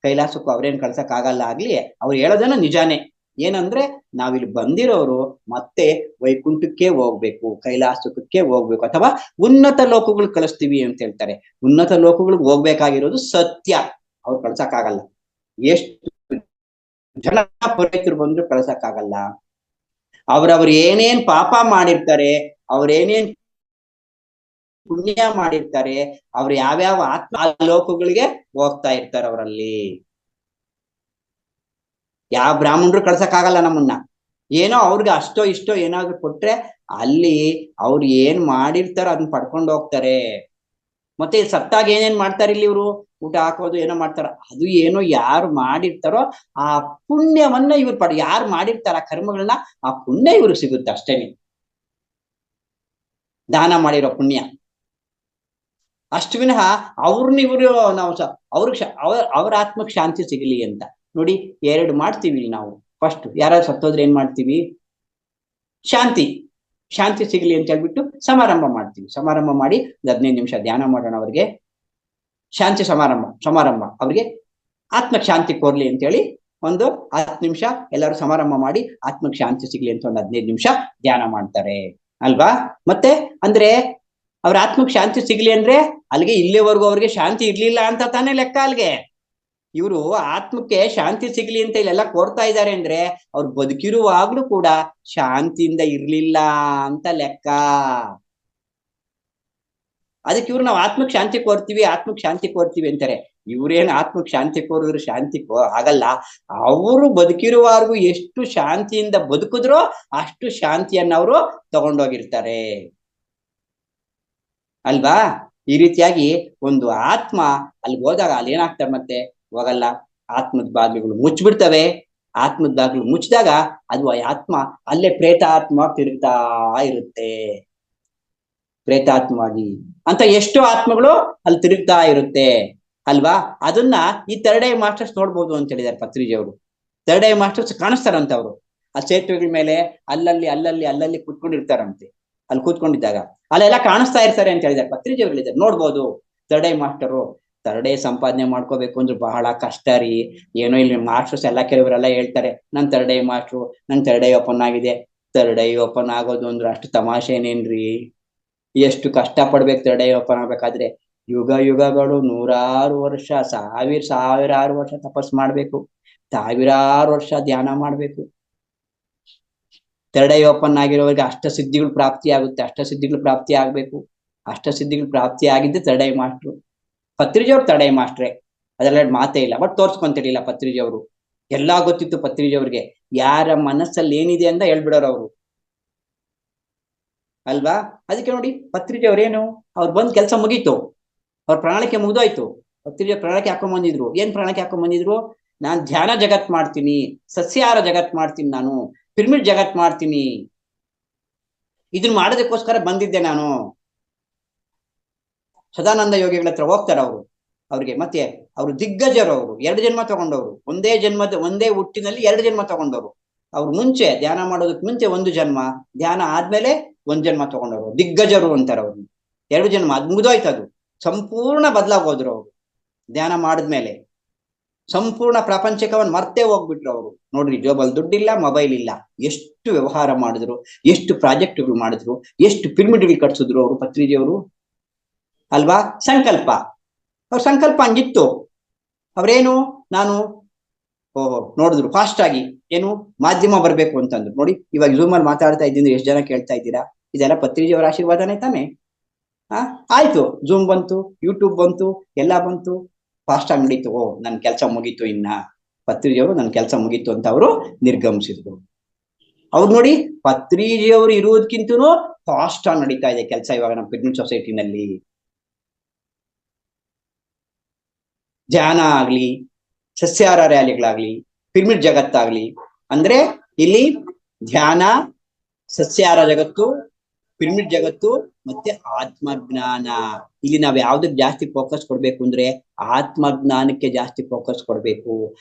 ಕೈಲಾಸಕ್ಕೂ ಅವ್ರೇನ್ ಕಳ್ಸಕ್ ಆಗಲ್ಲ ಆಗ್ಲಿ. ಅವ್ರು ಹೇಳೋದನ್ನ ನಿಜಾನೇ. ಏನಂದ್ರೆ ನಾವಿಲ್ಲಿ ಬಂದಿರೋರು ಮತ್ತೆ ವೈಕುಂಠಕ್ಕೆ ಹೋಗ್ಬೇಕು, ಕೈಲಾಸಕ್ಕೆ ಹೋಗ್ಬೇಕು, ಅಥವಾ ಉನ್ನತ ಲೋಕಗಳು ಕಳಿಸ್ತೀವಿ ಅಂತ ಹೇಳ್ತಾರೆ. ಉನ್ನತ ಲೋಕಗಳಿಗೆ ಹೋಗ್ಬೇಕಾಗಿರೋದು ಸತ್ಯ, ಅವ್ರು ಕಳ್ಸಕ್ ಆಗಲ್ಲ. ಎಷ್ಟು ಜನ ಪುರೋಹಿತರು ಬಂದ್ರು ಕಳ್ಸಕ್ಕಾಗಲ್ಲ. ಅವ್ರವ್ರು ಏನೇನ್ ಪಾಪ ಮಾಡಿರ್ತಾರೆ, ಅವ್ರೇನೇನ್ ಪುಣ್ಯ ಮಾಡಿರ್ತಾರೆ, ಅವ್ರು ಯಾವ್ಯಾವ ಆತ್ಮ ಲೋಕಗಳಿಗೆ ಹೋಗ್ತಾ ಇರ್ತಾರೆ. ಅವರಲ್ಲಿ ಯಾವ ಬ್ರಾಹ್ಮಣರು ಕಳ್ಸಕ್ಕಾಗಲ್ಲ ನಮ್ಮನ್ನ. ಏನೋ ಅವ್ರಿಗೆ ಅಷ್ಟೋ ಇಷ್ಟೋ ಏನಾದ್ರು ಕೊಟ್ರೆ ಅಲ್ಲಿ ಅವ್ರು ಏನ್ ಮಾಡಿರ್ತಾರೋ ಅದನ್ನ ಪಡ್ಕೊಂಡು ಹೋಗ್ತಾರೆ. ಮತ್ತೆ ಸತ್ತಾಗ ಏನೇನ್ ಮಾಡ್ತಾರೆ ಇಲ್ಲಿ ಇವ್ರು? ಊಟ ಹಾಕೋದು ಏನೋ ಮಾಡ್ತಾರ. ಅದು ಏನೋ ಯಾರು ಮಾಡಿರ್ತಾರೋ ಆ ಪುಣ್ಯವನ್ನ ಇವ್ರು ಯಾರು ಮಾಡಿರ್ತಾರ ಆ ಕರ್ಮಗಳನ್ನ, ಆ ಪುಣ್ಯ ಇವ್ರಿಗೆ ಸಿಗುತ್ತೆ ಅಷ್ಟೇನೆ. ದಾನ ಮಾಡಿರೋ ಪುಣ್ಯ ಅಷ್ಟು ವಿನಃ ಅವ್ರನ್ನ ಇವರು ನಾವು ಅವ್ರಿಗೆ ಅವ್ರ ಆತ್ಮಕ್ಕೆ ಶಾಂತಿ ಸಿಗಲಿ ಅಂತ ನೋಡಿ 2 ಮಾಡ್ತೀವಿ ನಾವು. ಫಸ್ಟ್ ಯಾರಾದ್ರೂ ಸತ್ತೋದ್ರೆ ಏನ್ ಮಾಡ್ತೀವಿ? ಶಾಂತಿ ಸಿಗಲಿ ಅಂತ ಹೇಳ್ಬಿಟ್ಟು ಸಮಾರಂಭ ಮಾಡ್ತೀವಿ. ಸಮಾರಂಭ ಮಾಡಿ 15 ನಿಮಿಷ ಧ್ಯಾನ ಮಾಡೋಣ ಅವ್ರಿಗೆ. ಶಾಂತಿ ಸಮಾರಂಭ ಅವ್ರಿಗೆ ಆತ್ಮಕ್ಕೆ ಶಾಂತಿ ಕೋರ್ಲಿ ಅಂತ ಹೇಳಿ ಒಂದು 10 ನಿಮಿಷ ಎಲ್ಲರೂ ಸಮಾರಂಭ ಮಾಡಿ ಆತ್ಮಕ್ಕೆ ಶಾಂತಿ ಸಿಗ್ಲಿ ಅಂತ ಒಂದು 15 ನಿಮಿಷ ಧ್ಯಾನ ಮಾಡ್ತಾರೆ ಅಲ್ವಾ? ಮತ್ತೆ ಅಂದ್ರೆ ಅವ್ರ ಆತ್ಮಕ್ಕೆ ಶಾಂತಿ ಸಿಗ್ಲಿ ಅಂದ್ರೆ ಅಲ್ಲಿಗೆ ಇಲ್ಲಿವರೆಗೂ ಅವ್ರಿಗೆ ಶಾಂತಿ ಇರ್ಲಿಲ್ಲ ಅಂತ ತಾನೇ ಲೆಕ್ಕ. ಅಲ್ಲಿಗೆ ಇವರು ಆತ್ಮಕ್ಕೆ ಶಾಂತಿ ಸಿಗ್ಲಿ ಅಂತ ಇಲ್ಲೆಲ್ಲ ಕೋರ್ತಾ ಇದ್ದಾರೆ ಅಂದ್ರೆ ಅವ್ರು ಬದುಕಿರುವಾಗ್ಲೂ ಕೂಡ ಶಾಂತಿಯಿಂದ ಇರ್ಲಿಲ್ಲ ಅಂತ ಲೆಕ್ಕ. ಅದಕ್ಕೆ ಇವ್ರು ನಾವು ಆತ್ಮಕ್ಕೆ ಶಾಂತಿ ಕೋರ್ತೀವಿ ಅಂತಾರೆ. ಇವ್ರೇನ್ ಆತ್ಮಕ್ಕೆ ಶಾಂತಿ ಕೋರಿದ್ರು ಶಾಂತಿ ಆಗಲ್ಲ. ಅವರು ಬದುಕಿರುವಾರ್ಗು ಎಷ್ಟು ಶಾಂತಿಯಿಂದ ಬದುಕಿದ್ರೋ ಅಷ್ಟು ಶಾಂತಿಯನ್ನ ಅವರು ತಗೊಂಡೋಗಿರ್ತಾರೆ ಅಲ್ವಾ? ಈ ರೀತಿಯಾಗಿ ಒಂದು ಆತ್ಮ ಅಲ್ಲಿ ಹೋದಾಗ ಅಲ್ಲಿ ಏನಾಗ್ತಾರೆ? ಮತ್ತೆ ಹೋಗಲ್ಲ. ಆತ್ಮದ ಬಾಗಿಲುಗಳು ಮುಚ್ಚಿಬಿಡ್ತವೆ. ಆತ್ಮದ ಬಾಗಿಲು ಮುಚ್ಚಿದಾಗ ಅದು ಆತ್ಮ ಅಲ್ಲೇ ಪ್ರೇತಾತ್ಮ ತಿರುಗ್ತಾ ಇರುತ್ತೆ. ಪ್ರೇತಾತ್ಮವಾಗಿ ಅಂತ ಎಷ್ಟೋ ಆತ್ಮಗಳು ಅಲ್ಲಿ ತಿರುಗ್ತಾ ಇರುತ್ತೆ ಅಲ್ವಾ? ಅದನ್ನ ಈ ಥರ್ಡ್ ಐ ಮಾಸ್ಟರ್ಸ್ ನೋಡ್ಬೋದು ಅಂತ ಹೇಳಿದ್ದಾರೆ ಪತ್ರಿಜಿಯವರು. ಥರ್ಡ್ ಐ ಮಾಸ್ಟರ್ಸ್ ಕಾಣಿಸ್ತಾರಂತೆ ಅವರು ಆ ಸೇತುವೆಗಳ ಮೇಲೆ ಅಲ್ಲಲ್ಲಿ ಕೂತ್ಕೊಂಡಿರ್ತಾರಂತೆ. ಅಲ್ಲಿ ಕೂತ್ಕೊಂಡಿದ್ದಾಗ ಅಲ್ಲೆಲ್ಲ ಕಾಣಿಸ್ತಾ ಇರ್ತಾರೆ ಅಂತ ಹೇಳಿದ್ದಾರೆ ಪತ್ರಿಜಿಯವರು ಹೇಳಿದ್ದಾರೆ. ನೋಡ್ಬೋದು ಥರ್ಡ್ ಐ ಮಾಸ್ಟರು ತರಡೆ ಸಂಪಾದನೆ ಮಾಡ್ಕೋಬೇಕು ಅಂದ್ರೆ ಬಹಳ ಕಷ್ಟ ರೀ. ಏನೋ ಇಲ್ಲಿ ಮಾಸ್ಟರ್ಸ್ ಎಲ್ಲ ಕೆಲವರೆಲ್ಲ ಹೇಳ್ತಾರೆ, ನನ್ ತರಡೆ ಮಾಸ್ಟ್ರು, ನನ್ ತರಡೆ ಓಪನ್ ಆಗಿದೆ. ತರಡೆ ಓಪನ್ ಆಗೋದು ಅಂದ್ರೆ ಅಷ್ಟು ತಮಾಷೆ ಏನೇನ್ರಿ? ಎಷ್ಟು ಕಷ್ಟ ಪಡ್ಬೇಕು ತರಡೆ ಓಪನ್ ಆಗ್ಬೇಕಾದ್ರೆ. ಯುಗ ಯುಗಗಳು, ನೂರಾರು ವರ್ಷ, ಸಾವಿರಾರು ವರ್ಷ ತಪಸ್ ಮಾಡ್ಬೇಕು, ಸಾವಿರಾರು ವರ್ಷ ಧ್ಯಾನ ಮಾಡ್ಬೇಕು. ತರಡೆ ಓಪನ್ ಆಗಿರೋರಿಗೆ ಅಷ್ಟಸಿದ್ಧಿಗಳು ಪ್ರಾಪ್ತಿ ಆಗುತ್ತೆ, ಅಷ್ಟಸಿದ್ಧಿಗಳು ಪ್ರಾಪ್ತಿ ಆಗ್ಬೇಕು. ಅಷ್ಟಸಿದ್ಧಿಗಳು ಪ್ರಾಪ್ತಿ ಆಗಿದ್ದೆ ತರಡೆ ಮಾಸ್ಟ್ರು. ಪತ್ರಿಜಿಯವ್ರು ತರಡೆ ಮಾಸ್ಟ್ರೆ, ಅದೆಲ್ಲ ಮಾತೇ ಇಲ್ಲ. ಬಟ್ ತೋರ್ಸ್ಕೊಂತಿರ್ಲಿಲ್ಲ ಪತ್ರಿಜಿಯವರು. ಎಲ್ಲಾ ಗೊತ್ತಿತ್ತು ಪತ್ರಿಜಿಯವ್ರಿಗೆ, ಯಾರ ಮನಸ್ಸಲ್ಲಿ ಏನಿದೆ ಅಂತ ಹೇಳ್ಬಿಡೋರು ಅವರು, ಅಲ್ವಾ? ಅದಕ್ಕೆ ನೋಡಿ ಪತ್ರಿಜಿಯವ್ರೇನು, ಅವ್ರು ಬಂದ್ ಕೆಲಸ ಮುಗೀತು, ಅವ್ರ ಪ್ರಣಾಳಿಕೆ ಮುಗ್ದೋಯ್ತು. ಪತ್ರಿಜಿಯ ಪ್ರಣಾಳಿಕೆ ಹಾಕೊಂಡ್ ಬಂದಿದ್ರು. ಏನ್ ಪ್ರಣಾಳಿಕೆ ಹಾಕೊಂಡ್ ಬಂದಿದ್ರು? ನಾನ್ ಧ್ಯಾನ ಜಗತ್ ಮಾಡ್ತೀನಿ, ಸಸ್ಯಾಹಾರ ಜಗತ್ ಮಾಡ್ತೀನಿ, ನಾನು ಪಿರಮಿಡ್ ಜಗತ್ ಮಾಡ್ತೀನಿ. ಇದನ್ನ ಮಾಡೋದಕ್ಕೋಸ್ಕರ ಬಂದಿದ್ದೆ ನಾನು. ಸದಾನಂದ ಯೋಗಿಗಳ ಹತ್ರ ಹೋಗ್ತಾರೆ ಅವರು. ಅವ್ರಿಗೆ ಮತ್ತೆ ಅವರು ದಿಗ್ಗಜರು, ಅವರು 2 ಜನ್ಮ ತಗೊಂಡವ್ರು. ಒಂದೇ ಹುಟ್ಟಿನಲ್ಲಿ 2 ಜನ್ಮ ತಗೊಂಡವ್ರು. ಅವ್ರು ಮುಂಚೆ ಧ್ಯಾನ ಮಾಡೋದಕ್ಕೆ ಮುಂಚೆ 1 ಜನ್ಮ, ಧ್ಯಾನ ಆದ್ಮೇಲೆ 1 ಜನ್ಮ ತಗೊಂಡವ್ರು. ದಿಗ್ಗಜರು ಅಂತಾರೆ ಅವ್ರು. 2 ಜನ್ಮ ಅದ್ ಮುಗ್ದೋಯ್ತು, ಅದು ಸಂಪೂರ್ಣ ಬದಲಾಗೋದ್ರು ಅವರು. ಧ್ಯಾನ ಮಾಡಿದ್ಮೇಲೆ ಸಂಪೂರ್ಣ ಪ್ರಪಂಚಕವನ್ನ ಮರ್ತೇ ಹೋಗ್ಬಿಟ್ರು ಅವರು. ನೋಡ್ರಿ, ಜೋಬಲ್ ದುಡ್ಡಿಲ್ಲ, ಮೊಬೈಲ್ ಇಲ್ಲ, ಎಷ್ಟು ವ್ಯವಹಾರ ಮಾಡಿದ್ರು, ಎಷ್ಟು ಪ್ರಾಜೆಕ್ಟ್ಗಳು ಮಾಡಿದ್ರು, ಎಷ್ಟು ಪಿರಮಿಡ್ಗಳು ಕಟ್ಸಿದ್ರು ಅವರು ಪತ್ರಿಜಿಯವರು, ಅಲ್ವಾ? ಸಂಕಲ್ಪ, ಅವ್ರ ಸಂಕಲ್ಪ ಹಂಗಿತ್ತು. ಅವ್ರೇನು, ನಾನು ನೋಡಿದ್ರು ಫಾಸ್ಟ್ ಆಗಿ ಏನು ಮಾಧ್ಯಮ ಬರ್ಬೇಕು ಅಂತಂದ್ರು. ನೋಡಿ, ಇವಾಗ ಝೂಮ್ ಅಲ್ಲಿ ಮಾತಾಡ್ತಾ ಇದ್ದೀನಿ, ಎಷ್ಟು ಜನ ಕೇಳ್ತಾ ಇದ್ದೀರಾ? ಇದೆಲ್ಲ ಪತ್ರಿಜಿಯವರ ಆಶೀರ್ವಾದನೇ ತಾನೆ. ಆಯ್ತು, ಝೂಮ್ ಬಂತು, ಯೂಟ್ಯೂಬ್ ಬಂತು, ಎಲ್ಲ ಬಂತು, ಫಾಸ್ಟ್ ಆಗಿ ನಡೀತು. ನನ್ ಕೆಲಸ ಮುಗೀತು, ಇನ್ನ ಪತ್ರಿಜಿಯವರು ನನ್ ಕೆಲಸ ಮುಗೀತು ಅಂತ ಅವರು ನಿರ್ಗಮಿಸಿದ್ರು. ಅವ್ರು ನೋಡಿ, ಪತ್ರಿಜಿಯವರು ಇರುವುದಕ್ಕಿಂತನೂ ಫಾಸ್ಟ್ ಆಗಿ ನಡೀತಾ ಇದೆ ಕೆಲಸ ಇವಾಗ ನಮ್ಮ ಪಿರಮಿಡ್ ಸೊಸೈಟಿನಲ್ಲಿ. ಧ್ಯಾನ ಆಗ್ಲಿ, ಸಸ್ಯಾಹಾರ ರ್ಯಾಲಿಗಳಾಗ್ಲಿ, ಪಿರಮಿಡ್ ಜಗತ್ತಾಗ್ಲಿ, ಅಂದ್ರೆ ಇಲ್ಲಿ ಧ್ಯಾನ, ಸಸ್ಯಾಹಾರ ಜಗತ್ತು, ಪಿರಮಿಡ್ ಜಗತ್ತು ಮತ್ತೆ ಆತ್ಮಜ್ಞಾನ. ಇಲ್ಲಿ ನಾವ್ ಯಾವ್ದಕ್ ಜಾಸ್ತಿ ಫೋಕಸ್ ಕೊಡ್ಬೇಕು ಅಂದ್ರೆ ಆತ್ಮಜ್ಞಾನಕ್ಕೆ ಜಾಸ್ತಿ ಫೋಕಸ್ ಕೊಡ್ಬೇಕು.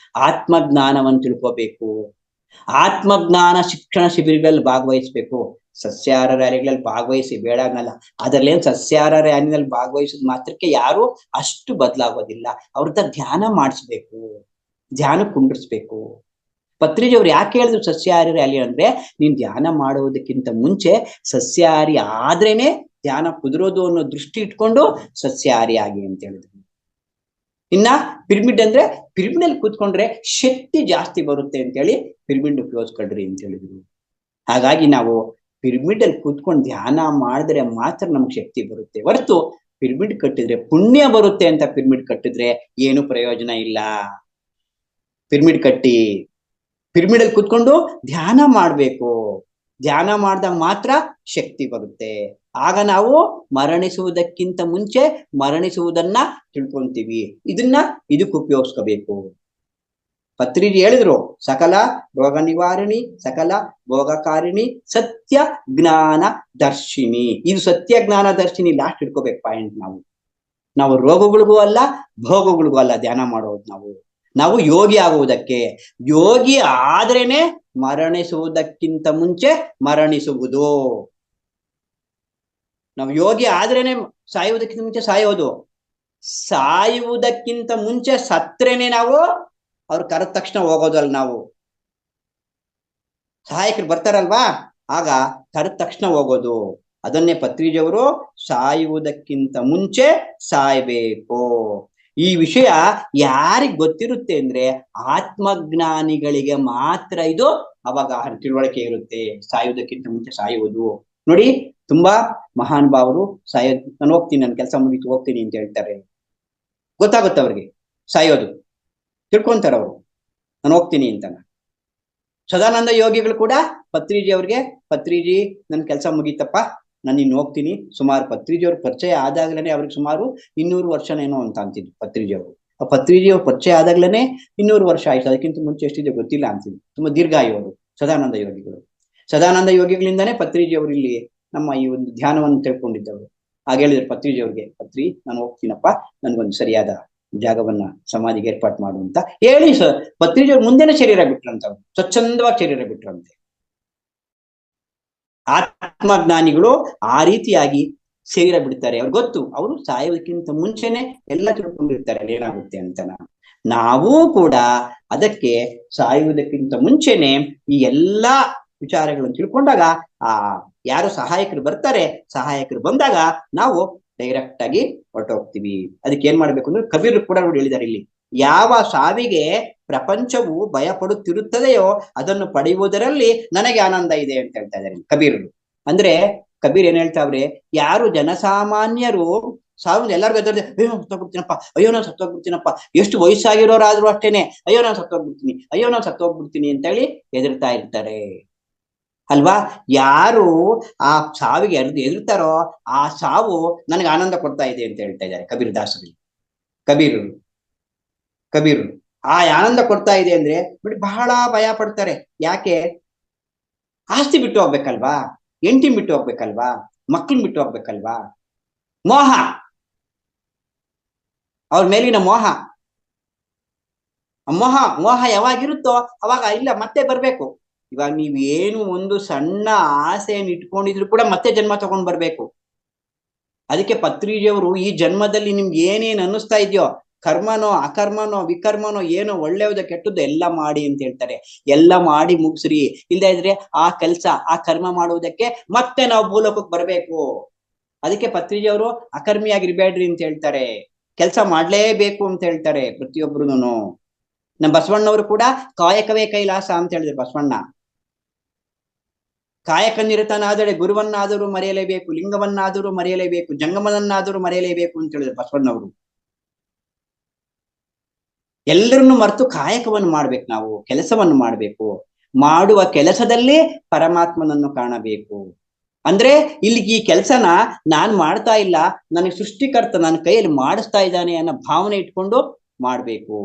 ಆತ್ಮಜ್ಞಾನವನ್ನು ತಿಳ್ಕೋಬೇಕು. ಆತ್ಮಜ್ಞಾನ ಶಿಕ್ಷಣ ಶಿಬಿರಗಳಲ್ಲಿ ಭಾಗವಹಿಸ್ಬೇಕು. ಸಸ್ಯಾಹಾರ ರ್ಯಾಲಿಗಳಲ್ಲಿ ಭಾಗವಹಿಸಿ ಬೇಡ ಅನ್ನಲ್ಲ, ಅದ್ರಲ್ಲೇನ್ ಸಸ್ಯಾಹಾರ ರ್ಯಾಲಿನಲ್ಲಿ ಭಾಗವಹಿಸಿದ ಮಾತ್ರಕ್ಕೆ ಯಾರು ಅಷ್ಟು ಬದಲಾಗೋದಿಲ್ಲ. ಅವ್ರದ್ದ ಧ್ಯಾನ ಮಾಡಿಸ್ಬೇಕು, ಧ್ಯಾನ ಕುಂಡ್ರಿಸ್ಬೇಕು. ಪತ್ರಿಜಿಯವ್ರು ಯಾಕೆ ಹೇಳಿದ್ರು ಸಸ್ಯಾಹಾರಿ ರ್ಯಾಲಿ ಅಂದ್ರೆ, ನೀನ್ ಧ್ಯಾನ ಮಾಡುವುದಕ್ಕಿಂತ ಮುಂಚೆ ಸಸ್ಯಾಹಾರಿ ಆದ್ರೇನೆ ಧ್ಯಾನ ಕುದುರೋದು ಅನ್ನೋ ದೃಷ್ಟಿ ಇಟ್ಕೊಂಡು ಸಸ್ಯಾಹಾರಿ ಆಗಿ ಅಂತ ಹೇಳಿದ್ರು. ಇನ್ನ ಪಿರಮಿಡ್ ಅಂದ್ರೆ, ಪಿರಮಿಡ್ ಅಲ್ಲಿ ಕೂತ್ಕೊಂಡ್ರೆ ಶಕ್ತಿ ಜಾಸ್ತಿ ಬರುತ್ತೆ ಅಂತೇಳಿ ಪಿರಮಿಡ್ ಉಪಯೋಗಿಸ್ಕೊಳ್ರಿ ಅಂತ ಹೇಳಿದ್ರು. ಹಾಗಾಗಿ ನಾವು ಪಿರಮಿಡ್ ಅಲ್ಲಿ ಕೂತ್ಕೊಂಡು ಧ್ಯಾನ ಮಾಡಿದ್ರೆ ಮಾತ್ರ ನಮ್ಗೆ ಶಕ್ತಿ ಬರುತ್ತೆ ಹೊರತು ಪಿರಮಿಡ್ ಕಟ್ಟಿದ್ರೆ ಪುಣ್ಯ ಬರುತ್ತೆ ಅಂತ ಪಿರಮಿಡ್ ಕಟ್ಟಿದ್ರೆ ಏನು ಪ್ರಯೋಜನ ಇಲ್ಲ. ಪಿರಮಿಡ್ ಕಟ್ಟಿ ಪಿರಮಿಡ್ ಅಲ್ಲಿ ಕೂತ್ಕೊಂಡು ಧ್ಯಾನ ಮಾಡ್ಬೇಕು. ಧ್ಯಾನ ಮಾಡಿದಾಗ ಮಾತ್ರ ಶಕ್ತಿ ಬರುತ್ತೆ. ಆಗ ನಾವು ಮರಣಿಸುವುದಕ್ಕಿಂತ ಮುಂಚೆ ಮರಣಿಸುವುದನ್ನ ತಿಳ್ಕೊಂತೀವಿ. ಇದಕ್ಕೆ ಉಪಯೋಗಿಸ್ಕೋಬೇಕು. ಪತ್ರಿಜಿ ಹೇಳಿದ್ರು, ಸಕಲ ರೋಗ ನಿವಾರಣಿ, ಸಕಲ ಭೋಗಕಾರಿಣಿ, ಸತ್ಯ ಜ್ಞಾನ ದರ್ಶಿನಿ. ಇದು ಸತ್ಯ ಜ್ಞಾನ ದರ್ಶಿನಿ ಲಾಸ್ಟ್ ಇಟ್ಕೋಬೇಕು ಪಾಯಿಂಟ್. ನಾವು ರೋಗಗಳಿಗೂ ಅಲ್ಲ, ಭೋಗಗಳಿಗೂ ಅಲ್ಲ ಧ್ಯಾನ ಮಾಡೋದು. ನಾವು ಯೋಗಿ ಆಗುವುದಕ್ಕೆ. ಯೋಗಿ ಆದ್ರೇನೆ ಮರಣಿಸುವುದಕ್ಕಿಂತ ಮುಂಚೆ ಮರಣಿಸುವುದು. ನಾವು ಯೋಗಿ ಆದ್ರೇನೆ ಸಾಯುವುದಕ್ಕಿಂತ ಮುಂಚೆ ಸಾಯೋದು. ಸಾಯುವುದಕ್ಕಿಂತ ಮುಂಚೆ ಸತ್ರೇನೆ ನಾವು ಅವ್ರು ಕರೆದ ತಕ್ಷಣ ಹೋಗೋದಲ್ಲ. ನಾವು ಸಹಾಯಕರು ಬರ್ತಾರಲ್ವಾ, ಆಗ ಕರೆದ ತಕ್ಷಣ ಹೋಗೋದು. ಅದನ್ನೇ ಪತ್ರಿಜಿಯವರು ಸಾಯುವುದಕ್ಕಿಂತ ಮುಂಚೆ ಸಾಯ್ಬೇಕು. ಈ ವಿಷಯ ಯಾರಿಗ್ ಗೊತ್ತಿರುತ್ತೆ ಅಂದ್ರೆ ಆತ್ಮಜ್ಞಾನಿಗಳಿಗೆ ಮಾತ್ರ ಇದು ಅವಗಾಹನ ತಿಳುವಳಿಕೆ ಇರುತ್ತೆ. ಸಾಯುವುದಕ್ಕಿಂತ ಮುಂಚೆ ಸಾಯುವುದು. ನೋಡಿ, ತುಂಬಾ ಮಹಾನ್ ಭಾವರು ನಾನು ಹೋಗ್ತೀನಿ, ನನ್ನ ಕೆಲಸ ಮುಗಿತು ಹೋಗ್ತೀನಿ ಅಂತ ಹೇಳ್ತಾರೆ. ಗೊತ್ತಾಗುತ್ತೆ ಅವ್ರಿಗೆ ಸಾಯೋದು, ತಿಳ್ಕೊಂತಾರ ಅವರು, ನಾನು ಹೋಗ್ತೀನಿ ಅಂತ. ಸದಾನಂದ ಯೋಗಿಗಳು ಕೂಡ ಪತ್ರಿಜಿ ಅವ್ರಿಗೆ, ಪತ್ರಿಜಿ ನನ್ ಕೆಲಸ ಮುಗೀತಪ್ಪ, ನಾನು ಇನ್ನು ಹೋಗ್ತೀನಿ. ಸುಮಾರು ಪತ್ರಿಜಿ ಅವ್ರ ಪರಿಚಯ ಆದಾಗ್ಲೇನೆ ಅವ್ರಿಗೆ ಸುಮಾರು 200 ವರ್ಷನೇನೋ ಅಂತ ಅಂತಿದ್ರು ಪತ್ರಿಜಿ ಅವರು. ಆ ಪತ್ರಿಜಿ ಅವ್ರ ಪರಿಚಯ ಆದಾಗ್ಲೇನೆ 200 ವರ್ಷ ಆಯ್ತು. ಅದಕ್ಕಿಂತ ಮುಂಚೆ ಎಷ್ಟಿದೆ ಗೊತ್ತಿಲ್ಲ ಅಂತಿದ್ರು. ತುಂಬಾ ದೀರ್ಘಾಯು ಅವರು ಸದಾನಂದ ಯೋಗಿಗಳು. ಸದಾನಂದ ಯೋಗಿಗಳಿಂದಾನೇ ಪತ್ರಿಜಿ ಅವರು ಇಲ್ಲಿ ನಮ್ಮ ಈ ಒಂದು ಧ್ಯಾನವನ್ನು ತಿಳ್ಕೊಂಡಿದ್ದವರು. ಆಗ ಹೇಳಿದ್ರು ಪತ್ರಿಜಿ ಅವ್ರಿಗೆ, ಪತ್ರಿ ನಾನು ಹೋಗ್ತೀನಪ್ಪ, ನನ್ಗೊಂದು ಸರಿಯಾದ ಜಾಗವನ್ನ ಸಮಾಧಿಗೆ ಏರ್ಪಾಟ್ ಮಾಡು ಅಂತ ಹೇಳಿ ಪತ್ರಿಜಿ ಅವ್ರು ಮುಂದೆನೆ ಶರೀರ ಬಿಟ್ರಂತ. ಅವ್ರು ಸ್ವಚ್ಛಂದವಾಗಿ ಶರೀರ ಬಿಟ್ರಂತೆ. ಆತ್ಮಜ್ಞಾನಿಗಳು ಆ ರೀತಿಯಾಗಿ ಸೇರ ಬಿಡ್ತಾರೆ. ಅವ್ರಿಗೆ ಗೊತ್ತು ಅವರು ಸಾಯೋದಕ್ಕಿಂತ ಮುಂಚೆನೆ ಎಲ್ಲ ತಿಳ್ಕೊಂಡಿರ್ತಾರೆ ಏನಾಗುತ್ತೆ ಅಂತ. ನಾವು ಕೂಡ ಅದಕ್ಕೆ ಸಾಯುವುದಕ್ಕಿಂತ ಮುಂಚೆನೆ ಈ ಎಲ್ಲಾ ವಿಚಾರಗಳನ್ನು ತಿಳ್ಕೊಂಡಾಗ ಆ ಯಾರು ಸಹಾಯಕರು ಬರ್ತಾರೆ, ಸಹಾಯಕರು ಬಂದಾಗ ನಾವು ಡೈರೆಕ್ಟ್ ಆಗಿ ಹೊರಟೋಗ್ತೀವಿ. ಅದಕ್ಕೆ ಏನ್ ಮಾಡ್ಬೇಕು ಅಂದ್ರೆ ಕಬೀರ್ ಕೂಡ ನೋಡಿ ಹೇಳಿದ್ದಾರೆ ಇಲ್ಲಿ, ಯಾವ ಸಾವಿಗೆ ಪ್ರಪಂಚವು ಭಯ ಪಡುತ್ತಿರುತ್ತದೆಯೋ ಅದನ್ನು ಪಡೆಯುವುದರಲ್ಲಿ ನನಗೆ ಆನಂದ ಇದೆ ಅಂತ ಹೇಳ್ತಾ ಇದ್ದಾರೆ ಕಬೀರ್. ಅಂದ್ರೆ ಕಬೀರ್ ಏನ್ ಹೇಳ್ತಾವ್ರೆ, ಯಾರು ಜನಸಾಮಾನ್ಯರು ಸಾವು ಎಲ್ಲರಿಗೂ ಎದುರ್ದೆ, ಅಯ್ಯೋ ನಾನು ಸತ್ತೋಗ್ಬಿಡ್ತೀನಪ್ಪ, ಅಯ್ಯೋ ನಾನು ಸತ್ತೋಗ್ಬಿಡ್ತೀನಪ್ಪ, ಎಷ್ಟು ವಯಸ್ಸಾಗಿರೋರಾದ್ರೂ ಅಷ್ಟೇನೆ ಅಯ್ಯೋ ನಾನು ಸತ್ತೋಗ್ಬಿಡ್ತೀನಿ, ಅಯ್ಯೋ ನಾನು ಸತ್ತೋಗ್ಬಿಡ್ತೀನಿ ಅಂತ ಹೇಳಿ ಎದುರ್ತಾ ಇರ್ತಾರೆ ಅಲ್ವಾ. ಯಾರು ಆ ಸಾವಿಗೆ ಎದುರ್ತಾರೋ ಆ ಸಾವು ನನಗೆ ಆನಂದ ಕೊಡ್ತಾ ಇದೆ ಅಂತ ಹೇಳ್ತಾ ಇದ್ದಾರೆ ಕಬೀರ್ ದಾಸರು. ಕಬೀರ್ ಆ ಆನಂದ ಕೊಡ್ತಾ ಇದೆ ಅಂದ್ರೆ ಬಿಡಿ ಬಹಳ ಭಯ ಪಡ್ತಾರೆ. ಯಾಕೆ? ಆಸ್ತಿ ಬಿಟ್ಟು ಹೋಗ್ಬೇಕಲ್ವಾ, ಹೆಂಡತಿ ಬಿಟ್ಟು ಹೋಗ್ಬೇಕಲ್ವಾ, ಮಕ್ಕಳನ್ನ ಬಿಟ್ಟು ಹೋಗ್ಬೇಕಲ್ವಾ, ಮೋಹ, ಅವ್ರ ಮೇಲಿನ ಮೋಹ ಮೋಹ ಯಾವಾಗಿರುತ್ತೋ ಅವಾಗ ಇಲ್ಲ ಮತ್ತೆ ಬರ್ಬೇಕು. ಇವಾಗ ನೀವೇನು ಒಂದು ಸಣ್ಣ ಆಸೆಯನ್ನು ಇಟ್ಕೊಂಡಿದ್ರು ಕೂಡ ಮತ್ತೆ ಜನ್ಮ ತಗೊಂಡ್ ಬರ್ಬೇಕು. ಅದಕ್ಕೆ ಪತ್ರಿಜಿಯವರು ಈ ಜನ್ಮದಲ್ಲಿ ನಿಮ್ಗೆ ಏನೇನು ಅನ್ನಿಸ್ತಾ ಇದೆಯೋ, ಕರ್ಮನೋ ಅಕರ್ಮನೋ ವಿಕರ್ಮನೋ ಏನೋ ಒಳ್ಳೆಯದ ಕೆಟ್ಟದ್ದು ಎಲ್ಲ ಮಾಡಿ ಅಂತ ಹೇಳ್ತಾರೆ. ಎಲ್ಲ ಮಾಡಿ ಮುಗಿಸ್ರಿ, ಇಲ್ಲದೆ ಇದ್ರೆ ಆ ಕೆಲಸ ಆ ಕರ್ಮ ಮಾಡುವುದಕ್ಕೆ ಮತ್ತೆ ನಾವು ಭೂಲೋಕಕ್ಕೆ ಬರ್ಬೇಕು. ಅದಕ್ಕೆ ಪತ್ರಿಜಿಯವರು ಅಕರ್ಮಿಯಾಗಿರ್ಬೇಡ್ರಿ ಅಂತ ಹೇಳ್ತಾರೆ, ಕೆಲಸ ಮಾಡ್ಲೇಬೇಕು ಅಂತ ಹೇಳ್ತಾರೆ ಪ್ರತಿಯೊಬ್ರುನು. ನಮ್ಮ ಬಸವಣ್ಣವರು ಕೂಡ ಕಾಯಕವೇ ಕೈಲಾಸ ಅಂತ ಹೇಳಿದ್ರು ಬಸವಣ್ಣ. ಕಾಯಕ ನಿರತನಾದರೆ ಗುರುವನ್ನಾದರೂ ಮರೆಯಲೇಬೇಕು, ಲಿಂಗವನ್ನಾದರೂ ಮರೆಯಲೇಬೇಕು, ಜಂಗಮನನ್ನಾದರೂ ಮರೆಯಲೇಬೇಕು ಅಂತ ಹೇಳಿದ್ರು ಬಸವಣ್ಣವರು. ಎಲ್ಲರನ್ನು ಮರೆತು ಕಾಯಕವನ್ನು ಮಾಡ್ಬೇಕು, ನಾವು ಕೆಲಸವನ್ನು ಮಾಡ್ಬೇಕು, ಮಾಡುವ ಕೆಲಸದಲ್ಲಿ ಪರಮಾತ್ಮನನ್ನು ಕಾಣಬೇಕು. ಅಂದ್ರೆ ಇಲ್ಲಿ ಈ ಕೆಲಸನ ನಾನ್ ಮಾಡ್ತಾ ಇಲ್ಲ, ನನಗೆ ಸೃಷ್ಟಿಕರ್ತ ನನ್ನ ಕೈಯಲ್ಲಿ ಮಾಡಿಸ್ತಾ ಇದ್ದಾನೆ ಅನ್ನೋ ಭಾವನೆ ಇಟ್ಕೊಂಡು ಮಾಡ್ಬೇಕು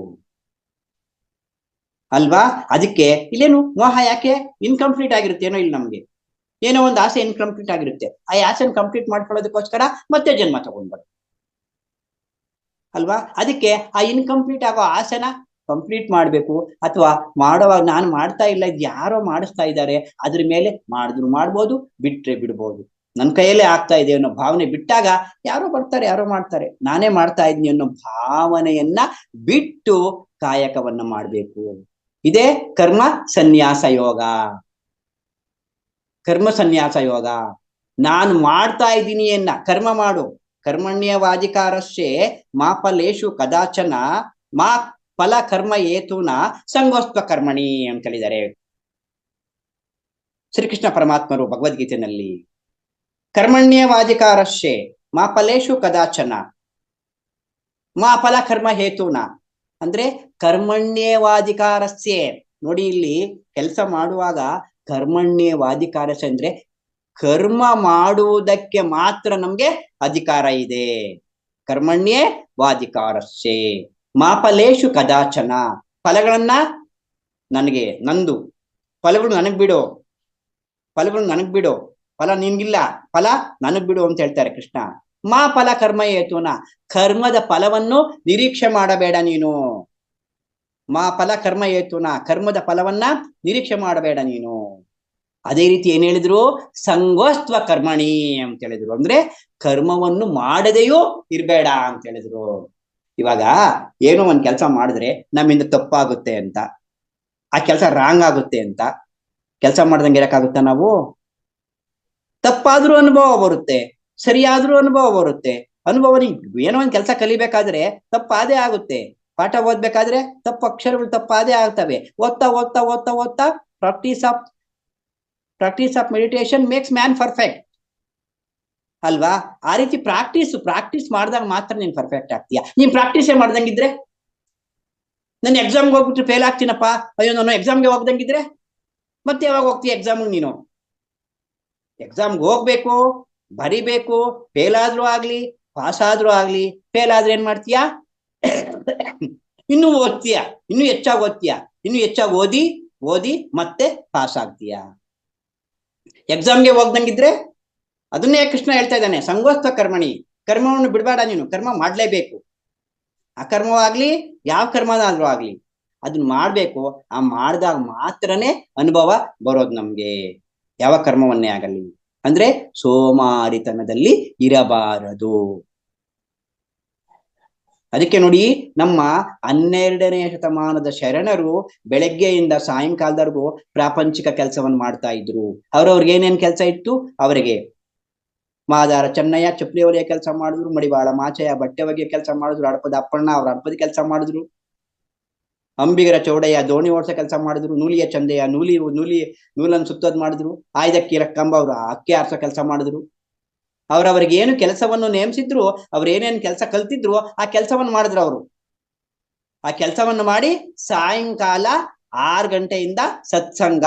ಅಲ್ವಾ. ಅದಕ್ಕೆ ಇಲ್ಲೇನು ಮೋಹ ಯಾಕೆ? ಇನ್ಕಂಪ್ಲೀಟ್ ಆಗಿರುತ್ತೆ ಏನೋ, ಇಲ್ಲಿ ನಮ್ಗೆ ಏನೋ ಒಂದು ಆಸೆ ಇನ್ಕಂಪ್ಲೀಟ್ ಆಗಿರುತ್ತೆ, ಆ ಆಸೆನ ಕಂಪ್ಲೀಟ್ ಮಾಡ್ಕೊಳ್ಳೋದಕ್ಕೋಸ್ಕರ ಮತ್ತೆ ಜನ್ಮ ತಗೊಂಡ್ಬಾರ ಅಲ್ವಾ. ಅದಕ್ಕೆ ಆ ಇನ್ಕಂಪ್ಲೀಟ್ ಆಗೋ ಆಸೆನ ಕಂಪ್ಲೀಟ್ ಮಾಡ್ಬೇಕು. ಅಥವಾ ಮಾಡುವಾಗ ನಾನು ಮಾಡ್ತಾ ಇಲ್ಲ, ಇದು ಯಾರೋ ಮಾಡಿಸ್ತಾ ಇದ್ದಾರೆ, ಅದ್ರ ಮೇಲೆ ಮಾಡಿದ್ರು ಮಾಡ್ಬೋದು, ಬಿಟ್ರೆ ಬಿಡ್ಬೋದು, ನನ್ನ ಕೈಯಲ್ಲೇ ಆಗ್ತಾ ಇದೆ ಅನ್ನೋ ಭಾವನೆ ಬಿಟ್ಟಾಗ ಯಾರೋ ಬರ್ತಾರೆ ಯಾರೋ ಮಾಡ್ತಾರೆ, ನಾನೇ ಮಾಡ್ತಾ ಇದ್ದೀನಿ ಅನ್ನೋ ಭಾವನೆಯನ್ನ ಬಿಟ್ಟು ಕಾಯಕವನ್ನ ಮಾಡ್ಬೇಕು. ಇದೇ ಕರ್ಮ ಸನ್ಯಾಸ ಯೋಗ. ಕರ್ಮ ಸನ್ಯಾಸ ಯೋಗ ನಾನು ಮಾಡ್ತಾ ಇದ್ದೀನಿ ಎನ್ನ ಕರ್ಮ ಮಾಡು. ಕರ್ಮಣ್ಯವಾಧಿಕಾರಸ್ಯೆ ಮಾ ಫಲೇಶು ಕದಾಚನ ಮಾ ಫಲ ಕರ್ಮ ಏತುನ ಸಂಗೋಸ್ತ್ವ ಕರ್ಮಣಿ ಅಂತ ಹೇಳಿದ್ದಾರೆ ಶ್ರೀಕೃಷ್ಣ ಪರಮಾತ್ಮರು ಭಗವದ್ಗೀತೆಯಲ್ಲಿ. ಕರ್ಮಣ್ಯವಾಧಿಕಾರಸ್ಯೆ ಮಾ ಫಲೇಶು ಕದಾಚನ ಮಾ ಫಲ ಕರ್ಮ ಹೇತುನ ಅಂದ್ರೆ ಕರ್ಮಣ್ಯವಾಧಿಕಾರಸ್ಯೆ. ನೋಡಿ ಇಲ್ಲಿ ಕೆಲಸ ಮಾಡುವಾಗ ಕರ್ಮಣ್ಯವಾಧಿಕಾರಸ್ಯೆ ಅಂದ್ರೆ ಕರ್ಮ ಮಾಡುವುದಕ್ಕೆ ಮಾತ್ರ ನಮ್ಗೆ ಅಧಿಕಾರ ಇದೆ. ಕರ್ಮಣ್ಯೇ ವಾಧಿಕಾರಸ್ಯೆ ಮಾ ಫಲೇಶು ಕದಾಚನ, ಫಲಗಳನ್ನ ನನಗೆ ನಂದು, ಫಲಗಳು ನನಗ್ ಬಿಡು, ಫಲಗಳು ನನಗ್ ಬಿಡು, ಫಲ ನಿನ್ಗಿಲ್ಲ, ಫಲ ನನಗ್ ಬಿಡು ಅಂತ ಹೇಳ್ತಾರೆ ಕೃಷ್ಣ. ಮಾ ಫಲ ಕರ್ಮ ಹೇತುನ, ಕರ್ಮದ ಫಲವನ್ನು ನಿರೀಕ್ಷೆ ಮಾಡಬೇಡ ನೀನು. ಮಾ ಫಲ ಕರ್ಮ ಹೇತುನ, ಕರ್ಮದ ಫಲವನ್ನ ನಿರೀಕ್ಷೆ ಮಾಡಬೇಡ ನೀನು. ಅದೇ ರೀತಿ ಏನ್ ಹೇಳಿದ್ರು? ಸಂಗೋಸ್ತ್ವ ಕರ್ಮಣಿ ಅಂತ ಹೇಳಿದ್ರು. ಅಂದ್ರೆ ಕರ್ಮವನ್ನು ಮಾಡದೆಯೂ ಇರ್ಬೇಡ ಅಂತ ಹೇಳಿದ್ರು. ಇವಾಗ ಏನೋ ಒಂದ್ ಕೆಲಸ ಮಾಡಿದ್ರೆ ನಮ್ಮಿಂದ ತಪ್ಪಾಗುತ್ತೆ ಅಂತ, ಆ ಕೆಲಸ ರಾಂಗ್ ಆಗುತ್ತೆ ಅಂತ ಕೆಲಸ ಮಾಡ್ದಂಗೆ ಇರಕ್ಕಾಗುತ್ತಾ ನಾವು? ತಪ್ಪಾದ್ರೂ ಅನುಭವ ಬರುತ್ತೆ, ಸರಿಯಾದ್ರೂ ಅನುಭವ ಬರುತ್ತೆ. ಅನುಭವ ಏನೋ ಒಂದ್ ಕೆಲಸ ಕಲಿಬೇಕಾದ್ರೆ ತಪ್ಪಾದೇ ಆಗುತ್ತೆ. ಪಾಠ ಓದ್ಬೇಕಾದ್ರೆ ತಪ್ಪು ಅಕ್ಷರಗಳು ತಪ್ಪಾದೇ ಆಗ್ತವೆ. ಓದ್ತಾ ಓದ್ತಾ ಓದ್ತಾ ಓದ್ತಾ practice of meditation makes man perfect ಅಲ್ವಾ. ಆ ರೀತಿ ಪ್ರಾಕ್ಟೀಸ್ ಮಾಡಿದಾಗ ಮಾತ್ರ ನೀನ್ ಪರ್ಫೆಕ್ಟ್ ಆಗ್ತೀಯ. ನೀನ್ ಪ್ರಾಕ್ಟೀಸೇ ಮಾಡ್ದಂಗಿದ್ರೆ, ನಾನು ಎಕ್ಸಾಮ್ಗೆ ಹೋಗ್ಬಿಟ್ಟು ಫೇಲ್ ಆಗ್ತೀನಪ್ಪ, ಅಯ್ಯೋ ನಾನು ಎಕ್ಸಾಮ್ಗೆ ಹೋಗ್ದಂಗಿದ್ರೆ ಮತ್ತೆ ಯಾವಾಗ ಹೋಗ್ತೀಯ ಎಕ್ಸಾಮ್ಗೆ? ನೀನು ಎಕ್ಸಾಮ್ಗೆ ಹೋಗ್ಬೇಕು, ಬರಿಬೇಕು, ಫೇಲ್ ಆದ್ರೂ ಆಗ್ಲಿ ಪಾಸ್ ಆದ್ರೂ ಆಗ್ಲಿ. ಫೇಲ್ ಆದ್ರೆ ಏನ್ ಮಾಡ್ತೀಯ? ಇನ್ನೂ ಓದ್ತೀಯ, ಇನ್ನೂ ಹೆಚ್ಚಾಗಿ ಓದ್ತೀಯ, ಇನ್ನೂ ಹೆಚ್ಚಾಗಿ ಓದಿ ಮತ್ತೆ ಪಾಸ್ ಆಗ್ತೀಯ. ಎಕ್ಸಾಮ್ಗೆ ಹೋಗ್ದಂಗಿದ್ರೆ ಅದನ್ನೇ ಕೃಷ್ಣ ಹೇಳ್ತಾ ಇದ್ದಾನೆ, ಸಂಗೋಸ್ತ್ವ ಕರ್ಮಣಿ. ಕರ್ಮವನ್ನು ಬಿಡಬೇಡ ನೀನು, ಕರ್ಮ ಮಾಡ್ಲೇಬೇಕು. ಅಕರ್ಮವಾಗ್ಲಿ ಯಾವ ಕರ್ಮನಾದ್ರೂ ಆಗ್ಲಿ ಅದನ್ನ ಮಾಡ್ಬೇಕು. ಆ ಮಾಡಿದಾಗ ಮಾತ್ರನೇ ಅನುಭವ ಬರೋದು ನಮ್ಗೆ, ಯಾವ ಕರ್ಮವನ್ನೇ ಆಗಲಿ ಅಂದ್ರೆ ಸೋಮಾರಿತನದಲ್ಲಿ ಇರಬಾರದು. ಅದಕ್ಕೆ ನೋಡಿ, ನಮ್ಮ 12ನೇ ಶತಮಾನದ ಶರಣರು ಬೆಳಗ್ಗೆಯಿಂದ ಸಾಯಂಕಾಲದವರೆಗೂ ಪ್ರಾಪಂಚಿಕ ಕೆಲಸವನ್ನು ಮಾಡ್ತಾ ಇದ್ರು. ಅವ್ರವ್ರಿಗೆ ಏನೇನ್ ಕೆಲಸ ಇತ್ತು, ಅವರಿಗೆ ಮಾದಾರ ಚೆನ್ನಯ್ಯ ಚಪ್ಪಲಿ ಹೊಲಿಯ ಕೆಲಸ ಮಾಡಿದ್ರು, ಮಡಿವಾಳ ಮಾಚಯ್ಯ ಬಟ್ಟೆ ಒಗೆಯ ಕೆಲಸ ಮಾಡಿದ್ರು, ಅಡಪದ ಅಪ್ಪಣ್ಣ ಅವ್ರ ಅಡಪದ ಕೆಲಸ ಮಾಡಿದ್ರು, ಅಂಬಿಗರ ಚೌಡಯ್ಯ ದೋಣಿ ಓಡಿಸೋ ಕೆಲಸ ಮಾಡಿದ್ರು, ನೂಲಿಯ ಚಂದಯ್ಯ ನೂಲನ್ನು ಸುತ್ತೋದ್ ಮಾಡಿದ್ರು, ಆಯ್ದಕ್ಕಿ ರಕ್ಕಂಬ ಅವರು ಅಕ್ಕಿ ಆರ್ಸೋ ಕೆಲಸ ಮಾಡಿದ್ರು. ಅವ್ರವ್ರಿಗೆ ಏನು ಕೆಲಸವನ್ನು ನೇಮಿಸಿದ್ರು, ಅವ್ರ ಏನೇನು ಕೆಲಸ ಕಲ್ತಿದ್ರು ಆ ಕೆಲಸವನ್ನು ಮಾಡಿದ್ರು. ಅವರು ಆ ಕೆಲಸವನ್ನು ಮಾಡಿ ಸಾಯಂಕಾಲ 6 ಗಂಟೆಯಿಂದ ಸತ್ಸಂಗ,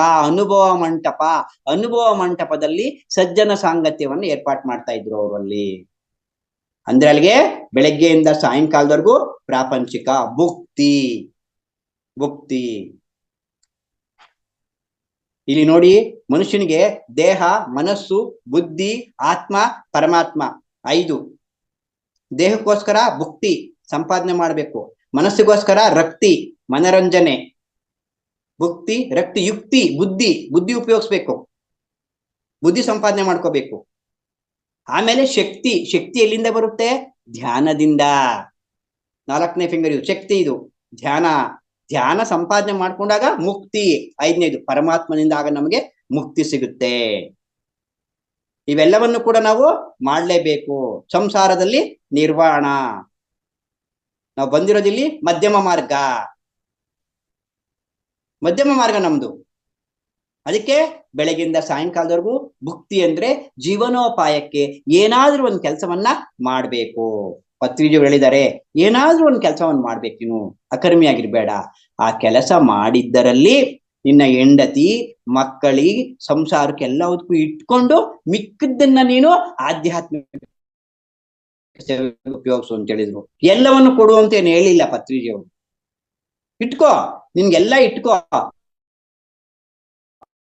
ಅನುಭವ ಮಂಟಪದಲ್ಲಿ ಸಜ್ಜನ ಸಾಂಗತ್ಯವನ್ನು ಏರ್ಪಾಟ್ ಮಾಡ್ತಾ ಇದ್ರು ಅವರಲ್ಲಿ. ಅಂದ್ರೆ ಅಲ್ಲಿಗೆ ಬೆಳಗ್ಗೆಯಿಂದ ಸಾಯಂಕಾಲದವರೆಗೂ ಪ್ರಾಪಂಚಿಕ ಭುಕ್ತಿ. ಇಲ್ಲಿ ನೋಡಿ, ಮನುಷ್ಯನಿಗೆ ದೇಹ, ಮನಸ್ಸು, ಬುದ್ಧಿ, ಆತ್ಮ, ಪರಮಾತ್ಮ 5. ದೇಹಕ್ಕೋಸ್ಕರ ಭುಕ್ತಿ ಸಂಪಾದನೆ ಮಾಡಬೇಕು, ಮನಸ್ಸಿಗೋಸ್ಕರ ರಕ್ತಿ ಮನರಂಜನೆ, ಭುಕ್ತಿ ರಕ್ತಿ ಯುಕ್ತಿ ಬುದ್ಧಿ ಉಪಯೋಗಿಸ್ಬೇಕು, ಬುದ್ಧಿ ಸಂಪಾದನೆ ಮಾಡ್ಕೋಬೇಕು. ಆಮೇಲೆ ಶಕ್ತಿ ಎಲ್ಲಿಂದ ಬರುತ್ತೆ? ಧ್ಯಾನದಿಂದ. 4ನೇ ಫಿಂಗರ್ ಇದು ಶಕ್ತಿ, ಇದು ಧ್ಯಾನ ಸಂಪಾದನೆ ಮಾಡ್ಕೊಂಡಾಗ ಮುಕ್ತಿ. 5ನೇದು ಪರಮಾತ್ಮನಿಂದ ಆಗ ನಮಗೆ ಮುಕ್ತಿ ಸಿಗುತ್ತೆ. ಇವೆಲ್ಲವನ್ನು ಕೂಡ ನಾವು ಮಾಡಲೇಬೇಕು. ಸಂಸಾರದಲ್ಲಿ ನಿರ್ವಾಣ. ನಾವು ಬಂದಿರೋದಿಲ್ಲಿ ಮಧ್ಯಮ ಮಾರ್ಗ ನಮ್ದು. ಅದಕ್ಕೆ ಬೆಳಗಿಂದ ಸಾಯಂಕಾಲದವರೆಗೂ ಭುಕ್ತಿ ಅಂದ್ರೆ ಜೀವನೋಪಾಯಕ್ಕೆ ಏನಾದ್ರೂ ಒಂದು ಕೆಲಸವನ್ನ ಮಾಡ್ಬೇಕು. ಪತ್ರಿಜಿ ಹೇಳಿದ್ದಾರೆ, ಏನಾದ್ರೂ ಒಂದು ಕೆಲಸವನ್ನು ಮಾಡ್ಬೇಕು, ನೀನು ಅಕರ್ಮಿಯಾಗಿರ್ಬೇಡ. ಆ ಕೆಲಸ ಮಾಡಿದ್ದರಲ್ಲಿ ನಿನ್ನ ಹೆಂಡತಿ ಮಕ್ಕಳಿಗೆ ಸಂಸಾರಕ್ಕೆ ಎಲ್ಲದಕ್ಕೂ ಇಟ್ಕೊಂಡು ಮಿಕ್ಕಿದ್ದನ್ನ ನೀನು ಆಧ್ಯಾತ್ಮಿಕ ಉಪಯೋಗಿಸು ಅಂತ ಹೇಳಿದ್ರು. ಎಲ್ಲವನ್ನು ಕೊಡು ಅಂತ ಏನು ಹೇಳಿಲ್ಲ ಪತ್ರಿಜಿ ಅವರು. ಇಟ್ಕೋ, ನಿನ್ಗೆಲ್ಲ ಇಟ್ಕೋ,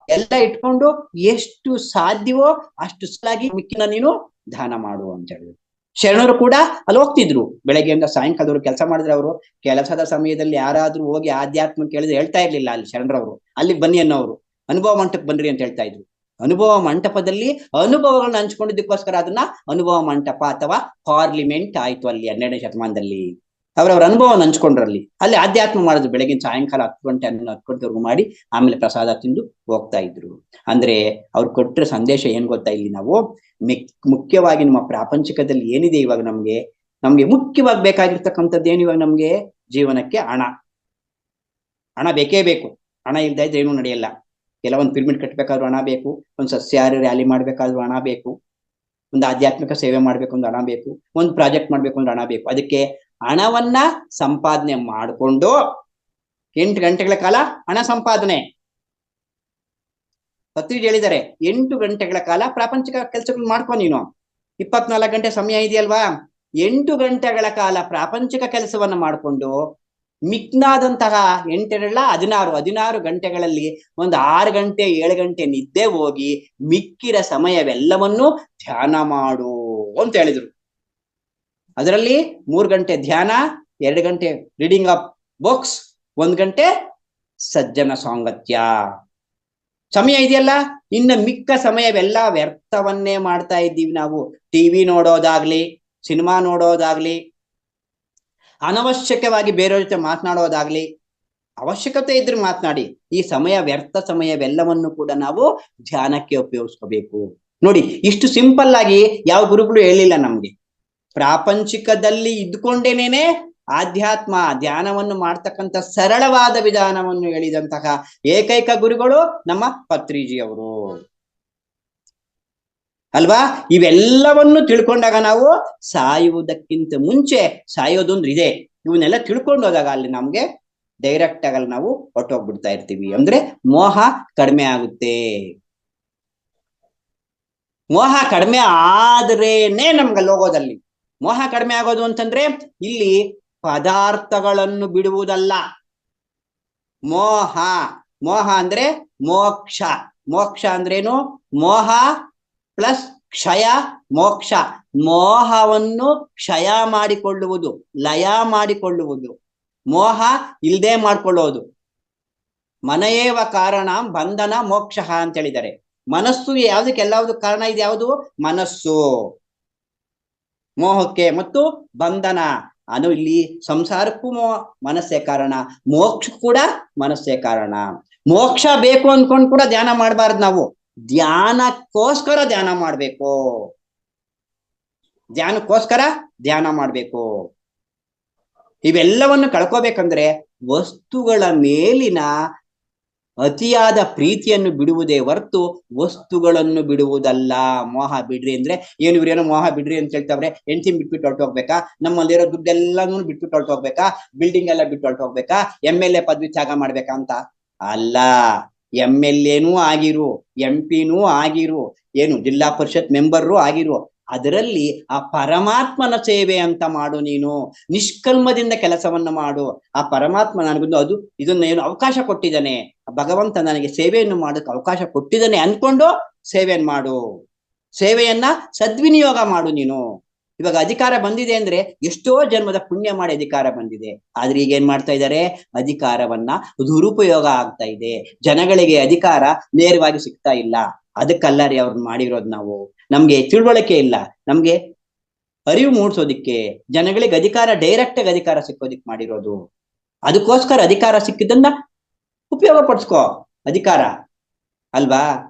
ಎಲ್ಲ ಇಟ್ಕೊಂಡು ಎಷ್ಟು ಸಾಧ್ಯವೋ ಅಷ್ಟು ಸಲಾಗಿ ಮಿಕ್ಕಿನ ನೀನು ದಾನ ಮಾಡು ಅಂತ ಹೇಳಿದ್ರು. ಶರಣರು ಕೂಡ ಅಲ್ಲಿ ಹೋಗ್ತಿದ್ರು. ಬೆಳಗ್ಗೆಯಿಂದ ಸಾಯಂಕಾಲದವರು ಕೆಲಸ ಮಾಡಿದ್ರೆ ಅವರು ಕೆಲಸದ ಸಮಯದಲ್ಲಿ ಯಾರಾದ್ರೂ ಹೋಗಿ ಆಧ್ಯಾತ್ಮ ಕೇಳಿದ್ರೆ ಹೇಳ್ತಾ ಇರ್ಲಿಲ್ಲ ಅಲ್ಲಿ ಶರಣರವರು. ಅಲ್ಲಿಗೆ ಬನ್ನಿ ಅನ್ನೋರು, ಅನುಭವ ಮಂಟಪಕ್ಕೆ ಬನ್ರಿ ಅಂತ ಹೇಳ್ತಾ ಇದ್ರು. ಅನುಭವ ಮಂಟಪದಲ್ಲಿ ಅನುಭವಗಳನ್ನ ಹಂಚ್ಕೊಂಡಿದ್ದಕ್ಕೋಸ್ಕರ ಅದನ್ನ ಅನುಭವ ಮಂಟಪ ಅಥವಾ ಪಾರ್ಲಿಮೆಂಟ್ ಆಯ್ತು ಅಲ್ಲಿ 12ನೇ ಶತಮಾನದಲ್ಲಿ. ಅವ್ರವ್ರ ಅನುಭವವನ್ನು ಹಂಚ್ಕೊಂಡ್ರಲ್ಲಿ ಅಲ್ಲಿ ಆಧ್ಯಾತ್ಮ ಮಾಡಿದ್ರು. ಬೆಳಗಿನ ಸಾಯಂಕಾಲ 10 ಗಂಟೆ 10 ಗಂಟೆವರೆಗೂ ಮಾಡಿ ಆಮೇಲೆ ಪ್ರಸಾದ ತಿಂದು ಹೋಗ್ತಾ ಇದ್ರು. ಅಂದ್ರೆ ಅವ್ರು ಕೊಟ್ಟರೆ ಸಂದೇಶ ಏನ್ ಗೊತ್ತಾ, ಇಲ್ಲಿ ನಾವು ಮುಖ್ಯವಾಗಿ ನಮ್ಮ ಪ್ರಾಪಂಚಿಕದಲ್ಲಿ ಏನಿದೆ ಇವಾಗ ನಮ್ಗೆ ಮುಖ್ಯವಾಗಿ ಬೇಕಾಗಿರ್ತಕ್ಕಂಥದ್ದು ಏನು ಇವಾಗ ನಮ್ಗೆ ಜೀವನಕ್ಕೆ? ಹಣ ಬೇಕೇ ಬೇಕು. ಹಣ ಇಲ್ದ ಇದ್ರೆ ಏನೂ ನಡೆಯಲ್ಲ. ಕೆಲವೊಂದು ಪಿರಮಿಡ್ ಕಟ್ಟಬೇಕಾದ್ರೂ ಹಣ ಬೇಕು, ಒಂದು ಸಸ್ಯಾಹಾರಿ ರ್ಯಾಲಿ ಮಾಡ್ಬೇಕಾದ್ರೂ ಹಣ ಬೇಕು, ಒಂದು ಆಧ್ಯಾತ್ಮಿಕ ಸೇವೆ ಮಾಡ್ಬೇಕು ಅಂದ್ರೆ ಹಣ ಬೇಕು, ಒಂದು ಪ್ರಾಜೆಕ್ಟ್ ಮಾಡ್ಬೇಕು ಅಂದ್ರೆ ಹಣ ಬೇಕು. ಅದಕ್ಕೆ ಹಣವನ್ನ ಸಂಪಾದನೆ ಮಾಡಿಕೊಂಡು 8 ಗಂಟೆಗಳ ಕಾಲ ಹಣ ಸಂಪಾದನೆ. ಪತ್ರಿಜಿ ಹೇಳಿದ್ದಾರೆ 8 ಗಂಟೆಗಳ ಕಾಲ ಪ್ರಾಪಂಚಿಕ ಕೆಲಸಗಳು ಮಾಡ್ಕೊ ನೀನು. 24 ಗಂಟೆ ಸಮಯ ಇದೆಯಲ್ವಾ, 8 ಗಂಟೆಗಳ ಕಾಲ ಪ್ರಾಪಂಚಿಕ ಕೆಲಸವನ್ನ ಮಾಡಿಕೊಂಡು ಮಿಕ್ನಾದಂತಹ 16 ಗಂಟೆಗಳಲ್ಲಿ ಒಂದು 6 ಗಂಟೆ 7 ಗಂಟೆ ನಿದ್ದೆ ಹೋಗಿ ಮಿಕ್ಕಿರ ಸಮಯವೆಲ್ಲವನ್ನೂ ಧ್ಯಾನ ಮಾಡು ಅಂತ ಹೇಳಿದ್ರು. ಅದರಲ್ಲಿ 3 ಗಂಟೆ ಧ್ಯಾನ, 2 ಗಂಟೆ ರೀಡಿಂಗ್ ಆಫ್ ಬುಕ್ಸ್, 1 ಗಂಟೆ ಸಜ್ಜನ ಸಾಂಗತ್ಯ. ಸಮಯ ಇದೆಯಲ್ಲ, ಇನ್ನು ಮಿಕ್ಕ ಸಮಯವೆಲ್ಲ ವ್ಯರ್ಥವನ್ನೇ ಮಾಡ್ತಾ ಇದ್ದೀವಿ ನಾವು. ಟಿವಿ ನೋಡೋದಾಗ್ಲಿ, ಸಿನಿಮಾ ನೋಡೋದಾಗ್ಲಿ, ಅನವಶ್ಯಕವಾಗಿ ಬೇರೆಯವ್ರ ಜೊತೆ ಮಾತನಾಡೋದಾಗ್ಲಿ, ಅವಶ್ಯಕತೆ ಇದ್ರೆ ಮಾತನಾಡಿ. ಈ ವ್ಯರ್ಥ ಸಮಯವೆಲ್ಲವನ್ನು ಕೂಡ ನಾವು ಧ್ಯಾನಕ್ಕೆ ಉಪಯೋಗಿಸ್ಕೋಬೇಕು. ನೋಡಿ, ಇಷ್ಟು ಸಿಂಪಲ್ ಆಗಿ ಯಾವ ಗುರುಗಳು ಹೇಳಿಲ್ಲ ನಮ್ಗೆ. ಪ್ರಾಪಂಚಿಕದಲ್ಲಿ ಇದ್ಕೊಂಡೇನೇನೆ ಆಧ್ಯಾತ್ಮ ಧ್ಯಾನವನ್ನು ಮಾಡ್ತಕ್ಕಂಥ ಸರಳವಾದ ವಿಧಾನವನ್ನು ಹೇಳಿದಂತಹ ಏಕೈಕ ಗುರುಗಳು ನಮ್ಮ ಪತ್ರಿಜಿಯವರು ಅಲ್ವಾ. ಇವೆಲ್ಲವನ್ನು ತಿಳ್ಕೊಂಡಾಗ ನಾವು ಸಾಯುವುದಕ್ಕಿಂತ ಮುಂಚೆ ಸಾಯೋದೊಂದು ಇದೆ, ಇವನ್ನೆಲ್ಲ ತಿಳ್ಕೊಂಡು ಹೋದಾಗ ಅಲ್ಲಿ ನಮ್ಗೆ ಡೈರೆಕ್ಟ್ ಆಗಲ್ಲಿ ನಾವು ಹೊಟ್ಟೋಗ್ಬಿಡ್ತಾ ಇರ್ತೀವಿ. ಅಂದ್ರೆ ಮೋಹ ಕಡಿಮೆ ಆಗುತ್ತೆ. ಮೋಹ ಕಡಿಮೆ ಆದ್ರೇನೆ ನಮ್ಗಲ್ಲಿ ಹೋಗೋದಲ್ಲಿ. ಮೋಹ ಕಡಿಮೆ ಆಗೋದು ಅಂತಂದ್ರೆ ಇಲ್ಲಿ ಪದಾರ್ಥಗಳನ್ನು ಬಿಡುವುದಲ್ಲ. ಮೋಹ ಅಂದ್ರೆ ಮೋಕ್ಷ ಅಂದ್ರೇನು? ಮೋಹ ಪ್ಲಸ್ ಕ್ಷಯ ಮೋಕ್ಷ. ಮೋಹವನ್ನು ಕ್ಷಯ ಮಾಡಿಕೊಳ್ಳುವುದು, ಲಯ ಮಾಡಿಕೊಳ್ಳುವುದು. ಮೋಹ ಇಲ್ದೇ ಮಾಡ್ಕೊಳ್ಳೋದು. ಮನಯೇವ ಕಾರಣ ಬಂಧನ ಮೋಕ್ಷ ಅಂತ ಹೇಳಿದ್ದಾರೆ. ಮನಸ್ಸು ಯಾವ್ದಕ್ಕೆ ಎಲ್ಲದಕ್ಕೆ ಕಾರಣ ಇದೆ ಯಾವುದು? ಮನಸ್ಸು. ಮೋಹಕ್ಕೆ ಮತ್ತು ಬಂಧನ ಇಲ್ಲಿ ಸಂಸಾರಕ್ಕೂ ಮನಸ್ಸೇ ಕಾರಣ, ಮೋಕ್ಷ ಕೂಡ ಮನಸ್ಸೇ ಕಾರಣ. ಮೋಕ್ಷ ಬೇಕು ಅನ್ಕೊಂಡ್ ಕೂಡ ಧ್ಯಾನ ಮಾಡಬಾರ್ದು. ನಾವು ಧ್ಯಾನಕ್ಕೋಸ್ಕರ ಧ್ಯಾನ ಮಾಡ್ಬೇಕು, ಧ್ಯಾನಕ್ಕೋಸ್ಕರ ಧ್ಯಾನ ಮಾಡ್ಬೇಕು. ಇವೆಲ್ಲವನ್ನು ಕಳ್ಕೋಬೇಕಂದ್ರೆ ವಸ್ತುಗಳ ಮೇಲಿನ ಅತಿಯಾದ ಪ್ರೀತಿಯನ್ನು ಬಿಡುವುದೇ ಹೊರತು ವಸ್ತುಗಳನ್ನು ಬಿಡುವುದಲ್ಲ. ಮೋಹ ಬಿಡ್ರಿ ಅಂದ್ರೆ ಏನು? ಇವ್ರೇನೋ ಮೋಹ ಬಿಡ್ರಿ ಅಂತ ಹೇಳ್ತಾವ್ರೆ, ಹೆಂಡತಿ ಬಿಟ್ಬಿಟ್ಟು ಹೊರಟೋಗ್ಬೇಕಾ? ನಮ್ಮಲ್ಲಿರೋ ದುಡ್ಡೆಲ್ಲಾನು ಬಿಟ್ಬಿಟ್ಟು ಹೊರಟೋಗ್ಬೇಕಾ? ಬಿಲ್ಡಿಂಗ್ ಎಲ್ಲ ಬಿಟ್ಟು ಹೊರಟೋಗ್ಬೇಕಾ? MLA ಪದವಿ ತ್ಯಾಗ ಮಾಡ್ಬೇಕಾ ಅಂತ ಅಲ್ಲ. MLAನೂ ಆಗಿರು, MP ನೂ ಆಗಿರು, ಏನು ಜಿಲ್ಲಾ ಪರಿಷತ್ ಮೆಂಬರು ಆಗಿರು, ಅದರಲ್ಲಿ ಆ ಪರಮಾತ್ಮನ ಸೇವೆ ಅಂತ ಮಾಡು. ನೀನು ನಿಷ್ಕಲ್ಮದಿಂದ ಕೆಲಸವನ್ನ ಮಾಡು. ಆ ಪರಮಾತ್ಮ ನನಗೊಂದು ಇದನ್ನ ಏನು ಅವಕಾಶ ಕೊಟ್ಟಿದ್ದಾನೆ, ಭಗವಂತ ನನಗೆ ಸೇವೆಯನ್ನು ಮಾಡೋಕೆ ಅವಕಾಶ ಕೊಟ್ಟಿದ್ದಾನೆ ಅನ್ಕೊಂಡು ಸೇವೆಯನ್ನು ಮಾಡು. ಸೇವೆಯನ್ನ ಸದ್ವಿನಿಯೋಗ ಮಾಡು. ನೀನು ಇವಾಗ ಅಧಿಕಾರ ಬಂದಿದೆ ಅಂದ್ರೆ ಎಷ್ಟೋ ಜನ್ಮದ ಪುಣ್ಯ ಮಾಡಿ ಅಧಿಕಾರ ಬಂದಿದೆ. ಆದ್ರೆ ಈಗ ಏನ್ ಮಾಡ್ತಾ ಇದ್ದಾರೆ? ಅಧಿಕಾರವನ್ನ ದುರುಪಯೋಗ ಆಗ್ತಾ ಇದೆ. ಜನಗಳಿಗೆ ಅಧಿಕಾರ ನೇರವಾಗಿ ಸಿಗ್ತಾ ಇಲ್ಲ. ಅದಕ್ಕಲ್ಲ ರೀ ಅವ್ರನ್ನ ಮಾಡಿರೋದು ನಾವು. ನಮ್ಗೆ ತಿಳುವಳಿಕೆ ಇಲ್ಲ, ನಮ್ಗೆ ಅರಿವು ಮೂಡಿಸೋದಿಕ್ಕೆ, ಜನಗಳಿಗೆ ಅಧಿಕಾರ ಡೈರೆಕ್ಟ್ ಆಗಿ ಅಧಿಕಾರ ಸಿಕ್ಕೋದಿಕ್ ಮಾಡಿರೋದು. ಅದಕ್ಕೋಸ್ಕರ ಅಧಿಕಾರ ಸಿಕ್ಕಿದ್ದನ್ನ ಉಪಯೋಗ ಪಡಿಸ್ಕೋ. ಅಧಿಕಾರ ಅಲ್ವಾ?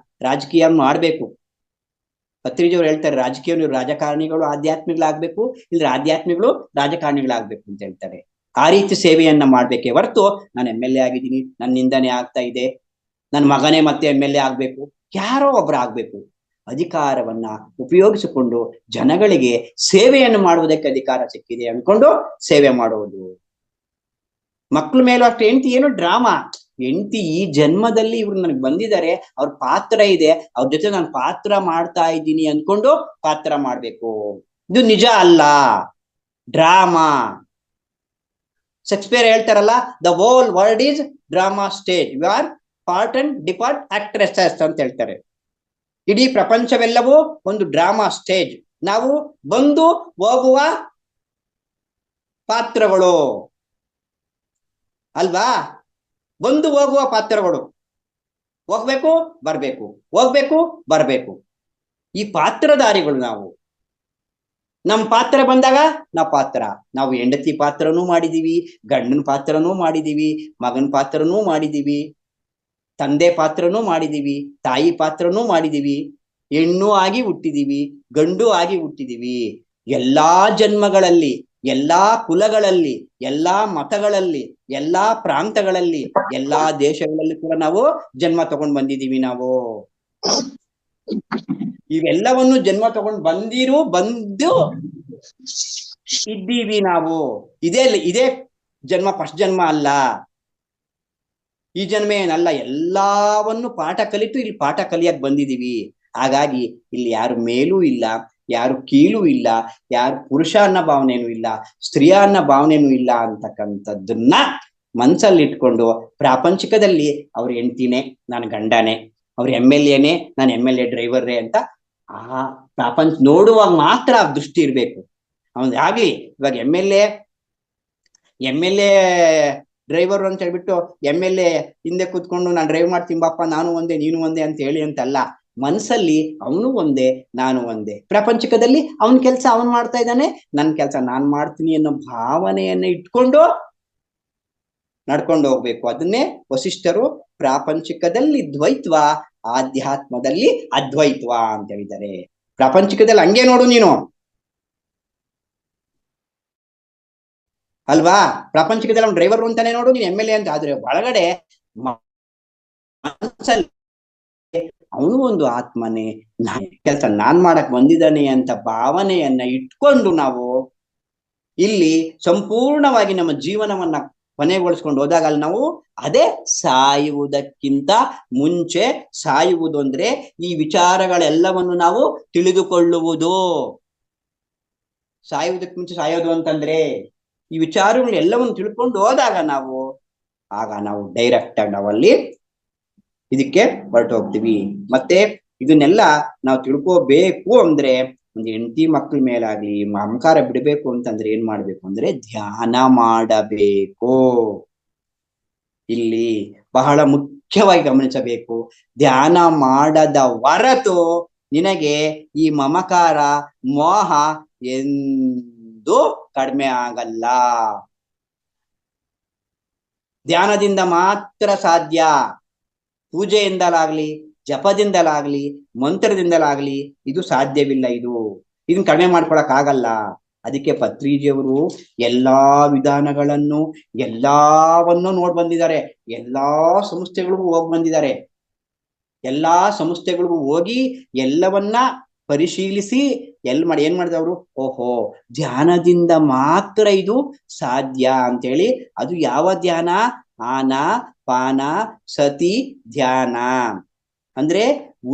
ರಾಜಕೀಯ ಮಾಡ್ಬೇಕು. ಪತ್ರಿಜಿಯವರು ಹೇಳ್ತಾರೆ, ರಾಜಕೀಯ ರಾಜಕಾರಣಿಗಳು ಆಧ್ಯಾತ್ಮಿಗಳಾಗ್ಬೇಕು, ಇಲ್ದ್ರೆ ಆಧ್ಯಾತ್ಮಿಗಳು ರಾಜಕಾರಣಿಗಳಾಗ್ಬೇಕು ಅಂತ ಹೇಳ್ತಾರೆ. ಆ ರೀತಿ ಸೇವೆಯನ್ನ ಮಾಡ್ಬೇಕೇ ಹೊರತು ನಾನು MLA ಆಗಿದ್ದೀನಿ, ನನ್ನಿಂದನೇ ಆಗ್ತಾ ಇದೆ, ನನ್ನ ಮಗನೇ ಮತ್ತೆ MLA ಆಗ್ಬೇಕು, ಯಾರೋ ಒಬ್ರು ಆಗ್ಬೇಕು. ಅಧಿಕಾರವನ್ನ ಉಪಯೋಗಿಸಿಕೊಂಡು ಜನಗಳಿಗೆ ಸೇವೆಯನ್ನು ಮಾಡುವುದಕ್ಕೆ ಅಧಿಕಾರ ಸಿಕ್ಕಿದೆ ಅನ್ಕೊಂಡು ಸೇವೆ ಮಾಡುವುದು. ಮಕ್ಳ ಮೇಲೂ ಅಷ್ಟೇ. ಹೆಂಡತಿ ಏನು ಡ್ರಾಮಾ, ಹೆಂಡತಿ ಈ ಜನ್ಮದಲ್ಲಿ ಇವ್ರು ನನಗೆ ಬಂದಿದ್ದಾರೆ, ಅವ್ರ ಪಾತ್ರ ಇದೆ, ಅವ್ರ ಜೊತೆ ನಾನು ಪಾತ್ರ ಮಾಡ್ತಾ ಇದ್ದೀನಿ ಅನ್ಕೊಂಡು ಪಾತ್ರ ಮಾಡ್ಬೇಕು. ಇದು ನಿಜ ಅಲ್ಲ, ಡ್ರಾಮಾ. ಶೇಕ್ಸ್ಪಿಯರ್ ಹೇಳ್ತಾರಲ್ಲ, the whole world is drama stage, you are part and depart actresses ಅಂತ ಹೇಳ್ತಾರೆ. ಇಡೀ ಪ್ರಪಂಚವೆಲ್ಲವೂ ಒಂದು ಡ್ರಾಮಾ ಸ್ಟೇಜ್, ನಾವು ಬಂದು ಹೋಗುವ ಪಾತ್ರಗಳು ಅಲ್ವಾ? ಬಂದು ಹೋಗುವ ಪಾತ್ರಗಳು, ಹೋಗ್ಬೇಕು ಬರ್ಬೇಕು, ಹೋಗ್ಬೇಕು ಬರ್ಬೇಕು, ಈ ಪಾತ್ರಧಾರಿಗಳು ನಾವು. ನಮ್ಮ ಪಾತ್ರ ಬಂದಾಗ ನಾವು ಹೆಂಡತಿ ಪಾತ್ರನೂ ಮಾಡಿದೀವಿ, ಗಂಡನ ಪಾತ್ರನೂ ಮಾಡಿದೀವಿ, ಮಗನ ಪಾತ್ರನೂ ಮಾಡಿದೀವಿ, ತಂದೆ ಪಾತ್ರನೂ ಮಾಡಿದೀವಿ, ತಾಯಿ ಪಾತ್ರನೂ ಮಾಡಿದೀವಿ, ಹೆಣ್ಣು ಆಗಿ ಹುಟ್ಟಿದೀವಿ, ಗಂಡು ಆಗಿ ಹುಟ್ಟಿದೀವಿ. ಎಲ್ಲಾ ಜನ್ಮಗಳಲ್ಲಿ, ಎಲ್ಲಾ ಕುಲಗಳಲ್ಲಿ, ಎಲ್ಲಾ ಮತಗಳಲ್ಲಿ, ಎಲ್ಲಾ ಪ್ರಾಂತಗಳಲ್ಲಿ, ಎಲ್ಲಾ ದೇಶಗಳಲ್ಲಿ ಕೂಡ ನಾವು ಜನ್ಮ ತಗೊಂಡು ಬಂದಿದೀವಿ. ನಾವು ಇವೆಲ್ಲವನ್ನು ಜನ್ಮ ತಗೊಂಡು ಬಂದು ಇದ್ದೀವಿ ನಾವು. ಇದೇ ಜನ್ಮ ಫಸ್ಟ್ ಜನ್ಮ ಅಲ್ಲ, ಈ ಜನ್ಮ ಏನಲ್ಲ. ಎಲ್ಲವನ್ನು ಪಾಠ ಕಲಿತು ಇಲ್ಲಿ ಪಾಠ ಕಲಿಯಕ್ ಬಂದಿದೀವಿ. ಹಾಗಾಗಿ ಇಲ್ಲಿ ಯಾರು ಮೇಲೂ ಇಲ್ಲ, ಯಾರು ಕೀಳು ಇಲ್ಲ, ಯಾರು ಪುರುಷ ಅನ್ನೋ ಭಾವನೆನೂ ಇಲ್ಲ, ಸ್ತ್ರೀಯ ಅನ್ನೋ ಭಾವನೆನೂ ಇಲ್ಲ ಅಂತಕ್ಕಂಥದ್ದನ್ನ ಮನ್ಸಲ್ಲಿ ಇಟ್ಕೊಂಡು ಪ್ರಾಪಂಚಿಕದಲ್ಲಿ ಅವ್ರ ಹೆಂಡ್ತಿನೇ, ನಾನು ಗಂಡನೇ, ಅವ್ರ MLAನೇ, ನಾನು MLA ಡ್ರೈವರ್ರೇ ಅಂತ ಆ ಪ್ರಾಪಂಚ ನೋಡುವಾಗ ಮಾತ್ರ ಆ ದೃಷ್ಟಿ ಇರ್ಬೇಕು. ಅವನ್ ಆಗ್ಲಿ ಇವಾಗ MLA ಡ್ರೈವರ್ ಅಂತ ಹೇಳ್ಬಿಟ್ಟು MLA ಹಿಂದೆ ಕೂತ್ಕೊಂಡು ನಾನು ಡ್ರೈವ್ ಮಾಡ್ತೀನಿ ಬಾಪ್ಪ, ನಾನು ಒಂದೇ ನೀನು ಒಂದೇ ಅಂತ ಹೇಳಿ ಅಂತಲ್ಲ. ಮನ್ಸಲ್ಲಿ ಅವನು ಒಂದೇ ನಾನು ಒಂದೇ, ಪ್ರಾಪಂಚಿಕದಲ್ಲಿ ಅವನ ಕೆಲಸ ಅವನ್ ಮಾಡ್ತಾ ಇದ್ದಾನೆ, ನನ್ನ ಕೆಲಸ ನಾನ್ ಮಾಡ್ತೀನಿ ಅನ್ನೋ ಭಾವನೆಯನ್ನ ಇಟ್ಕೊಂಡು ನಡ್ಕೊಂಡು ಹೋಗ್ಬೇಕು. ಅದನ್ನೇ ವಸಿಷ್ಠರು ಪ್ರಾಪಂಚಿಕದಲ್ಲಿ ದ್ವೈತ್ವ, ಆಧ್ಯಾತ್ಮದಲ್ಲಿ ಅದ್ವೈತ್ವ ಅಂತ ಹೇಳಿದ್ದಾರೆ. ಪ್ರಾಪಂಚಿಕದಲ್ಲಿ ಹಂಗೆ ನೋಡು ನೀನು ಅಲ್ವಾ? ಪ್ರಾಪಂಚಿಕದಲ್ಲಿ ಅವ್ನು ಡ್ರೈವರ್ ಅಂತಾನೆ ನೋಡು, ನೀನ್ MLA ಅಂತ. ಆದ್ರೆ ಒಳಗಡೆ ಮನಸ್ಸಲ್ಲಿ ಅವನು ಒಂದು ಆತ್ಮನೇ, ಕೆಲಸ ನಾನ್ ಮಾಡಕ್ ಬಂದಿದ್ದಾನೆ ಅಂತ ಭಾವನೆಯನ್ನ ಇಟ್ಕೊಂಡು ನಾವು ಇಲ್ಲಿ ಸಂಪೂರ್ಣವಾಗಿ ನಮ್ಮ ಜೀವನವನ್ನ ಕೊನೆಗೊಳಿಸ್ಕೊಂಡು ಹೋದಾಗ ಅಲ್ಲಿ ನಾವು ಅದೇ ಸಾಯುವುದಕ್ಕಿಂತ ಮುಂಚೆ ಸಾಯುವುದು ಅಂದ್ರೆ ಈ ವಿಚಾರಗಳೆಲ್ಲವನ್ನು ನಾವು ತಿಳಿದುಕೊಳ್ಳುವುದು. ಸಾಯುವುದಕ್ಕೆ ಮುಂಚೆ ಸಾಯೋದು ಅಂತಂದ್ರೆ ಈ ವಿಚಾರಗಳು ಎಲ್ಲವನ್ನು ತಿಳ್ಕೊಂಡು ಹೋದಾಗ ನಾವು ಡೈರೆಕ್ಟ್ ಆಗಿ ನಾವಲ್ಲಿ ಇದಕ್ಕೆ ಹೊರಟು ಹೋಗ್ತೀವಿ. ಮತ್ತೆ ಇದನ್ನೆಲ್ಲ ನಾವು ತಿಳ್ಕೋಬೇಕು ಅಂದ್ರೆ ಒಂದು ಹೆಂಡತಿ ಮಕ್ಳ ಮೇಲಾಗ್ಲಿ ಮಮಕಾರ ಬಿಡಬೇಕು ಅಂತಂದ್ರೆ ಏನ್ ಮಾಡ್ಬೇಕು ಅಂದ್ರೆ ಧ್ಯಾನ ಮಾಡಬೇಕು. ಇಲ್ಲಿ ಬಹಳ ಮುಖ್ಯವಾಗಿ ಗಮನಿಸಬೇಕು. ಧ್ಯಾನ ಮಾಡದ ಹೊರತು ನಿನಗೆ ಈ ಮಮಕಾರ ಮೋಹ ಎಂದು ಕಡಿಮೆ ಆಗಲ್ಲ. ಧ್ಯಾನದಿಂದ ಮಾತ್ರ ಸಾಧ್ಯ. ಪೂಜೆಯಿಂದಲಾಗ್ಲಿ, ಜಪದಿಂದಲಾಗ್ಲಿ, ಮಂತ್ರದಿಂದಲಾಗ್ಲಿ ಇದು ಸಾಧ್ಯವಿಲ್ಲ. ಇದನ್ನ ಕಡಿಮೆ ಮಾಡ್ಕೊಳಕ್ ಆಗಲ್ಲ. ಅದಕ್ಕೆ ಪತ್ರಿಜಿಯವರು ಎಲ್ಲಾ ವಿಧಾನಗಳನ್ನು ಎಲ್ಲವನ್ನು ನೋಡ್ ಬಂದಿದ್ದಾರೆ. ಎಲ್ಲಾ ಸಂಸ್ಥೆಗಳಿಗೂ ಹೋಗಿ ಬಂದಿದ್ದಾರೆ. ಎಲ್ಲಾ ಸಂಸ್ಥೆಗಳಿಗೂ ಹೋಗಿ ಎಲ್ಲವನ್ನ ಪರಿಶೀಲಿಸಿ ಏನ್ ಮಾಡಿದವರು, ಓಹೋ ಧ್ಯಾನದಿಂದ ಮಾತ್ರ ಇದು ಸಾಧ್ಯ ಅಂತೇಳಿ. ಅದು ಯಾವ ಧ್ಯಾನ? ಆನಾಪಾನ ಸತಿ ಧ್ಯಾನ. ಅಂದ್ರೆ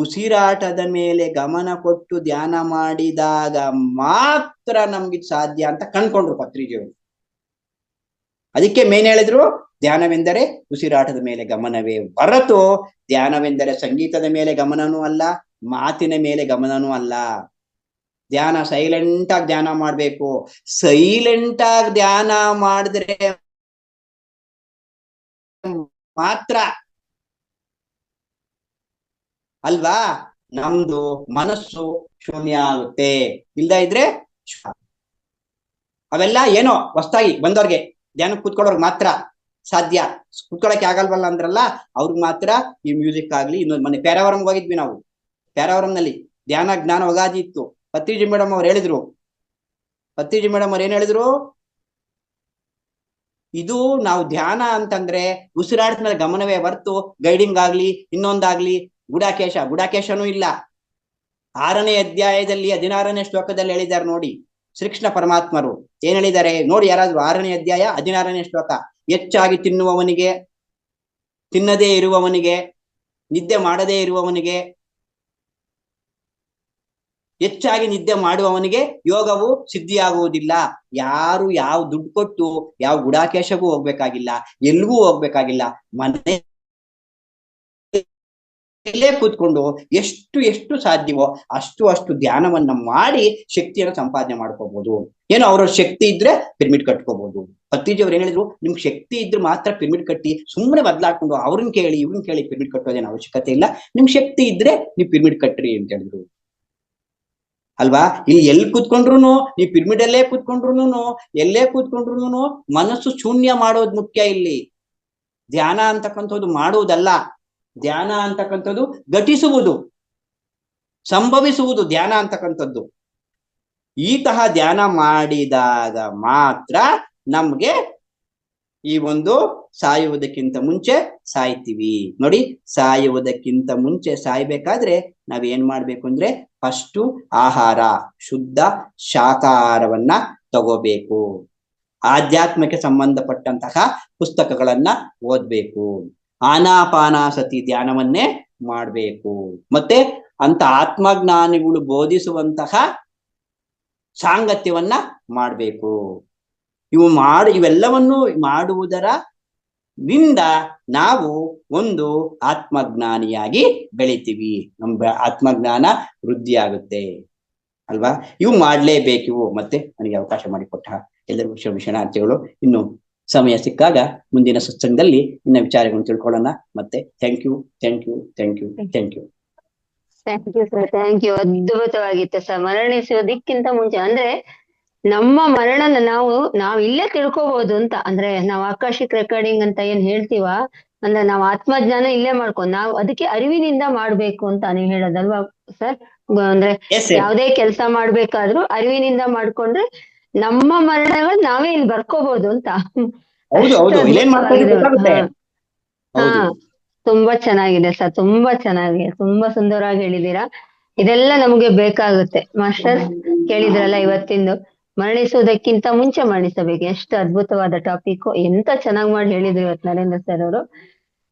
ಉಸಿರಾಟದ ಮೇಲೆ ಗಮನ ಕೊಟ್ಟು ಧ್ಯಾನ ಮಾಡಿದಾಗ ಮಾತ್ರ ನಮ್ಗಿದ್ ಸಾಧ್ಯ ಅಂತ ಕಂಡ್ಕೊಂಡ್ರು ಪತ್ರಿಜಿಯವರು. ಅದಕ್ಕೆ ಮೇನ್ ಹೇಳಿದ್ರು, ಧ್ಯಾನವೆಂದರೆ ಉಸಿರಾಟದ ಮೇಲೆ ಗಮನವೇ ಹೊರತು ಧ್ಯಾನವೆಂದರೆ ಸಂಗೀತದ ಮೇಲೆ ಗಮನನೂ ಅಲ್ಲ, ಮಾತಿನ ಮೇಲೆ ಗಮನನೂ ಅಲ್ಲ. ಧ್ಯಾನ ಸೈಲೆಂಟ್ ಆಗಿ ಧ್ಯಾನ ಮಾಡ್ಬೇಕು. ಸೈಲೆಂಟ್ ಆಗಿ ಧ್ಯಾನ ಮಾಡಿದ್ರೆ ಮಾತ್ರ ಅಲ್ವಾ ನಮ್ದು ಮನಸ್ಸು ಶೂನ್ಯ ಆಗುತ್ತೆ. ಇಲ್ದ ಇದ್ರೆ ಅವೆಲ್ಲ ಏನೋ ಹೊಸ್ತಾಗಿ ಬಂದವ್ರಿಗೆ, ಧ್ಯಾನ ಕೂತ್ಕೊಳ್ಳೋರ್ಗೆ ಮಾತ್ರ ಸಾಧ್ಯ. ಕೂತ್ಕೊಳ್ಳಕ್ಕೆ ಆಗಲ್ವಲ್ಲ ಅಂದ್ರಲ್ಲ, ಅವ್ರಿಗೆ ಮಾತ್ರ ಈ ಮ್ಯೂಸಿಕ್ ಆಗ್ಲಿ. ಇನ್ನೊಂದು ಮನೆ ಪ್ಯಾರಾವರಂಗೆ ಹೋಗಿದ್ವಿ ನಾವು. ಪ್ಯಾರಾವರಂನಲ್ಲಿ ಧ್ಯಾನ ಜ್ಞಾನ ಒಗಾದಿ ಇತ್ತು. ಪತ್ರಿಜಿ ಮೇಡಮ್ ಅವ್ರು ಹೇಳಿದ್ರು, ಏನ್ ಹೇಳಿದ್ರು, ಇದು ನಾವು ಧ್ಯಾನ ಅಂತಂದ್ರೆ ಉಸಿರಾಟದ ಮೇಲೆ ಗಮನವೇ ಹೊರ್ತು ಗೈಡಿಂಗ್ ಆಗ್ಲಿ ಇನ್ನೊಂದಾಗ್ಲಿ ಗುಡಾಕೇಶನೂ ಇಲ್ಲ. 6ನೇ ಅಧ್ಯಾಯದಲ್ಲಿ 16ನೇ ಶ್ಲೋಕದಲ್ಲಿ ಹೇಳಿದ್ದಾರೆ ನೋಡಿ, ಶ್ರೀಕೃಷ್ಣ ಪರಮಾತ್ಮರು ಏನ್ ಹೇಳಿದ್ದಾರೆ ನೋಡಿ. ಯಾರಾದ್ರೂ 6ನೇ ಅಧ್ಯಾಯ 16ನೇ ಶ್ಲೋಕ. ಹೆಚ್ಚಾಗಿ ತಿನ್ನುವವನಿಗೆ, ತಿನ್ನದೇ ಇರುವವನಿಗೆ, ನಿದ್ದೆ ಮಾಡದೇ ಇರುವವನಿಗೆ, ಹೆಚ್ಚಾಗಿ ನಿದ್ದೆ ಮಾಡುವವನಿಗೆ ಯೋಗವು ಸಿದ್ಧಿಯಾಗುವುದಿಲ್ಲ. ಯಾರು ಯಾವ ದುಡ್ಡು ಕೊಟ್ಟು ಯಾವ ಗುಡಾಕೇಶಗೂ ಹೋಗ್ಬೇಕಾಗಿಲ್ಲ, ಎಲ್ಗೂ ಹೋಗ್ಬೇಕಾಗಿಲ್ಲ. ಮನೆಯಲ್ಲೇ ಕೂತ್ಕೊಂಡು ಎಷ್ಟು ಸಾಧ್ಯವೋ ಅಷ್ಟು ಧ್ಯಾನವನ್ನ ಮಾಡಿ ಶಕ್ತಿಯನ್ನು ಸಂಪಾದನೆ ಮಾಡ್ಕೋಬಹುದು. ಏನೋ ಅವ್ರ ಶಕ್ತಿ ಇದ್ರೆ ಪಿರಮಿಡ್ ಕಟ್ಕೋಬಹುದು. ಪತ್ರಿಜಿ ಅವ್ರು ಏನ್ ಹೇಳಿದ್ರು, ನಿಮ್ಗೆ ಶಕ್ತಿ ಇದ್ರೆ ಮಾತ್ರ ಪಿರಮಿಡ್ ಕಟ್ಟಿ. ಸುಮ್ಮನೆ ಬದಲಾಕೊಂಡು ಅವ್ರನ್ನ ಕೇಳಿ ಇವ್ರನ್ನ ಕೇಳಿ ಪಿರಮಿಡ್ ಕಟ್ಟೋದೇನು ಅವಶ್ಯಕತೆ ಇಲ್ಲ. ನಿಮ್ಗೆ ಶಕ್ತಿ ಇದ್ರೆ ನೀವು ಪಿರಮಿಡ್ ಕಟ್ರಿ ಅಂತ ಹೇಳಿದ್ರು ಅಲ್ವಾ. ಇಲ್ಲಿ ಎಲ್ಲಿ ಕೂತ್ಕೊಂಡ್ರು, ನೀವು ಪಿರಮಿಡ್ ಅಲ್ಲೇ ಕೂತ್ಕೊಂಡ್ರು, ಎಲ್ಲೇ ಕೂತ್ಕೊಂಡ್ರು ಮನಸ್ಸು ಶೂನ್ಯ ಮಾಡೋದು ಮುಖ್ಯ. ಇಲ್ಲಿ ಧ್ಯಾನ ಅಂತಕ್ಕಂಥದ್ದು ಮಾಡುವುದಲ್ಲ. ಧ್ಯಾನ ಅಂತಕ್ಕಂಥದ್ದು ಘಟಿಸುವುದು, ಸಂಭವಿಸುವುದು ಧ್ಯಾನ ಅಂತಕ್ಕಂಥದ್ದು. ಈ ತಹ ಧ್ಯಾನ ಮಾಡಿದಾಗ ಮಾತ್ರ ನಮ್ಗೆ ಈ ಒಂದು ಸಾಯುವುದಕ್ಕಿಂತ ಮುಂಚೆ ಸಾಯ್ತೀವಿ ನೋಡಿ. ಸಾಯುವುದಕ್ಕಿಂತ ಮುಂಚೆ ಸಾಯ್ಬೇಕಾದ್ರೆ ನಾವೇನ್ ಮಾಡ್ಬೇಕು ಅಂದ್ರೆ, ಫಸ್ಟು ಆಹಾರ, ಶುದ್ಧ ಶಾಕಾಹಾರವನ್ನ ತಗೋಬೇಕು. ಆಧ್ಯಾತ್ಮಕ್ಕೆ ಸಂಬಂಧಪಟ್ಟಂತಹ ಪುಸ್ತಕಗಳನ್ನ ಓದ್ಬೇಕು. ಆನಾಪಾನಾಸತಿ ಧ್ಯಾನವನ್ನೇ ಮಾಡ್ಬೇಕು. ಮತ್ತೆ ಅಂತ ಆತ್ಮಜ್ಞಾನಿಗಳು ಬೋಧಿಸುವಂತಹ ಸಾಂಗತ್ಯವನ್ನ ಮಾಡ್ಬೇಕು. ಇವೆಲ್ಲವನ್ನು ಮಾಡುವುದರಿಂದ ನಾವು ಒಂದು ಆತ್ಮಜ್ಞಾನಿಯಾಗಿ ಬೆಳಿತೀವಿ. ನಮ್ಮ ಆತ್ಮಜ್ಞಾನ ವೃದ್ಧಿ ಆಗುತ್ತೆ ಅಲ್ವಾ. ಇವು ಮಾಡ್ಲೇಬೇಕು. ಮತ್ತೆ ನನಗೆ ಅವಕಾಶ ಮಾಡಿಕೊಟ್ಟ ಎಲ್ಲರಿಗೂ ಶರಣಾರ್ಥಿಗಳು. ಇನ್ನು ಸಮಯ ಸಿಕ್ಕಾಗ ಮುಂದಿನ ಸತ್ಸಂಗದಲ್ಲಿ ಇನ್ನ ವಿಚಾರಗಳನ್ನು ತಿಳ್ಕೊಳ್ಳೋಣ. ಮತ್ತೆ thank you. Sir, thank you. ಅದ್ಭುತವಾಗಿತ್ತು ಸರ್. ಮರಣಿಸೋದಕ್ಕಿಂತ ಮುಂಚೆ ಅಂದ್ರೆ ನಮ್ಮ ಮರಣನ ನಾವು ಇಲ್ಲೇ ತಿಳ್ಕೊಬಹುದು ಅಂತ. ಅಂದ್ರೆ ನಾವು ಆಕಾಶಿಕ್ ರೆಕಾರ್ಡಿಂಗ್ ಅಂತ ಏನ್ ಹೇಳ್ತೀವ, ಅಂದ್ರೆ ನಾವು ಆತ್ಮಜ್ಞಾನ ಇಲ್ಲೇ ಮಾಡ್ಕೊಂಡು ನಾವು ಅದಕ್ಕೆ ಅರಿವಿನಿಂದ ಮಾಡ್ಬೇಕು ಅಂತ ನೀವು ಹೇಳೋದಲ್ವಾ ಸರ್. ಅಂದ್ರೆ ಯಾವ್ದೇ ಕೆಲಸ ಮಾಡ್ಬೇಕಾದ್ರೂ ಅರಿವಿನಿಂದ ಮಾಡ್ಕೊಂಡ್ರೆ ನಮ್ಮ ಮರಣಗಳು ನಾವೇ ಇಲ್ಲಿ ಬರ್ಕೋಬಹುದು ಅಂತ. ಹಾ, ತುಂಬಾ ಚೆನ್ನಾಗಿದೆ ಸರ್. ತುಂಬಾ ಚೆನ್ನಾಗಿ, ತುಂಬಾ ಸುಂದರವಾಗಿ ಹೇಳಿದೀರಾ. ಇದೆಲ್ಲ ನಮ್ಗೆ ಬೇಕಾಗುತ್ತೆ ಮಾಸ್ಟರ್ಸ್. ಕೇಳಿದ್ರಲ್ಲ ಇವತ್ತಿಂದು ಮರಣಿಸುವುದಕ್ಕಿಂತ ಮುಂಚೆ ಮರಣಿಸಬೇಕು. ಎಷ್ಟು ಅದ್ಭುತವಾದ ಟಾಪಿಕ್. ಎಂತ ಚೆನ್ನಾಗಿ ಮಾಡಿ ಹೇಳಿದ್ರು ಇವತ್ತು ನರೇಂದ್ರ ಸರ್ ಅವರು.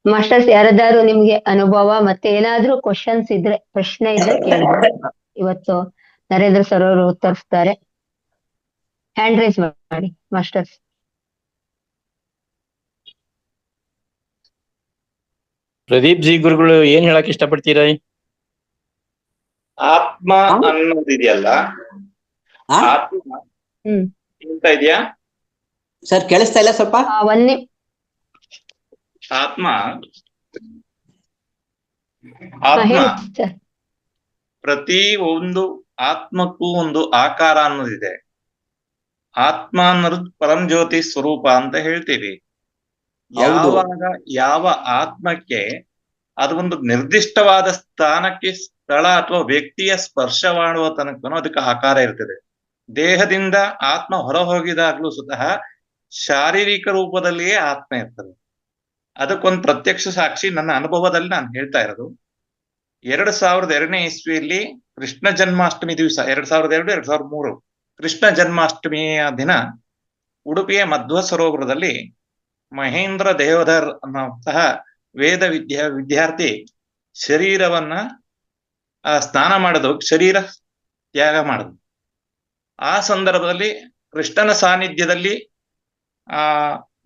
ಮಾಸ್ಟರ್ಸ್, ಯಾರದಾದ್ರು ನಿಮ್ಗೆ ಅನುಭವ ಮತ್ತೆ ಏನಾದ್ರೂ ಕ್ವಶನ್ಸ್ ಇದ್ರೆ, ಪ್ರಶ್ನೆ ಇದ್ರೆ ಕೇಳ್ಬೋದು. ಇವತ್ತು ನರೇಂದ್ರ ಸರ್ ಅವರು ಉತ್ತರಿಸ್ತಾರೆ. ಹ್ಯಾಂಡ್ ರೈಸ್ ಮಾಡಿ ಮಾಸ್ಟರ್ಸ್. ಪ್ರದೀಪ್ ಜಿ ಗುರುಗಳು ಏನ್ ಹೇಳಕ್ ಇಷ್ಟಪಡ್ತೀರಾ? ಆತ್ಮ ಅನ್ನೋದಿದೆಯಲ್ಲ, ಆತ್ಮ ಕೇಳ್ತಾ ಇದೆಯಾ ಸರ್? ಕೇಳಿಸ್ತಾ ಇಲ್ಲ ಸ್ವಲ್ಪ. ಆತ್ಮ ಆತ್ಮ ಹೇಳಿ ಸರ್. ಪ್ರತಿ ಒಂದು ಆತ್ಮಕ್ಕೂ ಒಂದು ಆಕಾರ ಅನ್ನೋದಿದೆ. ಆತ್ಮ ಅನ್ನೋದು ಪರಂಜ್ಯೋತಿ ಸ್ವರೂಪ ಅಂತ ಹೇಳ್ತೀವಿ. ಹೌದು. ಯಾವಾಗ ಯಾವ ಆತ್ಮಕ್ಕೆ ಅದು ಒಂದು ನಿರ್ದಿಷ್ಟವಾದ ಸ್ಥಾನಕ್ಕೆ ಸ್ಥಳ ಅಥವಾ ವ್ಯಕ್ತಿಯ ಸ್ಪರ್ಶ ಮಾಡುವ ತನಕನೂ ಅದಕ್ಕೆ ಆಕಾರ ಇರ್ತದೆ. ದೇಹದಿಂದ ಆತ್ಮ ಹೊರ ಹೋಗಿದಾಗ್ಲೂ ಸ್ವತಃ ಶಾರೀರಿಕ ರೂಪದಲ್ಲಿಯೇ ಆತ್ಮ ಇರ್ತದೆ. ಅದಕ್ಕೊಂದು ಪ್ರತ್ಯಕ್ಷ ಸಾಕ್ಷಿ ನನ್ನ ಅನುಭವದಲ್ಲಿ ನಾನು ಹೇಳ್ತಾ ಇರೋದು. 2002ನೇ ಇಸ್ವಿಯಲ್ಲಿ ಕೃಷ್ಣ ಜನ್ಮಾಷ್ಟಮಿ ದಿವಸ, 2002, 2003 ಕೃಷ್ಣ ಜನ್ಮಾಷ್ಟಮಿಯ ದಿನ ಉಡುಪಿಯ ಮಧ್ವ ಸರೋವರದಲ್ಲಿ ಮಹೇಂದ್ರ ದೇವಧರ್ ಅನ್ನುವಂತಹ ವೇದ ವಿದ್ಯಾರ್ಥಿ ಶರೀರವನ್ನ ಸ್ನಾನ ಮಾಡೋದು, ಶರೀರ ತ್ಯಾಗ ಮಾಡೋದು. ಆ ಸಂದರ್ಭದಲ್ಲಿ ಕೃಷ್ಣನ ಸಾನ್ನಿಧ್ಯದಲ್ಲಿ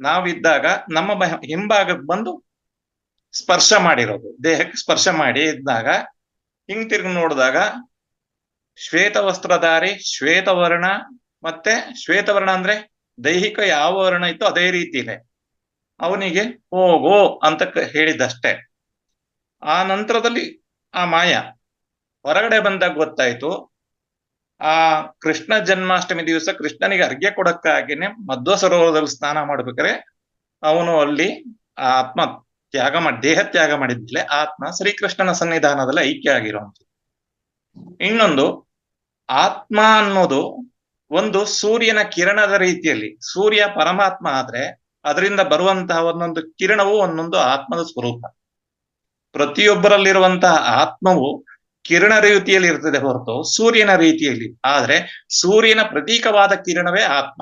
ನಾವಿದ್ದಾಗ ನಮ್ಮ ಹಿಂಭಾಗಕ್ಕೆ ಬಂದು ಸ್ಪರ್ಶ ಮಾಡಿರೋದು, ದೇಹಕ್ಕೆ ಸ್ಪರ್ಶ ಮಾಡಿ ಇದ್ದಾಗ ಹಿಂತಿರುಗಿ ನೋಡಿದಾಗ ಶ್ವೇತ ವಸ್ತ್ರಧಾರಿ, ಶ್ವೇತವರ್ಣ, ಮತ್ತೆ ಶ್ವೇತವರ್ಣ ಅಂದ್ರೆ ದೈಹಿಕ ಯಾವ ವರ್ಣ ಇತ್ತು ಅದೇ ರೀತಿ ಇದೆ. ಅವನಿಗೆ ಹೋಗೋ ಅಂತ ಹೇಳಿದ್ದಷ್ಟೇ. ಆ ನಂತರದಲ್ಲಿ ಆ ಮಾಯ ಹೊರಗಡೆ ಬಂದಾಗ ಗೊತ್ತಾಯ್ತು, ಆ ಕೃಷ್ಣ ಜನ್ಮಾಷ್ಟಮಿ ದಿವಸ ಕೃಷ್ಣನಿಗೆ ಅರ್ಘ್ಯ ಕೊಡಕ್ಕಾಗಿನೇ ಮಧ್ವ ಸರೋವರದಲ್ಲಿ ಸ್ನಾನ ಮಾಡ್ಬೇಕಾದ್ರೆ ಅವನು ಅಲ್ಲಿ ಆ ಆತ್ಮ ದೇಹ ತ್ಯಾಗ ಮಾಡಿದ್ಮೇಲೆ ಆತ್ಮ ಶ್ರೀಕೃಷ್ಣನ ಸನ್ನಿಧಾನದಲ್ಲಿ ಐಕ್ಯ ಆಗಿರುವಂಥದ್ದು. ಇನ್ನೊಂದು, ಆತ್ಮ ಅನ್ನೋದು ಒಂದು ಸೂರ್ಯನ ಕಿರಣದ ರೀತಿಯಲ್ಲಿ, ಸೂರ್ಯ ಪರಮಾತ್ಮ ಆದ್ರೆ ಅದರಿಂದ ಬರುವಂತಹ ಒಂದೊಂದು ಕಿರಣವು ಒಂದೊಂದು ಆತ್ಮದ ಸ್ವರೂಪ. ಪ್ರತಿಯೊಬ್ಬರಲ್ಲಿರುವಂತಹ ಆತ್ಮವು ಕಿರಣ ರೀತಿಯಲ್ಲಿ ಇರ್ತದೆ ಹೊರತು ಸೂರ್ಯನ ರೀತಿಯಲ್ಲಿ. ಆದ್ರೆ ಸೂರ್ಯನ ಪ್ರತೀಕವಾದ ಕಿರಣವೇ ಆತ್ಮ.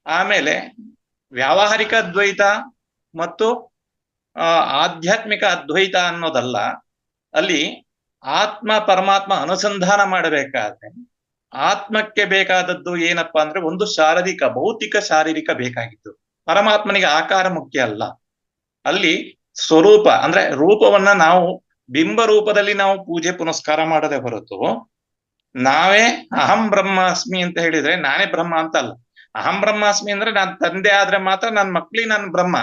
ಆಮೇಲೆ ವ್ಯಾವಹಾರಿಕ ಅದ್ವೈತ ಮತ್ತು ಆಧ್ಯಾತ್ಮಿಕ ಅದ್ವೈತ ಅನ್ನೋದಲ್ಲ. ಅಲ್ಲಿ ಆತ್ಮ ಪರಮಾತ್ಮ ಅನುಸಂಧಾನ ಮಾಡಬೇಕಾದ್ರೆ ಆತ್ಮಕ್ಕೆ ಬೇಕಾದದ್ದು ಏನಪ್ಪಾ ಅಂದ್ರೆ ಒಂದು ಭೌತಿಕ ಶಾರೀರಿಕ ಬೇಕಾಗಿತ್ತು. ಪರಮಾತ್ಮನಿಗೆ ಆಕಾರ ಮುಖ್ಯ ಅಲ್ಲ. ಅಲ್ಲಿ ಸ್ವರೂಪ ಅಂದ್ರೆ ರೂಪವನ್ನ ನಾವು ಬಿಂಬ ರೂಪದಲ್ಲಿ ನಾವು ಪೂಜೆ ಪುನಸ್ಕಾರ ಮಾಡದೆ ಹೊರತು ನಾವೇ ಅಹಂ ಬ್ರಹ್ಮಾಸ್ಮಿ ಅಂತ ಹೇಳಿದ್ರೆ ನಾನೇ ಬ್ರಹ್ಮ ಅಂತ ಅಲ್ಲ. ಅಹಂ ಬ್ರಹ್ಮಾಸ್ಮಿ ಅಂದ್ರೆ ನಾನ್ ತಂದೆ ಆದ್ರೆ ಮಾತ್ರ ನನ್ನ ಮಕ್ಳಿಗೆ ನಾನು ಬ್ರಹ್ಮ.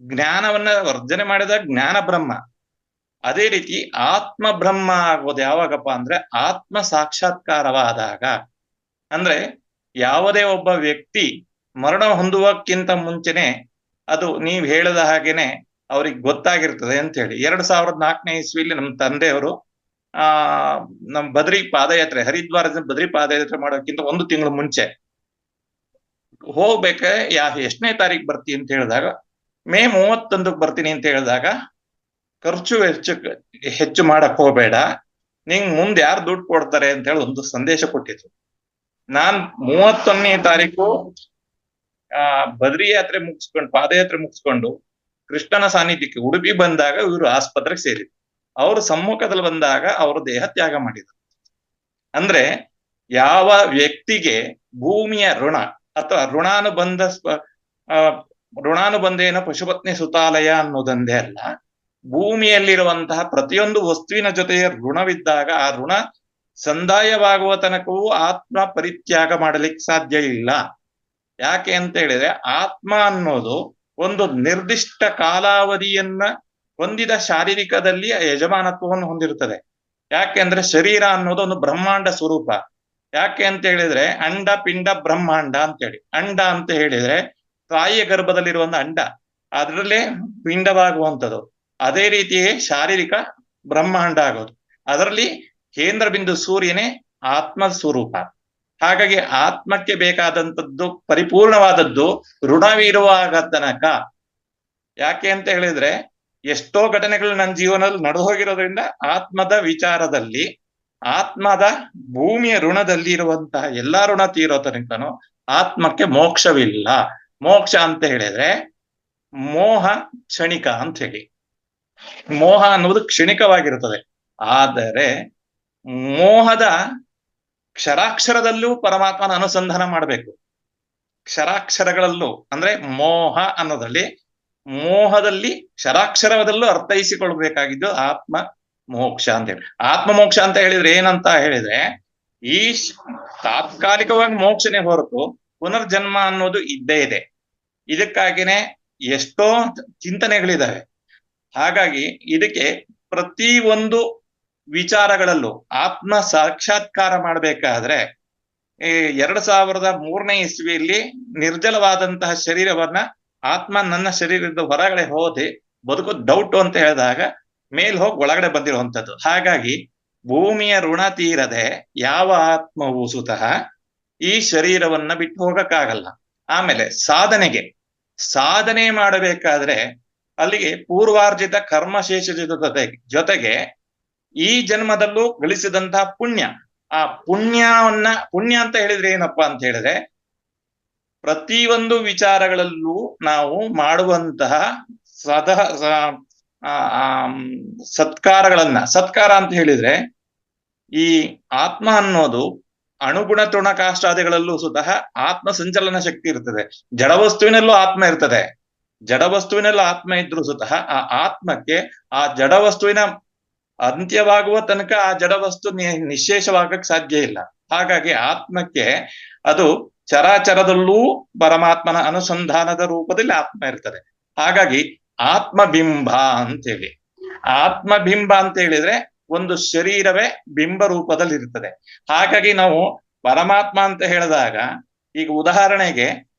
ಜ್ಞಾನವನ್ನ ವರ್ಜನೆ ಮಾಡಿದಾಗ ಜ್ಞಾನ ಬ್ರಹ್ಮ. ಅದೇ ರೀತಿ ಆತ್ಮ ಬ್ರಹ್ಮ ಆಗೋದು ಯಾವಾಗಪ್ಪ ಅಂದ್ರೆ ಆತ್ಮ ಸಾಕ್ಷಾತ್ಕಾರವಾದಾಗ. ಅಂದ್ರೆ ಯಾವುದೇ ಒಬ್ಬ ವ್ಯಕ್ತಿ ಮರಣ ಹೊಂದುವಕ್ಕಿಂತ ಮುಂಚೆನೆ ಅದು ನೀವ್ ಹೇಳದ ಹಾಗೇನೆ ಅವ್ರಿಗೆ ಗೊತ್ತಾಗಿರ್ತದೆ ಅಂತ ಹೇಳಿ. 2004ನೇ ಇಸ್ವಿಲಿ ನಮ್ಮ ತಂದೆಯವರು ನಮ್ ಬದ್ರಿ ಪಾದಯಾತ್ರೆ, ಹರಿದ್ವಾರದ ಬದ್ರಿ ಪಾದಯಾತ್ರೆ ಮಾಡೋಕ್ಕಿಂತ 1 ತಿಂಗಳು ಮುಂಚೆ ಹೋಗ್ಬೇಕೆ, ಎಷ್ಟನೇ ತಾರೀಕು ಬರ್ತೀನಿ ಅಂತ ಹೇಳಿದಾಗ ಮೇ 31ಕ್ಕೆ ಬರ್ತೀನಿ ಅಂತ ಹೇಳಿದಾಗ ಖರ್ಚು ಹೆಚ್ಚು ಮಾಡಕ್ ಹೋಗ್ಬೇಡ, ನಿಂಗ್ ಮುಂದೆ ಯಾರು ದುಡ್ಡು ಕೊಡ್ತಾರೆ ಅಂತ ಹೇಳಿ ಒಂದು ಸಂದೇಶ ಕೊಟ್ಟಿದ್ರು. ನಾನ್ 31ನೇ ತಾರೀಕು ಬದ್ರಿ ಯಾತ್ರೆ ಮುಗಿಸ್ಕೊಂಡು, ಪಾದಯಾತ್ರೆ ಮುಗಿಸ್ಕೊಂಡು ಕೃಷ್ಣನ ಸಾನ್ನಿಧ್ಯಕ್ಕೆ ಉಡುಪಿ ಬಂದಾಗ ಇವರು ಆಸ್ಪತ್ರೆಗೆ ಸೇರಿದ್ರು. ಅವರು ಸಮ್ಮುಖದಲ್ಲಿ ಬಂದಾಗ ಅವರು ದೇಹ ತ್ಯಾಗ ಮಾಡಿದ್ರು. ಅಂದ್ರೆ ಯಾವ ವ್ಯಕ್ತಿಗೆ ಭೂಮಿಯ ಋಣ ಅಥವಾ ಋಣಾನುಬಂಧೇನ ಪಶುಪತ್ನಿ ಸುತಾಲಯ ಅನ್ನೋದೊಂದೇ ಅಲ್ಲ, ಭೂಮಿಯಲ್ಲಿರುವಂತಹ ಪ್ರತಿಯೊಂದು ವಸ್ತುವಿನ ಜೊತೆಯ ಋಣವಿದ್ದಾಗ ಆ ಋಣ ಸಂದಾಯವಾಗುವ ತನಕವೂ ಆತ್ಮ ಪರಿತ್ಯಾಗ ಮಾಡಲಿಕ್ಕೆ ಸಾಧ್ಯ ಇಲ್ಲ. ಯಾಕೆ ಅಂತ ಹೇಳಿದ್ರೆ ಆತ್ಮ ಅನ್ನೋದು ಒಂದು ನಿರ್ದಿಷ್ಟ ಕಾಲಾವಧಿಯನ್ನ ಹೊಂದಿದ ಶಾರೀರಿಕದಲ್ಲಿ ಯಜಮಾನತ್ವವನ್ನು ಹೊಂದಿರುತ್ತದೆ. ಯಾಕೆ ಅಂದ್ರೆ ಶರೀರ ಅನ್ನೋದು ಒಂದು ಬ್ರಹ್ಮಾಂಡ ಸ್ವರೂಪ. ಯಾಕೆ ಅಂತ ಹೇಳಿದ್ರೆ ಅಂಡ ಪಿಂಡ ಬ್ರಹ್ಮಾಂಡ ಅಂತೇಳಿ. ಅಂಡ ಅಂತ ಹೇಳಿದ್ರೆ ತಾಯಿಯ ಗರ್ಭದಲ್ಲಿರುವಂತ ಅಂಡ, ಅದರಲ್ಲೇ ಪಿಂಡವಾಗುವಂಥದ್ದು. ಅದೇ ರೀತಿಯೇ ಶಾರೀರಿಕ ಬ್ರಹ್ಮಾಂಡ ಆಗೋದು, ಅದರಲ್ಲಿ ಕೇಂದ್ರ ಬಿಂದು ಸೂರ್ಯನೇ ಆತ್ಮ ಸ್ವರೂಪ. ಹಾಗಾಗಿ ಆತ್ಮಕ್ಕೆ ಬೇಕಾದಂಥದ್ದು ಪರಿಪೂರ್ಣವಾದದ್ದು ಋಣವಿರುವಾಗ ತನಕ. ಯಾಕೆ ಅಂತ ಹೇಳಿದ್ರೆ ಎಷ್ಟೋ ಘಟನೆಗಳು ನನ್ನ ಜೀವನದಲ್ಲಿ ನಡೆದು ಹೋಗಿರೋದ್ರಿಂದ ಆತ್ಮದ ವಿಚಾರದಲ್ಲಿ, ಆತ್ಮದ ಭೂಮಿಯ ಋಣದಲ್ಲಿ ಇರುವಂತಹ ಎಲ್ಲಾ ಋಣ ತೀರೋ ತನಕನು ಆತ್ಮಕ್ಕೆ ಮೋಕ್ಷವಿಲ್ಲ. ಮೋಕ್ಷ ಅಂತ ಹೇಳಿದ್ರೆ ಮೋಹ ಕ್ಷಣಿಕ ಅಂತ ಹೇಳಿ. ಮೋಹ ಅನ್ನುವುದು ಕ್ಷಣಿಕವಾಗಿರುತ್ತದೆ. ಆದರೆ ಮೋಹದ ಕ್ಷರಾಕ್ಷರದಲ್ಲೂ ಪರಮಾತ್ಮನ ಅನುಸಂಧಾನ ಮಾಡಬೇಕು. ಕ್ಷರಾಕ್ಷರಗಳಲ್ಲೂ ಅಂದ್ರೆ ಮೋಹದಲ್ಲಿ ಕ್ಷರಾಕ್ಷರದಲ್ಲೂ ಅರ್ಥೈಸಿಕೊಳ್ಬೇಕಾಗಿದ್ದು ಆತ್ಮ ಮೋಕ್ಷ ಅಂತ ಹೇಳಿ. ಆತ್ಮ ಮೋಕ್ಷ ಅಂತ ಹೇಳಿದ್ರೆ ಏನಂತ ಹೇಳಿದ್ರೆ ಈ ತಾತ್ಕಾಲಿಕವಾಗಿ ಮೋಕ್ಷನೇ ಹೊರತು ಪುನರ್ಜನ್ಮ ಅನ್ನೋದು ಇದ್ದೇ ಇದೆ. ಇದಕ್ಕಾಗಿನೇ ಎಷ್ಟೋ ಚಿಂತನೆಗಳಿದಾವೆ. ಹಾಗಾಗಿ ಇದಕ್ಕೆ ಪ್ರತಿ ಒಂದು ವಿಚಾರಗಳಲ್ಲೂ ಆತ್ಮ ಸಾಕ್ಷಾತ್ಕಾರ ಮಾಡಬೇಕಾದ್ರೆ 2003ನೇ ಇಸ್ವಿಯಲ್ಲಿ ನಿರ್ಜಲವಾದಂತಹ ಶರೀರವನ್ನ ಆತ್ಮ ನನ್ನ ಶರೀರದ ಹೊರಗಡೆ ಹೋದೆ ಬದುಕೋದು ಡೌಟ್ ಅಂತ ಹೇಳಿದಾಗ ಮೇಲ್ ಹೋಗಿ ಒಳಗಡೆ ಬಂದಿರುವಂತದ್ದು. ಹಾಗಾಗಿ ಭೂಮಿಯ ಋಣ ತೀರದೆ ಯಾವ ಆತ್ಮವು ಸುತಃ ಈ ಶರೀರವನ್ನ ಬಿಟ್ಟು ಹೋಗಕ್ಕಾಗಲ್ಲ. ಆಮೇಲೆ ಸಾಧನೆ ಮಾಡಬೇಕಾದ್ರೆ ಅಲ್ಲಿಗೆ ಪೂರ್ವಾರ್ಜಿತ ಕರ್ಮಶೇಷದ ಜೊತೆಗೆ ಈ ಜನ್ಮದಲ್ಲೂ ಗಳಿಸಿದಂತಹ ಪುಣ್ಯ, ಆ ಪುಣ್ಯ ಅಂತ ಹೇಳಿದ್ರೆ ಏನಪ್ಪಾ ಅಂತ ಹೇಳಿದ್ರೆ ಪ್ರತಿಯೊಂದು ವಿಚಾರಗಳಲ್ಲೂ ನಾವು ಮಾಡುವಂತಹ ಸತ್ಕಾರ ಅಂತ ಹೇಳಿದ್ರೆ ಈ ಆತ್ಮ ಅನ್ನೋದು ಅಣುಗುಣ ತೃಣಕಾಷ್ಟಾದಿಗಳಲ್ಲೂ ಸುತಃ ಆತ್ಮ ಸಂಚಲನ ಶಕ್ತಿ ಇರ್ತದೆ. ಜಡವಸ್ತುವಿನಲ್ಲೂ ಆತ್ಮ ಇರ್ತದೆ. ಜಡವಸ್ತುವಿನಲ್ಲೂ ಆತ್ಮ ಇದ್ರೂ ಸುತಃ ಆ ಆತ್ಮಕ್ಕೆ ಆ ಜಡವಸ್ತುವಿನ ಅಂತ್ಯವಾಗುವ ತನಕ ಆ ಜಡವಸ್ತು ನಿಶೇಷವಾಗಕ್ ಸಾಧ್ಯ ಇಲ್ಲ. ಹಾಗಾಗಿ ಆತ್ಮಕ್ಕೆ ಅದು ಚರಾಚರದಲ್ಲೂ ಪರಮಾತ್ಮನ ಅನುಸಂಧಾನದ ರೂಪದಲ್ಲಿ ಆತ್ಮ ಇರ್ತದೆ. ಹಾಗಾಗಿ ಆತ್ಮಬಿಂಬ ಅಂತೇಳಿ, ಆತ್ಮಬಿಂಬ ಅಂತ ಹೇಳಿದ್ರೆ ಒಂದು ಶರೀರವೇ ಬಿಂಬ ರೂಪದಲ್ಲಿ ಇರ್ತದೆ. ಹಾಗಾಗಿ ನಾವು ಪರಮಾತ್ಮ ಅಂತ ಹೇಳಿದಾಗ ಈಗ ಉದಾಹರಣೆಗೆ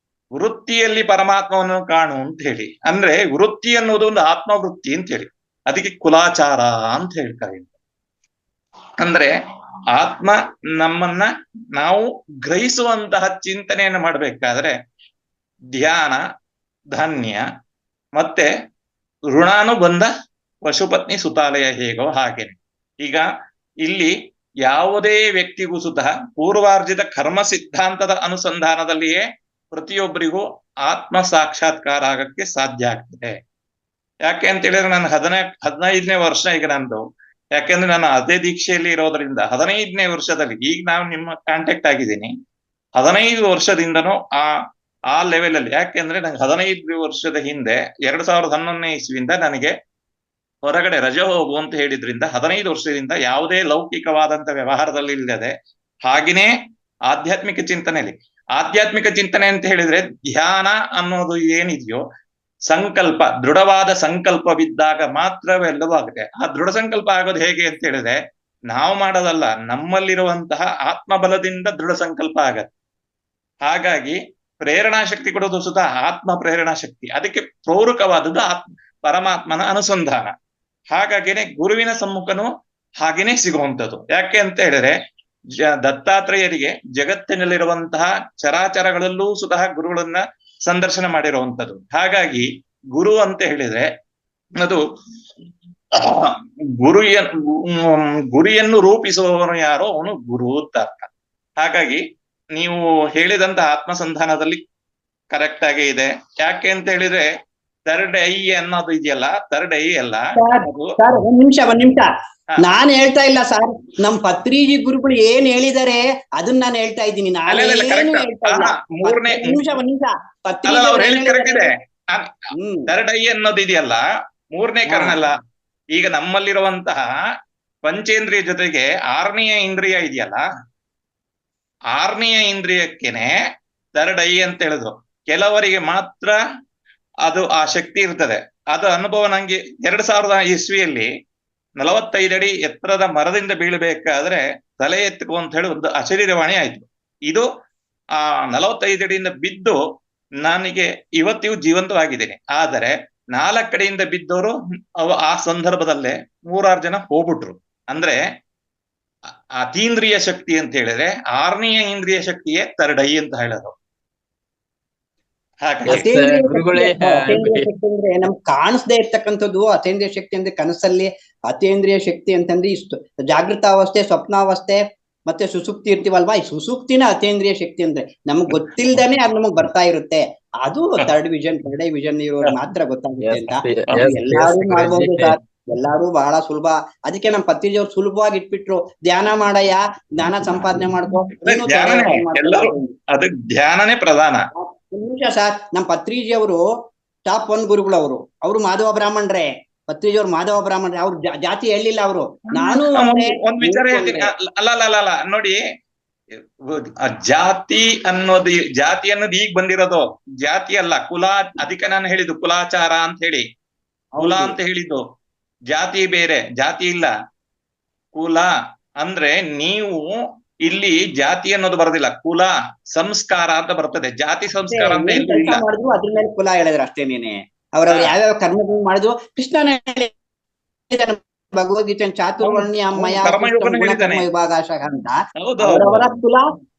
ವೃತ್ತಿಯಲ್ಲಿ ಪರಮಾತ್ಮವನ್ನು ಕಾಣು ಅಂತ ಹೇಳಿ, ಅಂದ್ರೆ ವೃತ್ತಿ ಅನ್ನೋದು ಒಂದು ಆತ್ಮವೃತ್ತಿ ಅಂತ ಹೇಳಿ, ಅದಕ್ಕೆ ಕುಲಾಚಾರ ಅಂತ ಹೇಳ್ತಾರೆ. ಅಂದ್ರೆ ಆತ್ಮ ನಮ್ಮನ್ನ ನಾವು ಗ್ರಹಿಸುವಂತಹ ಚಿಂತನೆಯನ್ನು ಮಾಡ್ಬೇಕಾದ್ರೆ ಧ್ಯಾನ, ಧನ್ಯ ಮತ್ತೆ ಋಣಾನುಬಂಧ ಪಶುಪತ್ನಿ ಸುತಾಲಯ ಹೇಗೋ ಹಾಗೇನೆ. ಈಗ ಇಲ್ಲಿ ಯಾವುದೇ ವ್ಯಕ್ತಿಗೂ ಸುತಃ ಪೂರ್ವಾರ್ಜಿತ ಕರ್ಮ ಸಿದ್ಧಾಂತದ ಅನುಸಂಧಾನದಲ್ಲಿಯೇ ಪ್ರತಿಯೊಬ್ಬರಿಗೂ ಆತ್ಮ ಸಾಕ್ಷಾತ್ಕಾರ ಆಗಕ್ಕೆ ಸಾಧ್ಯ ಆಗ್ತದೆ. ಯಾಕೆ ಅಂತ ಹೇಳಿದ್ರೆ ನಾನು 15ನೇ ವರ್ಷ ಈಗ ನಂದು. ಯಾಕೆಂದ್ರೆ ನಾನು ಅದೇ ದೀಕ್ಷೆಯಲ್ಲಿ ಇರೋದ್ರಿಂದ 15ನೇ ವರ್ಷದಲ್ಲಿ ಈಗ ನಾನು ನಿಮ್ಮ ಕಾಂಟ್ಯಾಕ್ಟ್ ಆಗಿದ್ದೀನಿ. 15 ವರ್ಷದಿಂದನೂ ಆ ಲೆವೆಲ್ ಅಲ್ಲಿ, ಯಾಕೆಂದ್ರೆ ನಂಗೆ 15 ವರ್ಷದ ಹಿಂದೆ 2011ನೇ ಇಸ್ವಿಯಿಂದ ನನಗೆ ಹೊರಗಡೆ ರಜೆ ಹೋಗು ಅಂತ ಹೇಳಿದ್ರಿಂದ 15 ವರ್ಷದಿಂದ ಯಾವುದೇ ಲೌಕಿಕವಾದಂತ ವ್ಯವಹಾರದಲ್ಲಿ ಇಲ್ಲದೆ ಹಾಗೇನೇ ಆಧ್ಯಾತ್ಮಿಕ ಚಿಂತನೆ ಅಂತ ಹೇಳಿದ್ರೆ ಧ್ಯಾನ ಅನ್ನೋದು ಏನಿದೆಯೋ ಸಂಕಲ್ಪ, ದೃಢವಾದ ಸಂಕಲ್ಪವಿದ್ದಾಗ ಮಾತ್ರವೆಲ್ಲವೂ ಆಗುತ್ತೆ. ಆ ದೃಢ ಸಂಕಲ್ಪ ಆಗೋದು ಹೇಗೆ ಅಂತ ಹೇಳಿದ್ರೆ ನಾವು ಮಾಡೋದಲ್ಲ, ನಮ್ಮಲ್ಲಿರುವಂತಹ ಆತ್ಮಬಲದಿಂದ ದೃಢ ಸಂಕಲ್ಪ ಆಗತ್ತೆ. ಹಾಗಾಗಿ ಪ್ರೇರಣಾ ಶಕ್ತಿ ಕೊಡೋದು ಸುತ ಆತ್ಮ ಪ್ರೇರಣಾ ಶಕ್ತಿ, ಅದಕ್ಕೆ ಪೂರಕವಾದದ್ದು ಪರಮಾತ್ಮನ ಅನುಸಂಧಾನ. ಹಾಗಾಗಿನೇ ಗುರುವಿನ ಸಮ್ಮುಖನೂ ಹಾಗೇನೆ ಸಿಗುವಂಥದ್ದು. ಯಾಕೆ ಅಂತ ಹೇಳಿದ್ರೆ ದತ್ತಾತ್ರೇಯರಿಗೆ ಜಗತ್ತಿನಲ್ಲಿರುವಂತಹ ಚರಾಚರಗಳಲ್ಲೂ ಸುತಃ ಗುರುಗಳನ್ನ ಸಂದರ್ಶನ ಮಾಡಿರುವಂಥದ್ದು. ಹಾಗಾಗಿ ಗುರು ಅಂತ ಹೇಳಿದ್ರೆ ಅದು ಗುರಿಯನ್ನು ರೂಪಿಸುವವನು ಯಾರೋ ಅವನು ಗುರು ಅಂತ ಅರ್ಥ. ಹಾಗಾಗಿ ನೀವು ಹೇಳಿದಂತ ಆತ್ಮಸಂಧಾನದಲ್ಲಿ ಕರೆಕ್ಟ್ ಆಗೇ ಇದೆ. ಯಾಕೆ ಅಂತ ಹೇಳಿದ್ರೆ ಥರ್ಡ್ ಐ ಅನ್ನೋದು ಇದೆಯಲ್ಲ, ಥರ್ಡ್ ಐ ಅಲ್ಲ. ಒಂದ್ ನಿಮಿಷ ನಾನ್ ಹೇಳ್ತಾ ಇಲ್ಲ ಸರ್, ನಮ್ ಪತ್ರಿಜಿ ಗುರುಗಳು ಏನ್ ಹೇಳಿದಾರೆ ಅದನ್ನ ನಾನು ಹೇಳ್ತಾ ಇದ್ದೀನಿ. ಥರ್ಡ್ ಐ ಅನ್ನೋದು ಇದೆಯಲ್ಲ, 3ನೇ ಕರ್ಣಲ್ಲ. ಈಗ ನಮ್ಮಲ್ಲಿರುವಂತಹ ಪಂಚೇಂದ್ರಿಯ ಜೊತೆಗೆ 6ನೇ ಇಂದ್ರಿಯ ಇದೆಯಲ್ಲ, 6ನೇ ಇಂದ್ರಿಯಕ್ಕೇನೆ ಥರ್ಡ್ ಐ ಅಂತ ಹೇಳಿದ್ರು. ಕೆಲವರಿಗೆ ಮಾತ್ರ ಅದು ಆ ಶಕ್ತಿ ಇರ್ತದೆ. ಅದು ಅನುಭವ ನಂಗೆ 2000 ಇಸ್ವಿಯಲ್ಲಿ 45 ಅಡಿ ಎತ್ತರದ ಮರದಿಂದ ಬೀಳಬೇಕಾದ್ರೆ ತಲೆ ಎತ್ತುಕೋ ಅಂತ ಹೇಳಿ ಒಂದು ಅಶರೀರವಾಣಿ ಆಯ್ತು. ಇದು ಆ 45 ಅಡಿಯಿಂದ ಬಿದ್ದು ನನಗೆ ಇವತ್ತಿಗೂ ಜೀವಂತವಾಗಿದ್ದೇನೆ. ಆದರೆ 4 ಕಡೆಯಿಂದ ಬಿದ್ದವರು ಆ ಸಂದರ್ಭದಲ್ಲೇ 3-6 ಜನ ಹೋಗ್ಬಿಟ್ರು. ಅಂದ್ರೆ ಅತೀಂದ್ರಿಯ ಶಕ್ತಿ ಅಂತ ಹೇಳಿದ್ರೆ 6ನೇ ಇಂದ್ರಿಯ ಶಕ್ತಿಯೇ ಥರ್ಡ್ ಐ ಅಂತ ಹೇಳೋದು. ಅಂದ್ರೆ ನಮ್ಗೆ ಕಾಣಿಸದೇ ಇರ್ತಕ್ಕಂಥದ್ದು ಅತೇಂದ್ರಿಯ ಶಕ್ತಿ ಅಂದ್ರೆ ಕನಸಲ್ಲಿ ಅತೇಂದ್ರಿಯ ಶಕ್ತಿ ಅಂತಂದ್ರೆ ಜಾಗೃತಾವಸ್ಥೆ, ಸ್ವಪ್ನಾವಸ್ಥೆ ಮತ್ತೆ ಸುಸುಪ್ತಿ ಇರ್ತೀವಲ್ವಾ, ಈ ಸುಸುಪ್ತಿನ ಅತೇಂದ್ರಿಯ ಶಕ್ತಿ ಅಂದ್ರೆ ನಮ್ಗ್ ಗೊತ್ತಿಲ್ದಾನೆ ಅದು ನಮಗ್ ಬರ್ತಾ ಇರುತ್ತೆ. ಅದು ಥರ್ಡ್ ಐ ವಿಷನ್ ಇರೋರು ಮಾತ್ರ ಗೊತ್ತಾಗುತ್ತೆ ಅಂತ. ಎಲ್ಲಾರು ಮಾಡ್ಬೋದು ಸರ್, ಎಲ್ಲಾರು ಬಹಳ ಸುಲಭ. ಅದಕ್ಕೆ ನಮ್ ಪತ್ರಿಜಿಯವ್ರು ಸುಲಭವಾಗಿ ಇಟ್ಬಿಟ್ರು, ಧ್ಯಾನ ಮಾಡಯ್ಯ, ಜ್ಞಾನ ಸಂಪಾದನೆ ಮಾಡ್ಕೋ. ಅದು ಧ್ಯಾನನೇ ಪ್ರಧಾನ. ನಿಮಿಷ ಸರ್, ನಮ್ ಪತ್ರಿಜಿಯವರು ಟಾಪ್ 1 ಗುರುಗಳು. ಅವರು ಮಾಧವ ಬ್ರಾಹ್ಮಣರೇ, ಪತ್ರಿಜಿಯವ್ರು ಮಾಧವ ಬ್ರಾಹ್ಮಣರೇ. ಅವ್ರು ಜಾತಿ ಹೇಳಿಲ್ಲ. ಅವರು ನಾನು ಒಂದ್ ವಿಚಾರ ಹೇಳ್ತೀನಿ. ಅಲ್ಲ ನೋಡಿ, ಜಾತಿ ಅನ್ನೋದು ಈಗ ಬಂದಿರೋದು ಜಾತಿ ಅಲ್ಲ, ಕುಲ. ಅದಕ್ಕೆ ನಾನು ಹೇಳಿದ್ದು ಕುಲಾಚಾರ ಅಂತ ಹೇಳಿ. ಕುಲ ಹೌದು. ಅಂತ ಹೇಳಿದ್ದು ಜಾತಿ ಬೇರೆ, ಜಾತಿ ಇಲ್ಲ. ಕುಲ ಅಂದ್ರೆ ನೀವು ಇಲ್ಲಿ ಜಾತಿ ಅನ್ನೋದು ಬರೋದಿಲ್ಲ, ಕುಲ ಸಂಸ್ಕಾರ ಅಂತ ಬರ್ತದೆ. ಜಾತಿ ಸಂಸ್ಕಾರ ಅಂತ ಏನ್ ಎಲ್ಲೂ ಕೆಲಸ ಇಲ್ಲ. ಮಾಡಿದ್ರು ಅದ್ರ ಮೇಲೆ ಕುಲ ಹೇಳಿದ್ರು ಅಷ್ಟೇನೇನೆ. ಅವ್ರವ್ರು ಹಾ. ಯಾವ್ಯಾವ ಕರ್ಮಗಳು ಮಾಡಿದ್ರು ಕೃಷ್ಣನ ಭಗವದ್ಗೀತೆ ಚಾತುರ್ವರ್ಣ್ಯ ಅವನು ಮಯ ಕರ್ಮಯೋಗನ ಗುಣಕರ್ಮ ಹೇಳಿದ್ದಾನೆ. ವಿಭಾಗಾಶಃ ಅಂತ ಹೌದು ಅವರವರ ಕುಲ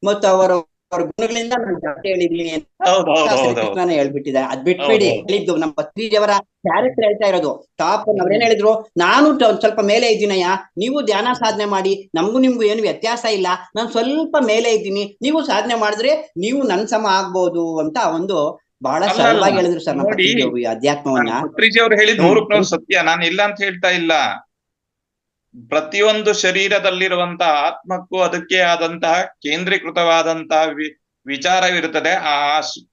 ಮತ್ತು ಅವರವರ ಗುಣಗಳಿಂದ ನಾನು ಜಾತಿ ಹೇಳಿದೀನಿ ಅಂತ ಹೌದು ಹೌದು ಹೌದು ಹೌದು ಕೃಷ್ಣನೇ ಹೇಳ್ಬಿಟ್ಟಿದ್ದಾರೆ. ಅದ್ ಬಿಟ್ಬೇಡಿ, ಹೌದು. ಹೇಳಿದ್ದು ನಮ್ಮ ಪತ್ರಿಜಿಯವರ ಕ್ಯಾರೆಕ್ಟರ್ ಹೇಳ್ತಾ ಇರೋದು. ಟಾಪ್ ಅವ್ರೇನ್ ಹೇಳಿದ್ರು, ನಾನು ಒಂದ್ ಸ್ವಲ್ಪ ಮೇಲೆ ಇದ್ದೀನಯ್ಯ, ನೀವು ಧ್ಯಾನ ಸಾಧನೆ ಮಾಡಿ, ನಮಗೂ ನಿಮ್ಗೂ ಏನು ವ್ಯತ್ಯಾಸ ಇಲ್ಲ, ನಾನು ಸ್ವಲ್ಪ ಮೇಲೆ ಇದ್ದೀನಿ, ನೀವು ಸಾಧನೆ ಮಾಡಿದ್ರೆ ನೀವು ನನ್ ಸಮ ಆಗ್ಬೋದು ಅಂತ ಒಂದು ಬಹಳ ಅಲ್ಲ, ಸರಳವಾಗಿ ಹೇಳಿದ್ರು ಸರ್ ನಮ್ಮ ನೋಡಿ, ಪತ್ರಿಜಿಯವರು ಈ ಅಧ್ಯಾತ್ಮವನ್ನ. ಪತ್ರಿಜಿ ಅವರು ಹೇಳಿದ್ 100% ಸತ್ಯ, ನಾನು ಇಲ್ಲ ಅಂತ ಹೇಳ್ತಾ ಇಲ್ಲ. ಪ್ರತಿಯೊಂದು ಶರೀರದಲ್ಲಿರುವಂತಹ ಆತ್ಮಕ್ಕೂ ಅದಕ್ಕೆ ಆದಂತಹ ಕೇಂದ್ರೀಕೃತವಾದಂತಹ ವಿಚಾರವಿರುತ್ತದೆ.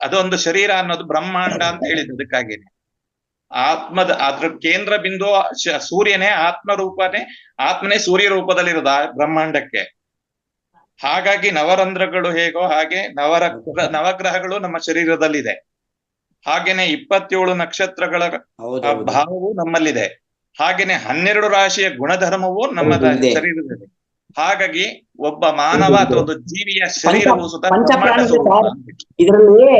ಅದೊಂದು ಶರೀರ ಅನ್ನೋದು ಬ್ರಹ್ಮಾಂಡ ಅಂತ ಹೇಳಿದ್ದು ಅದಕ್ಕಾಗಿನೇ. ಅದ್ರ ಕೇಂದ್ರ ಬಿಂದು ಸೂರ್ಯನೇ, ಆತ್ಮನೇ ಸೂರ್ಯ ರೂಪದಲ್ಲಿರೋದು ಆ ಬ್ರಹ್ಮಾಂಡಕ್ಕೆ. ಹಾಗಾಗಿ ನವರಂಧ್ರಗಳು ಹೇಗೋ ಹಾಗೆ ನವಗ್ರಹಗಳು ನಮ್ಮ ಶರೀರದಲ್ಲಿದೆ. ಹಾಗೇನೆ 27 ನಕ್ಷತ್ರಗಳ ಭಾವವು ನಮ್ಮಲ್ಲಿದೆ. ಹಾಗೇನೆ 12 ರಾಶಿಯ ಗುಣಧರ್ಮವು ನಮ್ಮ ಶರೀರದಲ್ಲಿದೆ. ಹಾಗಾಗಿ ಒಬ್ಬ ಮಾನವ ಅಥವಾ ಒಂದು ಜೀವಿಯ ಶರೀರವು ಇದರಲ್ಲಿ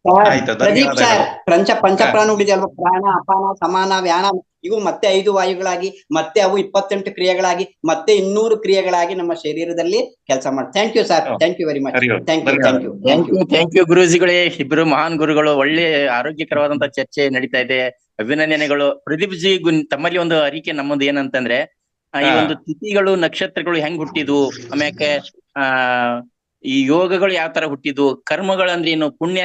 ಆಯ್ತು, ಪ್ರದೀಪ್ ಸರ್ ಪಂಚಪ್ರಾಣ ಉಳಿದೆ ಅಲ್ವಾ, ಪ್ರಾಣ ಅಪಾನ ಸಮಾನ ವ್ಯಾನ, ಇವು ಮತ್ತೆ 5 ವಾಯುಗಳಾಗಿ, ಮತ್ತೆ ಅವು 28 ಕ್ರಿಯೆಗಳಾಗಿ, ಮತ್ತೆ 200 ಕ್ರಿಯೆಗಳಾಗಿ ನಮ್ಮ ಶರೀರದಲ್ಲಿ ಕೆಲಸ ಮಾಡಿ. Thank you sir, thank you very much. Thank you ಗುರುಜಿಗಳೇ, ಇಬ್ರು ಮಹಾನ್ ಗುರುಗಳು. ಒಳ್ಳೆ ಆರೋಗ್ಯಕರವಾದಂತ ಚರ್ಚೆ ನಡೀತಾ ಇದೆ. ಅಭಿನಂದನೆಗಳು. ಪ್ರದೀಪ್ ಜಿ, ತಮ್ಮಲ್ಲಿ ಒಂದು ಅರಿಕೆ ನಮ್ಮದು ಏನಂತಂದ್ರೆ, ಈ ಒಂದು ತಿಥಿಗಳು ನಕ್ಷತ್ರಗಳು ಹೆಂಗ್ ಹುಟ್ಟಿದ್ವು, ಆಮ್ಯಾಕೆ ಈ ಯೋಗಗಳು ಯಾವ ತರ ಹುಟ್ಟಿದ್ವು, ಕರ್ಮಗಳಂದ್ರೆ ಏನು, ಪುಣ್ಯ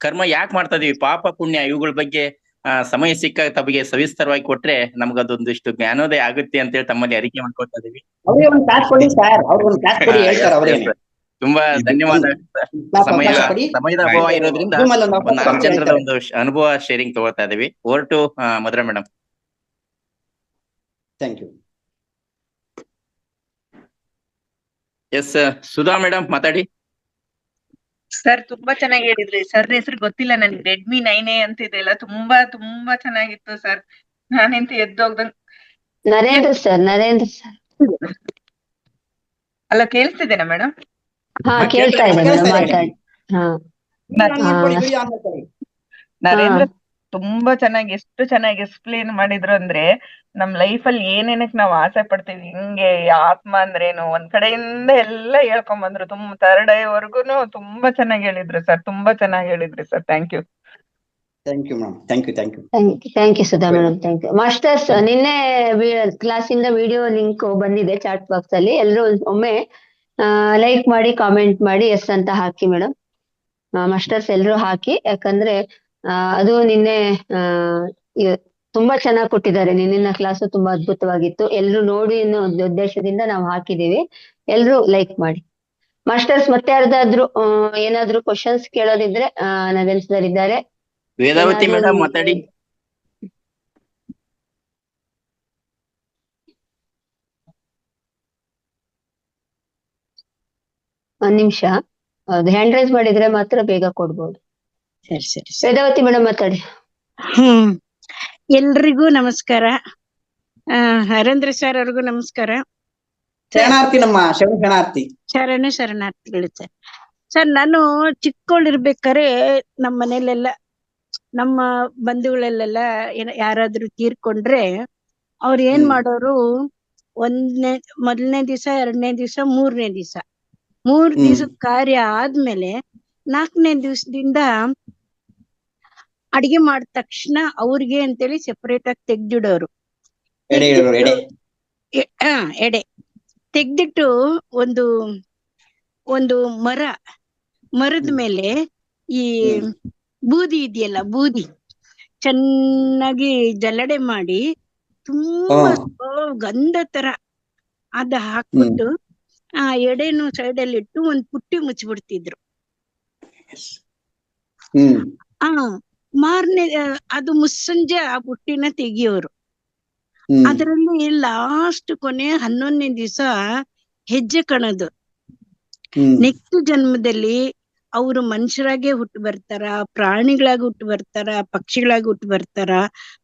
ಕರ್ಮ ಯಾಕೆ ಮಾಡ್ತಾ ಇದೀವಿ, ಪಾಪ ಪುಣ್ಯ, ಇವುಗಳ ಬಗ್ಗೆ ಸಮಯ ಸಿಕ್ಕಾಗ ತಮಗೆ ಸವಿಸ್ತರವಾಗಿ ಕೊಟ್ರೆ ನಮ್ಗದೊಂದಿಷ್ಟು ಜ್ಞಾನೋದಯ ಆಗುತ್ತೆ ಅಂತ ಹೇಳಿ ತಮ್ಮಲ್ಲಿ ಅರಿಕೆ ಮಾಡ್ಕೊಳ್ತಾ ಇದೀವಿ. ತುಂಬಾ ಧನ್ಯವಾದ. ಸಮಯದ ಅಭಾವ ಇರೋದ್ರಿಂದ 4 ಜನರದ ಒಂದು ಅನುಭವ ಶೇರಿಂಗ್ ತಗೊಳ್ತಾ ಇದೀವಿ. Over to Madhura madam. Thank you. Yes Sudha madam ಮಾತಾಡಿ. ಸರ್ ತುಂಬಾ ಚೆನ್ನಾಗಿ ಹೇಳಿದ್ರಿ. ಸರ್ ಹೆಸರು ಗೊತ್ತಿಲ್ಲ ನನ್ಗೆ, ರೆಡ್ಮಿ 9A ಅಂತಿದೆ ಅಲ್ಲ, ತುಂಬಾ ತುಂಬಾ ಚೆನ್ನಾಗಿತ್ತು ಸರ್. ನಾನಿಂತ ಎದ್ದೋಗ್ದಂಗ್. ನರೇಂದ್ರ ಸರ್ ಅಲ್ಲ, ಕೇಳಿಸ್ತಿದ್ದೇನಾ ಮೇಡಮ್? ಹಾ ಕೇಳ್ತಾ ಇದೆ ಮೇಡಮ್, ಮಾತಾಡಿ. ನರೇಂದ್ರ ತುಂಬಾ ಚೆನ್ನಾಗಿ, ಎಷ್ಟು ಚೆನ್ನಾಗಿ ಎಕ್ಸ್ಪ್ಲೇನ್ ಮಾಡಿದ್ರು ಅಂದ್ರೆ, ನಮ್ ಲೈಫ್ ಅಲ್ಲಿ ಏನೇನಕ್ ನಾವ್ ಆಸೆ ಪಡ್ತೀವಿ, ಹಿಂಗೆ ಆತ್ಮ ಅಂದ್ರೇನು, ಒಂದ್ ಕಡೆಯಿಂದ ಎಲ್ಲ ಹೇಳ್ಕೊಂಡ್ ಬಂದ್ರು. ಥರ್ಡ್ ಐ ವರ್ಗುನು ತುಂಬಾ ಚೆನ್ನಾಗಿ ಹೇಳಿದ್ರು ಸರ್, ತುಂಬಾ ಚೆನ್ನಾಗಿ ಹೇಳಿದ್ರಿ sir. Thank you. Thank you ma'am, thank you. Thank you Sudha madam, thank you. Masters, ನಿನ್ನೆ ಕ್ಲಾಸಿಂದ ವಿಡಿಯೋ ಲಿಂಕ್ ಬಂದಿದೆ ಚಾಟ್ ಬಾಕ್ಸ್ ಅಲ್ಲಿ. ಎಲ್ಲರೂ ಒಮ್ಮೆ ಲೈಕ್ ಮಾಡಿ, ಕಾಮೆಂಟ್ ಮಾಡಿ, ಎಸ್ ಅಂತ ಹಾಕಿ ಮೇಡಮ್. ಮಾಸ್ಟರ್ಸ್ ಎಲ್ಲರೂ ಹಾಕಿ, ಯಾಕಂದ್ರೆ ಅದು ನಿನ್ನೆ ತುಂಬಾ ಚೆನ್ನಾಗಿ ಕೊಟ್ಟಿದ್ದಾರೆ. ನಿನ್ನಿನ ಕ್ಲಾಸು ತುಂಬಾ ಅದ್ಭುತವಾಗಿತ್ತು. ಎಲ್ರು ನೋಡಿ ಅನ್ನೋ ಒಂದು ಉದ್ದೇಶದಿಂದ ನಾವು ಹಾಕಿದೀವಿ. ಎಲ್ರು ಲೈಕ್ ಮಾಡಿ. ಮಾಸ್ಟರ್ಸ್, ಮತ್ತೆ ಯಾರ್ದಾದ್ರು ಏನಾದ್ರು ಕ್ವಶನ್ಸ್ ಕೇಳೋದಿದ್ರೆ ನವೇನ್ ಸರ್ ಇದ್ದಾರೆ. ವೇದಾವತಿ ಮೇಡಮ್ ಮಾತಾಡಿ. ಒಂದ್ ನಿಮಿಷ, ಹ್ಯಾಂಡ್ ರೈಸ್ ಮಾಡಿದ್ರೆ ಮಾತ್ರ ಬೇಗ ಕೊಡ್ಬೋದು. ಸರಿ. ವೇದಾವತಿ ಮೇಡಮ್ ಮಾತಾಡಿ. ಎಲ್ರಿಗೂ ನಮಸ್ಕಾರ. ಹರೇಂದ್ರ ಸರ್ ಅವ್ರಿಗೂ ನಮಸ್ಕಾರ. ಶರಣಾರ್ಥಿ, ನಮ್ಮ ಶರಣಾರ್ಥಿ. ಶರಣಾರ್ಥಿಗಳು ಸರ್. ಸರ್, ನಾನು ಚಿಕ್ಕವಳಿರ್ಬೇಕಾರೆ ನಮ್ಮ ಮನೇಲೆಲ್ಲ, ನಮ್ಮ ಬಂಧುಗಳಲ್ಲೆಲ್ಲ ಯಾರಾದ್ರೂ ತೀರ್ಕೊಂಡ್ರೆ ಅವ್ರು ಏನ್ ಮಾಡೋರು, ಮೊದಲನೇ ದಿವಸ, 2ನೇ ದಿವಸ, 3ನೇ ದಿವಸ, 3 ದಿವಸದ ಕಾರ್ಯ ಆದ್ಮೇಲೆ 4ನೇ ದಿವಸದಿಂದ ಅಡಿಗೆ ಮಾಡಿದ ತಕ್ಷಣ ಅವ್ರಿಗೆ ಅಂತೇಳಿ ಸೆಪರೇಟ್ ಆಗಿ ತೆಗ್ದಿಡೋರು. ಎಡೆ ತೆಗ್ದಿಟ್ಟು ಒಂದು ಮರದ ಮೇಲೆ ಈ ಬೂದಿ ಇದೆಯಲ್ಲ, ಬೂದಿ ಚೆನ್ನಾಗಿ ಜಲ್ಲಡೆ ಮಾಡಿ ತುಂಬಾ ಗಂಧ ತರ ಅದ ಹಾಕ್ಬಿಟ್ಟು ಆ ಎಡೆನು ಸೈಡಲ್ಲಿ ಇಟ್ಟು ಒಂದ್ ಪುಟ್ಟಿ ಮುಚ್ಚಿಬಿಡ್ತಿದ್ರು. ಮಾರನೇ ಅದು ಮುಸ್ಸಂಜೆ ಆ ಪುಟ್ಟಿನ ತೆಗಿಯೋರು. ಅದರಲ್ಲಿ ಲಾಸ್ಟ್ ಕೊನೆ 11ನೇ ದಿವಸ ಹೆಜ್ಜೆ ಕಣದು. ನೆಕ್ಸ್ಟ್ ಜನ್ಮದಲ್ಲಿ ಅವರು ಮನುಷ್ಯರಾಗೆ ಹುಟ್ಟು ಬರ್ತಾರ, ಪ್ರಾಣಿಗಳಾಗಿ ಹುಟ್ಟು ಬರ್ತಾರ, ಪಕ್ಷಿಗಳಾಗಿ ಹುಟ್ಟು ಬರ್ತಾರ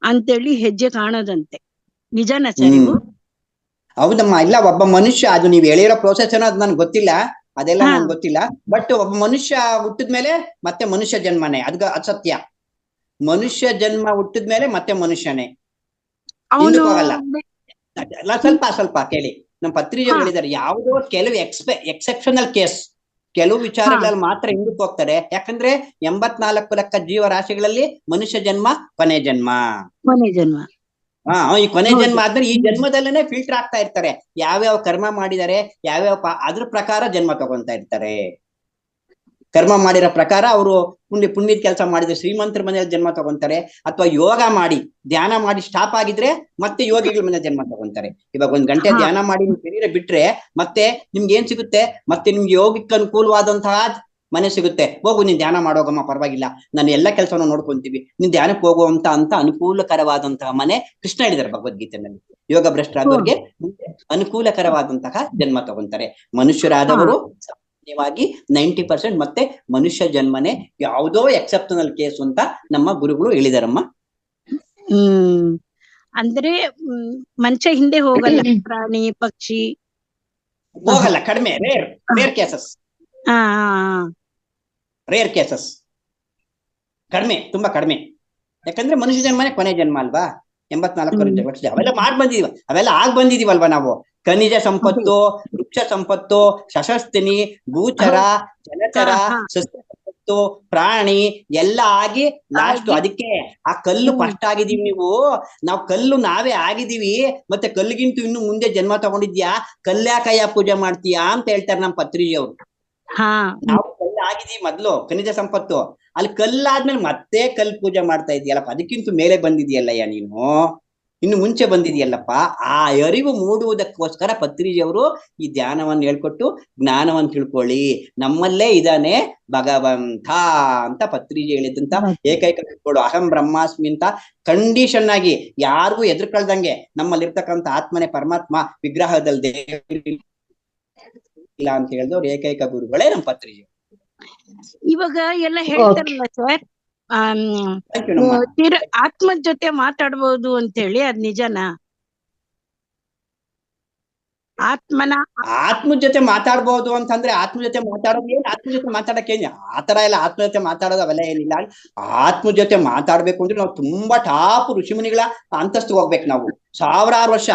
ಅಂತೇಳಿ ಹೆಜ್ಜೆ ಕಾಣೋದಂತೆ. ನಿಜಾನ ಸರ್ ಇವು? ಹೌದಮ್ಮ. ಇಲ್ಲ, ಒಬ್ಬ ಮನುಷ್ಯ, ಅದು ನೀವ್ ಹೇಳಿರೋ ಪ್ರೋಸೆಸ್ ಏನೋ ಅದು ನನ್ಗೆ ಗೊತ್ತಿಲ್ಲ, ಅದೆಲ್ಲ ಹಾ. ನನ್ಗೆ ಗೊತ್ತಿಲ್ಲ. ಬಟ್ ಒಬ್ಬ ಮನುಷ್ಯ ಹುಟ್ಟಿದ್ಮೇಲೆ ಮತ್ತೆ ಮನುಷ್ಯ ಜನ್ಮನೇ, ಅದ್ ಅಸತ್ಯ. ಮನುಷ್ಯ ಜನ್ಮ ಹುಟ್ಟಿದ್ಮೇಲೆ ಮತ್ತೆ ಮನುಷ್ಯನೇ, ಅವನು ಹಿಂದಕ್ಕೆ ಹೋಗಲ್ಲ. ಅಲ್ಲ, ಸ್ವಲ್ಪ ಕೇಳಿ. ನಮ್ಮ ಪತ್ರಿಕೆಗಳು ಹೇಳಿದ್ದಾರೆ, ಯಾವುದೋ ಕೆಲವು ಎಕ್ಸೆಪ್ಷನಲ್ ಕೇಸ್, ಕೆಲವು ವಿಚಾರಗಳಲ್ಲಿ ಮಾತ್ರ ಹಿಂದಕ್ಕೆ ಹೋಗ್ತಾರೆ. ಯಾಕಂದ್ರೆ 84 ಲಕ್ಷ ಜೀವರಾಶಿಗಳಲ್ಲಿ ಮನುಷ್ಯ ಜನ್ಮ ಕೊನೆ ಜನ್ಮ. ಈ ಕೊನೆ ಜನ್ಮ ಆದ್ಮೇಲೆ ಈ ಜನ್ಮದಲ್ಲೇನೆ ಫಿಲ್ಟರ್ ಆಗ್ತಾ ಇರ್ತಾರೆ. ಯಾವ್ಯಾವ ಕರ್ಮ ಮಾಡಿದ್ದಾರೆ, ಅದ್ರ ಪ್ರಕಾರ ಜನ್ಮ ತಗೊಂತಾ ಇರ್ತಾರೆ. ಕರ್ಮ ಮಾಡಿರೋ ಪ್ರಕಾರ ಅವರು ಪುಣ್ಯದ ಕೆಲಸ ಮಾಡಿದ್ರೆ ಶ್ರೀಮಂತರ ಮನೆಯಲ್ಲಿ ಜನ್ಮ ತಗೊಂತಾರೆ, ಅಥವಾ ಯೋಗ ಮಾಡಿ ಧ್ಯಾನ ಮಾಡಿ ಸ್ಟಾಪ್ ಆಗಿದ್ರೆ ಮತ್ತೆ ಯೋಗಿಗಳ ಮನೆ ಜನ್ಮ ತಗೊಂತಾರೆ. ಇವಾಗ 1 ಗಂಟೆ ಧ್ಯಾನ ಮಾಡಿ ಶರೀರ ಬಿಟ್ರೆ ಮತ್ತೆ ನಿಮ್ಗೆ ಏನ್ ಸಿಗುತ್ತೆ? ಮತ್ತೆ ನಿಮ್ಗೆ ಯೋಗಕ್ಕೆ ಅನುಕೂಲವಾದಂತಹ ಮನೆ ಸಿಗುತ್ತೆ. ಹೋಗು, ನೀನ್ ಧ್ಯಾನ ಮಾಡೋಗಮ್ಮ, ಪರವಾಗಿಲ್ಲ, ನಾನು ಎಲ್ಲ ಕೆಲಸವನ್ನು ನೋಡ್ಕೊಂತೀವಿ, ನೀನ್ ಧ್ಯಾನಕ್ಕೆ ಹೋಗುವಂತ ಅನುಕೂಲಕರವಾದಂತಹ ಮನೆ ಕೃಷ್ಣ ಹೇಳಿದ್ದಾರೆ ಭಗವದ್ಗೀತೆಯಲ್ಲಿ. ಯೋಗ ಭ್ರಷ್ಟರಾದವ್ರಿಗೆ ಅನುಕೂಲಕರವಾದಂತಹ ಜನ್ಮ ತಗೊಂತಾರೆ. ಮನುಷ್ಯರಾದವರು ಸಾಮಾನ್ಯವಾಗಿ 90% ಮತ್ತೆ ಮನುಷ್ಯ ಜನ್ಮನೆ, ಯಾವುದೋ ಎಕ್ಸೆಪ್ಷನಲ್ ಕೇಸ್ ಅಂತ ನಮ್ಮ ಗುರುಗಳು ಹೇಳಿದಾರಮ್ಮ. ಅಂದ್ರೆ ಮನುಷ್ಯ ಹಿಂದೆ ಹೋಗಲ್ಲ, ಪ್ರಾಣಿ ಪಕ್ಷಿ ಹೋಗಲ್ಲ, ಕಡಿಮೆ, ರೇರ್ ಕೇಸಸ್. ರೇರ್ ಕೇಸಸ್ ಕಡಿಮೆ, ತುಂಬಾ ಕಡಿಮೆ. ಯಾಕಂದ್ರೆ ಮನುಷ್ಯ ಜನ್ಮನೆ ಕೊನೆ ಜನ್ಮ ಅಲ್ವಾ? 84 ವರ್ಷ ಅವೆಲ್ಲ ಬಂದಿದೀವ, ಅವೆಲ್ಲ ಬಂದಿದೀವಲ್ವಾ ನಾವು. ಖನಿಜ ಸಂಪತ್ತು, ವೃಕ್ಷ ಸಂಪತ್ತು, ಸಶಸ್ತಿನಿ, ಭೂಚರ, ಜಲಚರ, ಸಸ್ಯ ಸಂಪತ್ತು, ಪ್ರಾಣಿ ಎಲ್ಲ ಆಗಿ ಲಾಸ್ಟ್ ಅದಕ್ಕೆ ಆ ಕಲ್ಲು ಫಸ್ಟ್ ಆಗಿದೀವಿ. ನಾವು ಕಲ್ಲು ನಾವೇ ಆಗಿದೀವಿ, ಮತ್ತೆ ಕಲ್ಲಿಗಿಂತೂ ಇನ್ನು ಮುಂದೆ ಜನ್ಮ ತಗೊಂಡಿದ್ಯಾ, ಕಲ್ಯಾಕಯ್ಯ ಪೂಜೆ ಮಾಡ್ತೀಯಾ ಅಂತ ಹೇಳ್ತಾರೆ ನಮ್ಮ ಪತ್ರಿಜಿಯವರು. ನಾವು ಕಲ್ಲು ಆಗಿದೀವಿ ಮೊದ್ಲು, ಖನಿಜ ಸಂಪತ್ತು. ಅಲ್ಲಿ ಕಲ್ಲಾದ್ಮೇಲೆ ಮತ್ತೆ ಕಲ್ಲು ಪೂಜೆ ಮಾಡ್ತಾ ಇದೀಯಲ್ಲಪ್ಪ, ಅದಕ್ಕಿಂತ ಮೇಲೆ ಬಂದಿದೆಯಲ್ಲಯ್ಯ ನೀನು, ಇನ್ನು ಮುಂಚೆ ಬಂದಿದೆಯಲ್ಲಪ್ಪ. ಆ ಅರಿವು ಮೂಡುವುದಕ್ಕೋಸ್ಕರ ಪತ್ರಿಜಿಯವರು ಈ ಧ್ಯಾನವನ್ನು ಹೇಳ್ಕೊಟ್ಟು ಜ್ಞಾನವನ್ನು ತಿಳ್ಕೊಳ್ಳಿ, ನಮ್ಮಲ್ಲೇ ಇದಾನೆ ಭಗವಂತ ಅಂತ ಪತ್ರಿಜಿ ಹೇಳಿದಂತ ಏಕೈಕ ತಿಳ್ಕೊಳ್ಳು. ಅಹಂ ಬ್ರಹ್ಮಾಸ್ಮಿ ಅಂತ ಕಂಡೀಷನ್ ಆಗಿ ಯಾರಿಗೂ ಎದುರ್ಕೊಳ್ದಂಗೆ ನಮ್ಮಲ್ಲಿರ್ತಕ್ಕಂಥ ಆತ್ಮನೆ ಪರಮಾತ್ಮ, ವಿಗ್ರಹದಲ್ಲಿ ಇಲ್ಲ ಅಂತ ಹೇಳಿದವ್ರು ಏಕೈಕ ಗುರುಗಳೇ ನಮ್ಮ ಪತ್ರಿಜಿ. ಇವಾಗ ಎಲ್ಲ ಹೇಳ್ತಾರಲ್ಲ ಸರ್, ಆತ್ಮದ ಜೊತೆ ಮಾತಾಡ್ಬೋದು ಅಂತ ಹೇಳಿ, ಅದ್ ನಿಜನಾ? ಆತ್ಮ ಜೊತೆ ಮಾತಾಡ್ಬೋದು ಅಂತಂದ್ರೆ ಆತ್ಮ ಜೊತೆ ಮಾತಾಡೋದು ಏನ್? ಆತ್ಮ ಜೊತೆ ಮಾತಾಡಕ್ಕೆ ಆತರ ಎಲ್ಲ ಆತ್ಮ ಜೊತೆ ಮಾತಾಡೋದು ಅವೆಲ್ಲ ಏನಿಲ್ಲ. ಆತ್ಮ ಜೊತೆ ಮಾತಾಡ್ಬೇಕು ಅಂದ್ರೆ ನಾವು ತುಂಬಾ ಟಾಪ್ ಋಷಿಮುನಿಗಳ ಅಂತಸ್ತು ಹೋಗ್ಬೇಕು. ನಾವು 1000 ವರ್ಷ,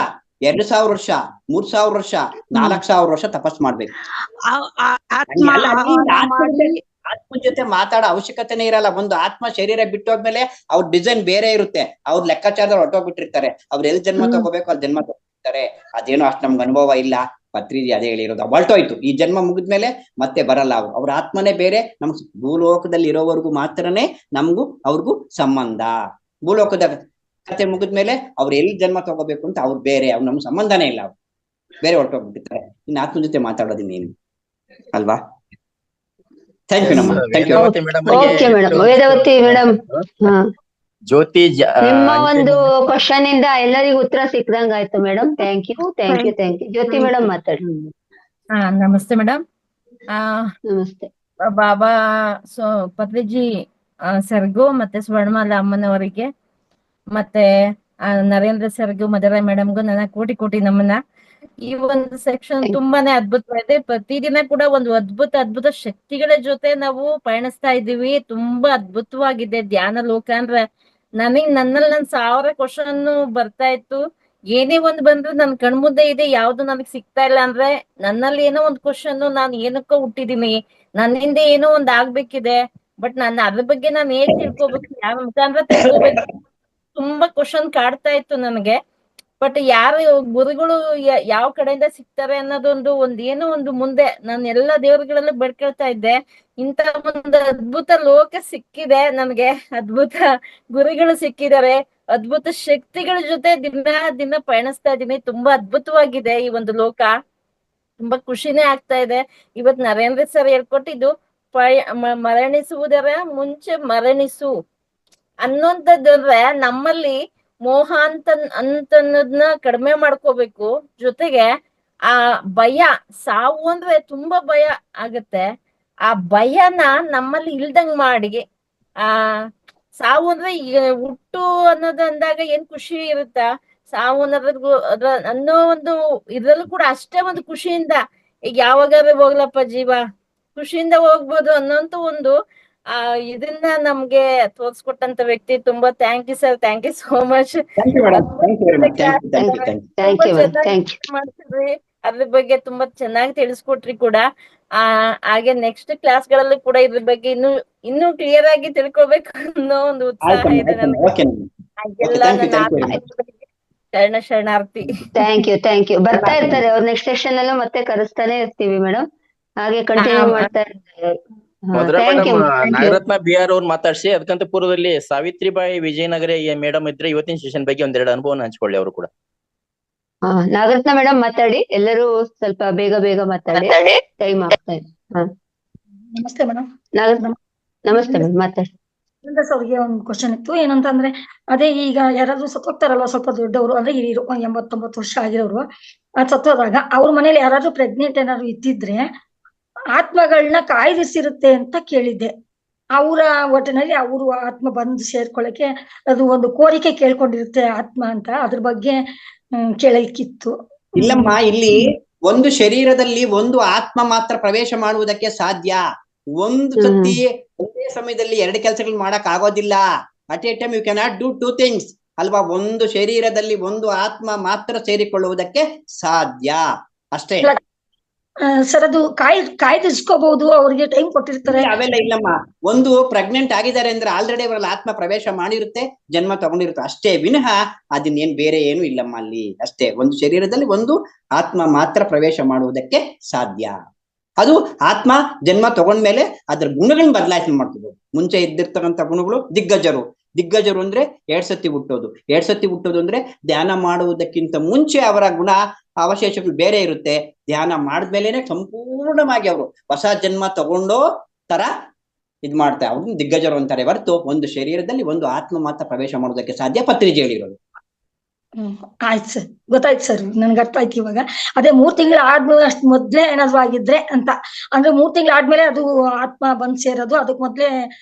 2000 ವರ್ಷ, 3000 ವರ್ಷ, 4000 ವರ್ಷ ತಪಸ್ ಮಾಡ್ಬೇಕು. ಆತ್ಮ ಜೊತೆ ಮಾತಾಡೋ ಅವಶ್ಯಕತೆನೇ ಇರಲ್ಲ. ಒಂದು ಆತ್ಮ ಶರೀರ ಬಿಟ್ಟೋದ್ಮೇಲೆ ಅವ್ರ ಡಿಸೈನ್ ಬೇರೆ ಇರುತ್ತೆ, ಅವ್ರ ಲೆಕ್ಕಾಚಾರದಲ್ಲಿ ಹೊರಟೋಗ್ಬಿಟ್ಟಿರ್ತಾರೆ. ಅವ್ರು ಎಲ್ಲಿ ಜನ್ಮ ತಗೋಬೇಕು ಅಲ್ಲಿ ಜನ್ಮ ತಗೋತಾರೆ. ಅದೇನೋ ಅಷ್ಟು ನಮ್ಗೆ ಅನುಭವ ಇಲ್ಲ. ಪತ್ರಿಜಿ ಅದೇ ಹೇಳಿರೋದು, ಹೊರಟೋಯ್ತು. ಈ ಜನ್ಮ ಮುಗಿದ್ಮೇಲೆ ಮತ್ತೆ ಬರಲ್ಲ. ಅವ್ರ ಆತ್ಮನೇ ಬೇರೆ. ನಮ್ ಭೂಲೋಕದಲ್ಲಿ ಇರೋವರೆಗೂ ಮಾತ್ರನೇ ನಮ್ಗೂ ಅವ್ರಿಗೂ ಸಂಬಂಧ. ಭೂಲೋಕದ ಕತೆ ಮುಗಿದ್ಮೇಲೆ ಅವ್ರು ಎಲ್ಲಿ ಜನ್ಮ ತಗೋಬೇಕು ಅಂತ ಅವ್ರು ಬೇರೆ, ಅವ್ರು ನಮ್ಗೆ ಸಂಬಂಧನೇ ಇಲ್ಲ. ಅವ್ರು ಬೇರೆ ಹೊರಟೋಗ್ಬಿಟ್ಟಿರ್ತಾರೆ. ಇನ್ನು ಆತ್ಮ ಜೊತೆ ಮಾತಾಡೋದಿನ್ನೇನು ಅಲ್ವಾ? ಥ್ಯಾಂಕ್ ಯು ನಮ್ಮ ವೇದವತಿ ಮೇಡಮ್, ಜ್ಯೋತಿ ನಿಮ್ಮ ಒಂದು ಕ್ವಶನ್ ಇಂದ ಎಲ್ಲರಿಗೂ ಉತ್ತರ ಸಿಕ್ಕದಂಗ ಆಯ್ತು madam. Thank you. Jyoti madam ಮಾತಾಡಿ. ನಮಸ್ತೆ ಮೇಡಮ್. ನಮಸ್ತೆ. ಬಾಬಾ ಪತ್ರಿಜಿ ಸರ್ಗೂ ಮತ್ತೆ ಸ್ವರ್ಣಮಾಲ ಅಮ್ಮನವರಿಗೆ ಮತ್ತೆ ನರೇಂದ್ರ ಸರ್ಗೂ ಮಧುರಾ ಮೇಡಮ್ಗೂ ನನ್ನ ಕೋಟಿ ನಮನ. ಈ ಒಂದು ಸೆಕ್ಷನ್ ತುಂಬಾನೇ ಅದ್ಭುತವಾಗಿದೆ. ಪ್ರತಿದಿನ ಕೂಡ ಒಂದು ಅದ್ಭುತ ಶಕ್ತಿಗಳ ಜೊತೆ ನಾವು ಪಯಣಿಸ್ತಾ ಇದ್ದೀವಿ. ತುಂಬಾ ಅದ್ಭುತವಾಗಿದೆ ಧ್ಯಾನ ಲೋಕ. ಅಂದ್ರೆ ನನ್ನಲ್ಲಿ 1000 ಕ್ವಶನ್ ಬರ್ತಾ ಇತ್ತು. ಏನೇ ಒಂದ್ ಬಂದ್ರು ನನ್ ಕಣ್ಮುಂದೆ ಇದೆ, ಯಾವ್ದು ನನಗ್ ಸಿಗ್ತಾ ಇಲ್ಲ. ಅಂದ್ರೆ ನನ್ನಲ್ಲಿ ಏನೋ ಒಂದ್ ಕ್ವಶನ್, ನಾನು ಏನಕ್ಕೋ ಹುಟ್ಟಿದೀನಿ, ನನ್ನಿಂದ ಏನೋ ಒಂದ್ ಆಗ್ಬೇಕಿದೆ, ಬಟ್ ನಾನು ಅದ್ರ ಬಗ್ಗೆ ನಾನು ಹೇಗ್ ತಿಳ್ಕೊಬೇಕು, ಯಾವ ಮುಖಾಂತರ ತಿಳ್ಕೊಬೇಕು, ತುಂಬಾ ಕ್ವಶನ್ ಕಾಡ್ತಾ ಇತ್ತು ನನಗೆ. ಬಟ್ ಯಾರು ಗುರುಗಳು ಯಾವ ಕಡೆಯಿಂದ ಸಿಗ್ತಾರೆ ಅನ್ನೋದೊಂದು ಏನೋ ಒಂದು ಮುಂದೆ ನಾನು ಎಲ್ಲಾ ದೇವರುಗಳೆಲ್ಲ ಬೇಡ್ಕೊಳ್ತಾ ಇದ್ದೆ. ಇಂತ ಒಂದು ಅದ್ಭುತ ಲೋಕ ಸಿಕ್ಕಿದೆ ನನ್ಗೆ, ಅದ್ಭುತ ಗುರುಗಳು ಸಿಕ್ಕಿದ್ದಾರೆ, ಅದ್ಭುತ ಶಕ್ತಿಗಳ ಜೊತೆ ದಿನ ಪಯಣಿಸ್ತಾ ಇದ್ದೀನಿ. ತುಂಬಾ ಅದ್ಭುತವಾಗಿದೆ ಈ ಒಂದು ಲೋಕ. ತುಂಬಾ ಖುಷಿನೇ ಆಗ್ತಾ ಇದೆ. ಇವತ್ ನರೇಂದ್ರ ಸರ್ ಹೇಳ್ಕೊಟ್ಟಿದ್ದು ಮರಣಿಸುವುದರ ಮುಂಚೆ ಮರಣಿಸು ಅನ್ನೋಂಥದ್ದಂದ್ರೆ ನಮ್ಮಲ್ಲಿ ಮೋಹ ಅಂತನ್ನೋದನ್ನ ಕಡಿಮೆ ಮಾಡ್ಕೋಬೇಕು. ಜೊತೆಗೆ ಆ ಭಯ, ಸಾವು ಅಂದ್ರೆ ತುಂಬಾ ಭಯ ಆಗತ್ತೆ. ಆ ಭಯನ ನಮ್ಮಲ್ಲಿ ಇಲ್ದಂಗ್ ಮಾಡಿ ಆ ಸಾವು ಅಂದ್ರೆ ಈಗ ಹುಟ್ಟು ಅನ್ನೋದು ಅಂದಾಗ ಏನ್ ಖುಷಿ ಇರುತ್ತಾ, ಸಾವು ಅನ್ನೋ ಒಂದು ಇದ್ರಲ್ಲೂ ಕೂಡ ಅಷ್ಟೇ ಒಂದು ಖುಷಿಯಿಂದ ಈಗ ಯಾವಾಗಾದ್ರೆ ಹೋಗ್ಲಪ್ಪ ಜೀವ ಖುಷಿಯಿಂದ ಹೋಗ್ಬೋದು ಅನ್ನೋಂತ ಒಂದು ಇದನ್ನ ನಮ್ಗೆ ತೋರ್ಸ್ಕೊಟ್ಟಂತ ವ್ಯಕ್ತಿ. ತುಂಬಾ thank you sir, thank you so much. ಮಾಡ್ತಿದ್ರಿ ಅದ್ರ ಬಗ್ಗೆ ತುಂಬಾ ಚೆನ್ನಾಗಿ ತಿಳಿಸ್ಕೊಟ್ರಿ ಕೂಡ. ಹಾಗೆ ನೆಕ್ಸ್ಟ್ ಕ್ಲಾಸ್ ಗಳಲ್ಲಿ ಕೂಡ ಇದ್ರ ಬಗ್ಗೆ ಇನ್ನೂ ಕ್ಲಿಯರ್ ಆಗಿ ತಿಳ್ಕೊಬೇಕು ಅನ್ನೋ ಒಂದು ಉತ್ಸಾಹ ಇದೆ ನನಗೆ. ಶರಣಾರ್ಥಿ. ಥ್ಯಾಂಕ್ ಯು ಬರ್ತಾ ಇರ್ತಾರೆ ಅವ್ರು. ನೆಕ್ಸ್ಟ್ ಸೆಷನ್ ಅಲ್ಲೂ ಮತ್ತೆ ಕರೆಸ್ತಾನೆ ಇರ್ತೀವಿ ಮೇಡಮ್, ಹಾಗೆ ಕಂಟಿನ್ಯೂ ಮಾಡ್ತಾ ಇರ್ತಾರೆ. ನಾಗರತ್ನ ಬಿಆರ್ ಅವ್ರು ಮಾತಾಡ್ಸಿ. ಅದಕ್ಕಂತ ಪೂರ್ವದಲ್ಲಿ ಸಾವಿತ್ರಿಬಾಯಿ ವಿಜಯನಗರ ಮೇಡಮ್ ಇದ್ರೆ ಇವತ್ತಿನ ಸೆಷನ್ ಬಗ್ಗೆ ಒಂದೆರಡು ಅನುಭವನ ಹಂಚ್ಕೊಳ್ಳಿ ಅವರು ಕೂಡ. ನಾಗರತ್ನ ಮೇಡಮ್ ಮಾತಾಡಿ, ಎಲ್ಲರೂ ಸ್ವಲ್ಪ ಬೇಗ ಮಾತಾಡಿ, ಟೈಮ್ ಆಗ್ತಾ ಇದೆ. ನಮಸ್ತೆ ಮೇಡಮ್. ನಮಸ್ತೆ ಮೇಡಮ್, ಮಾತಾಡಿ. ಅವ್ರಿಗೆ ಒಂದು ಕ್ವಶನ್ ಇತ್ತು. ಏನಂತಂದ್ರೆ ಅದೇ ಈಗ ಯಾರಾದ್ರೂ ಸತ್ತೋಗ್ತಾರಲ್ಲ, ಸ್ವಲ್ಪ ದೊಡ್ಡವರು ಅಂದ್ರೆ ಹಿರಿಯರು 89 ವರ್ಷ ಆಗಿರೋರು, ಸತ್ತೋದಾಗ ಅವ್ರ ಮನೇಲಿ ಯಾರಾದ್ರೂ ಪ್ರೆಗ್ನೆಂಟ್ ಏನಾದ್ರು ಇದ್ದಿದ್ರೆ ಆತ್ಮಗಳನ್ನ ಕಾಯ್ದಿರಿಸಿರುತ್ತೆ ಅಂತ ಕೇಳಿದ್ದೆ. ಅವರ ಒಟ್ಟಿನಲ್ಲಿ ಅವರು ಆತ್ಮ ಬಂದು ಸೇರ್ಕೊಳ್ಳಕ್ಕೆ ಅದು ಒಂದು ಕೋರಿಕೆ ಕೇಳ್ಕೊಂಡಿರುತ್ತೆ ಆತ್ಮ ಅಂತ, ಅದ್ರ ಬಗ್ಗೆ ಕೇಳಲಿಕ್ಕಿತ್ತು. ಇಲ್ಲಮ್ಮ, ಇಲ್ಲಿ ಒಂದು ಶರೀರದಲ್ಲಿ ಒಂದು ಆತ್ಮ ಮಾತ್ರ ಪ್ರವೇಶ ಮಾಡುವುದಕ್ಕೆ ಸಾಧ್ಯ. ಒಂದು ಸತಿ ಒಂದೇ ಸಮಯದಲ್ಲಿ 2 ಕೆಲಸಗಳು ಮಾಡಕ್ ಆಗೋದಿಲ್ಲ. At a time you cannot do 2 things ಅಲ್ವಾ. ಒಂದು ಶರೀರದಲ್ಲಿ ಒಂದು ಆತ್ಮ ಮಾತ್ರ ಸೇರಿಕೊಳ್ಳುವುದಕ್ಕೆ ಸಾಧ್ಯ ಅಷ್ಟೇ. ಸರ್ ಅದು ಕಾಯ್ದಿರಿಸ್ಕೋಬಹುದು, ಅವ್ರಿಗೆ ಟೈಮ್ ಕೊಟ್ಟಿರ್ತಾರೆ. ಅವೆಲ್ಲ ಇಲ್ಲಮ್ಮ. ಒಂದು ಪ್ರೆಗ್ನೆಂಟ್ ಆಗಿದ್ದಾರೆ ಅಂದ್ರೆ ಆಲ್ರೆಡಿ ಅವರಲ್ಲಿ ಆತ್ಮ ಪ್ರವೇಶ ಮಾಡಿರುತ್ತೆ, ಜನ್ಮ ತಗೊಂಡಿರುತ್ತೆ ಅಷ್ಟೇ ವಿನಃ ಅದನ್ನೇನ್ ಬೇರೆ ಏನು ಇಲ್ಲಮ್ಮ ಅಲ್ಲಿ. ಅಷ್ಟೇ, ಒಂದು ಶರೀರದಲ್ಲಿ ಒಂದು ಆತ್ಮ ಮಾತ್ರ ಪ್ರವೇಶ ಮಾಡುವುದಕ್ಕೆ ಸಾಧ್ಯ. ಅದು ಆತ್ಮ ಜನ್ಮ ತಗೊಂಡ್ಮೇಲೆ ಅದ್ರ ಗುಣಗಳನ್ನ ಬದಲಾಯಿಸಿ ಮಾಡ್ಕೋಬಹುದು. ಮುಂಚೆ ಇದ್ದಿರ್ತಕ್ಕಂಥ ಗುಣಗಳು ದಿಗ್ಗಜರು ಅಂದ್ರೆ 2 ಸತಿ ಹುಟ್ಟೋದು. 2 ಸತಿ ಹುಟ್ಟೋದು ಅಂದ್ರೆ ಧ್ಯಾನ ಮಾಡುವುದಕ್ಕಿಂತ ಮುಂಚೆ ಅವರ ಗುಣ ಅವಶೇಷಗಳು ಬೇರೆ ಇರುತ್ತೆ. ಧ್ಯಾನ ಮಾಡಿದ್ಮೇಲೆನೆ ಸಂಪೂರ್ಣವಾಗಿ ಅವರು ಹೊಸ ಜನ್ಮ ತಗೊಂಡೋ ತರ ಇದ್ ಮಾಡ್ತಾರೆ. ಅವ್ರನ್ನ ದಿಗ್ಗಜರು ಅಂತಾರೆ ಹೊರತು ಒಂದು ಶರೀರದಲ್ಲಿ ಒಂದು ಆತ್ಮ ಮಾತ್ರ ಪ್ರವೇಶ ಮಾಡೋದಕ್ಕೆ ಸಾಧ್ಯ ಪತ್ರಿಜಿ ಹೇಳಿರೋದು. ಆಯ್ತು ಸರ್, ಗೊತ್ತಾಯ್ತು ಸರ್, ನನ್ಗೆ ಅರ್ಥ ಆಯ್ತು ಇವಾಗ. ಅದೇ 3 ತಿಂಗಳು ಆದ್ಮೇಲೆ ಅಷ್ಟ್ ಮೊದ್ಲೇ ಏನಾದ್ರು ಆಗಿದ್ರೆ ಅಂತ, ಅಂದ್ರೆ 3 ತಿಂಗಳು ಆದ್ಮೇಲೆ ಅದು ಆತ್ಮ ಬಂದ್ ಸೇರೋದು, ಅದಕ್ ಮೊದ್ಲೇ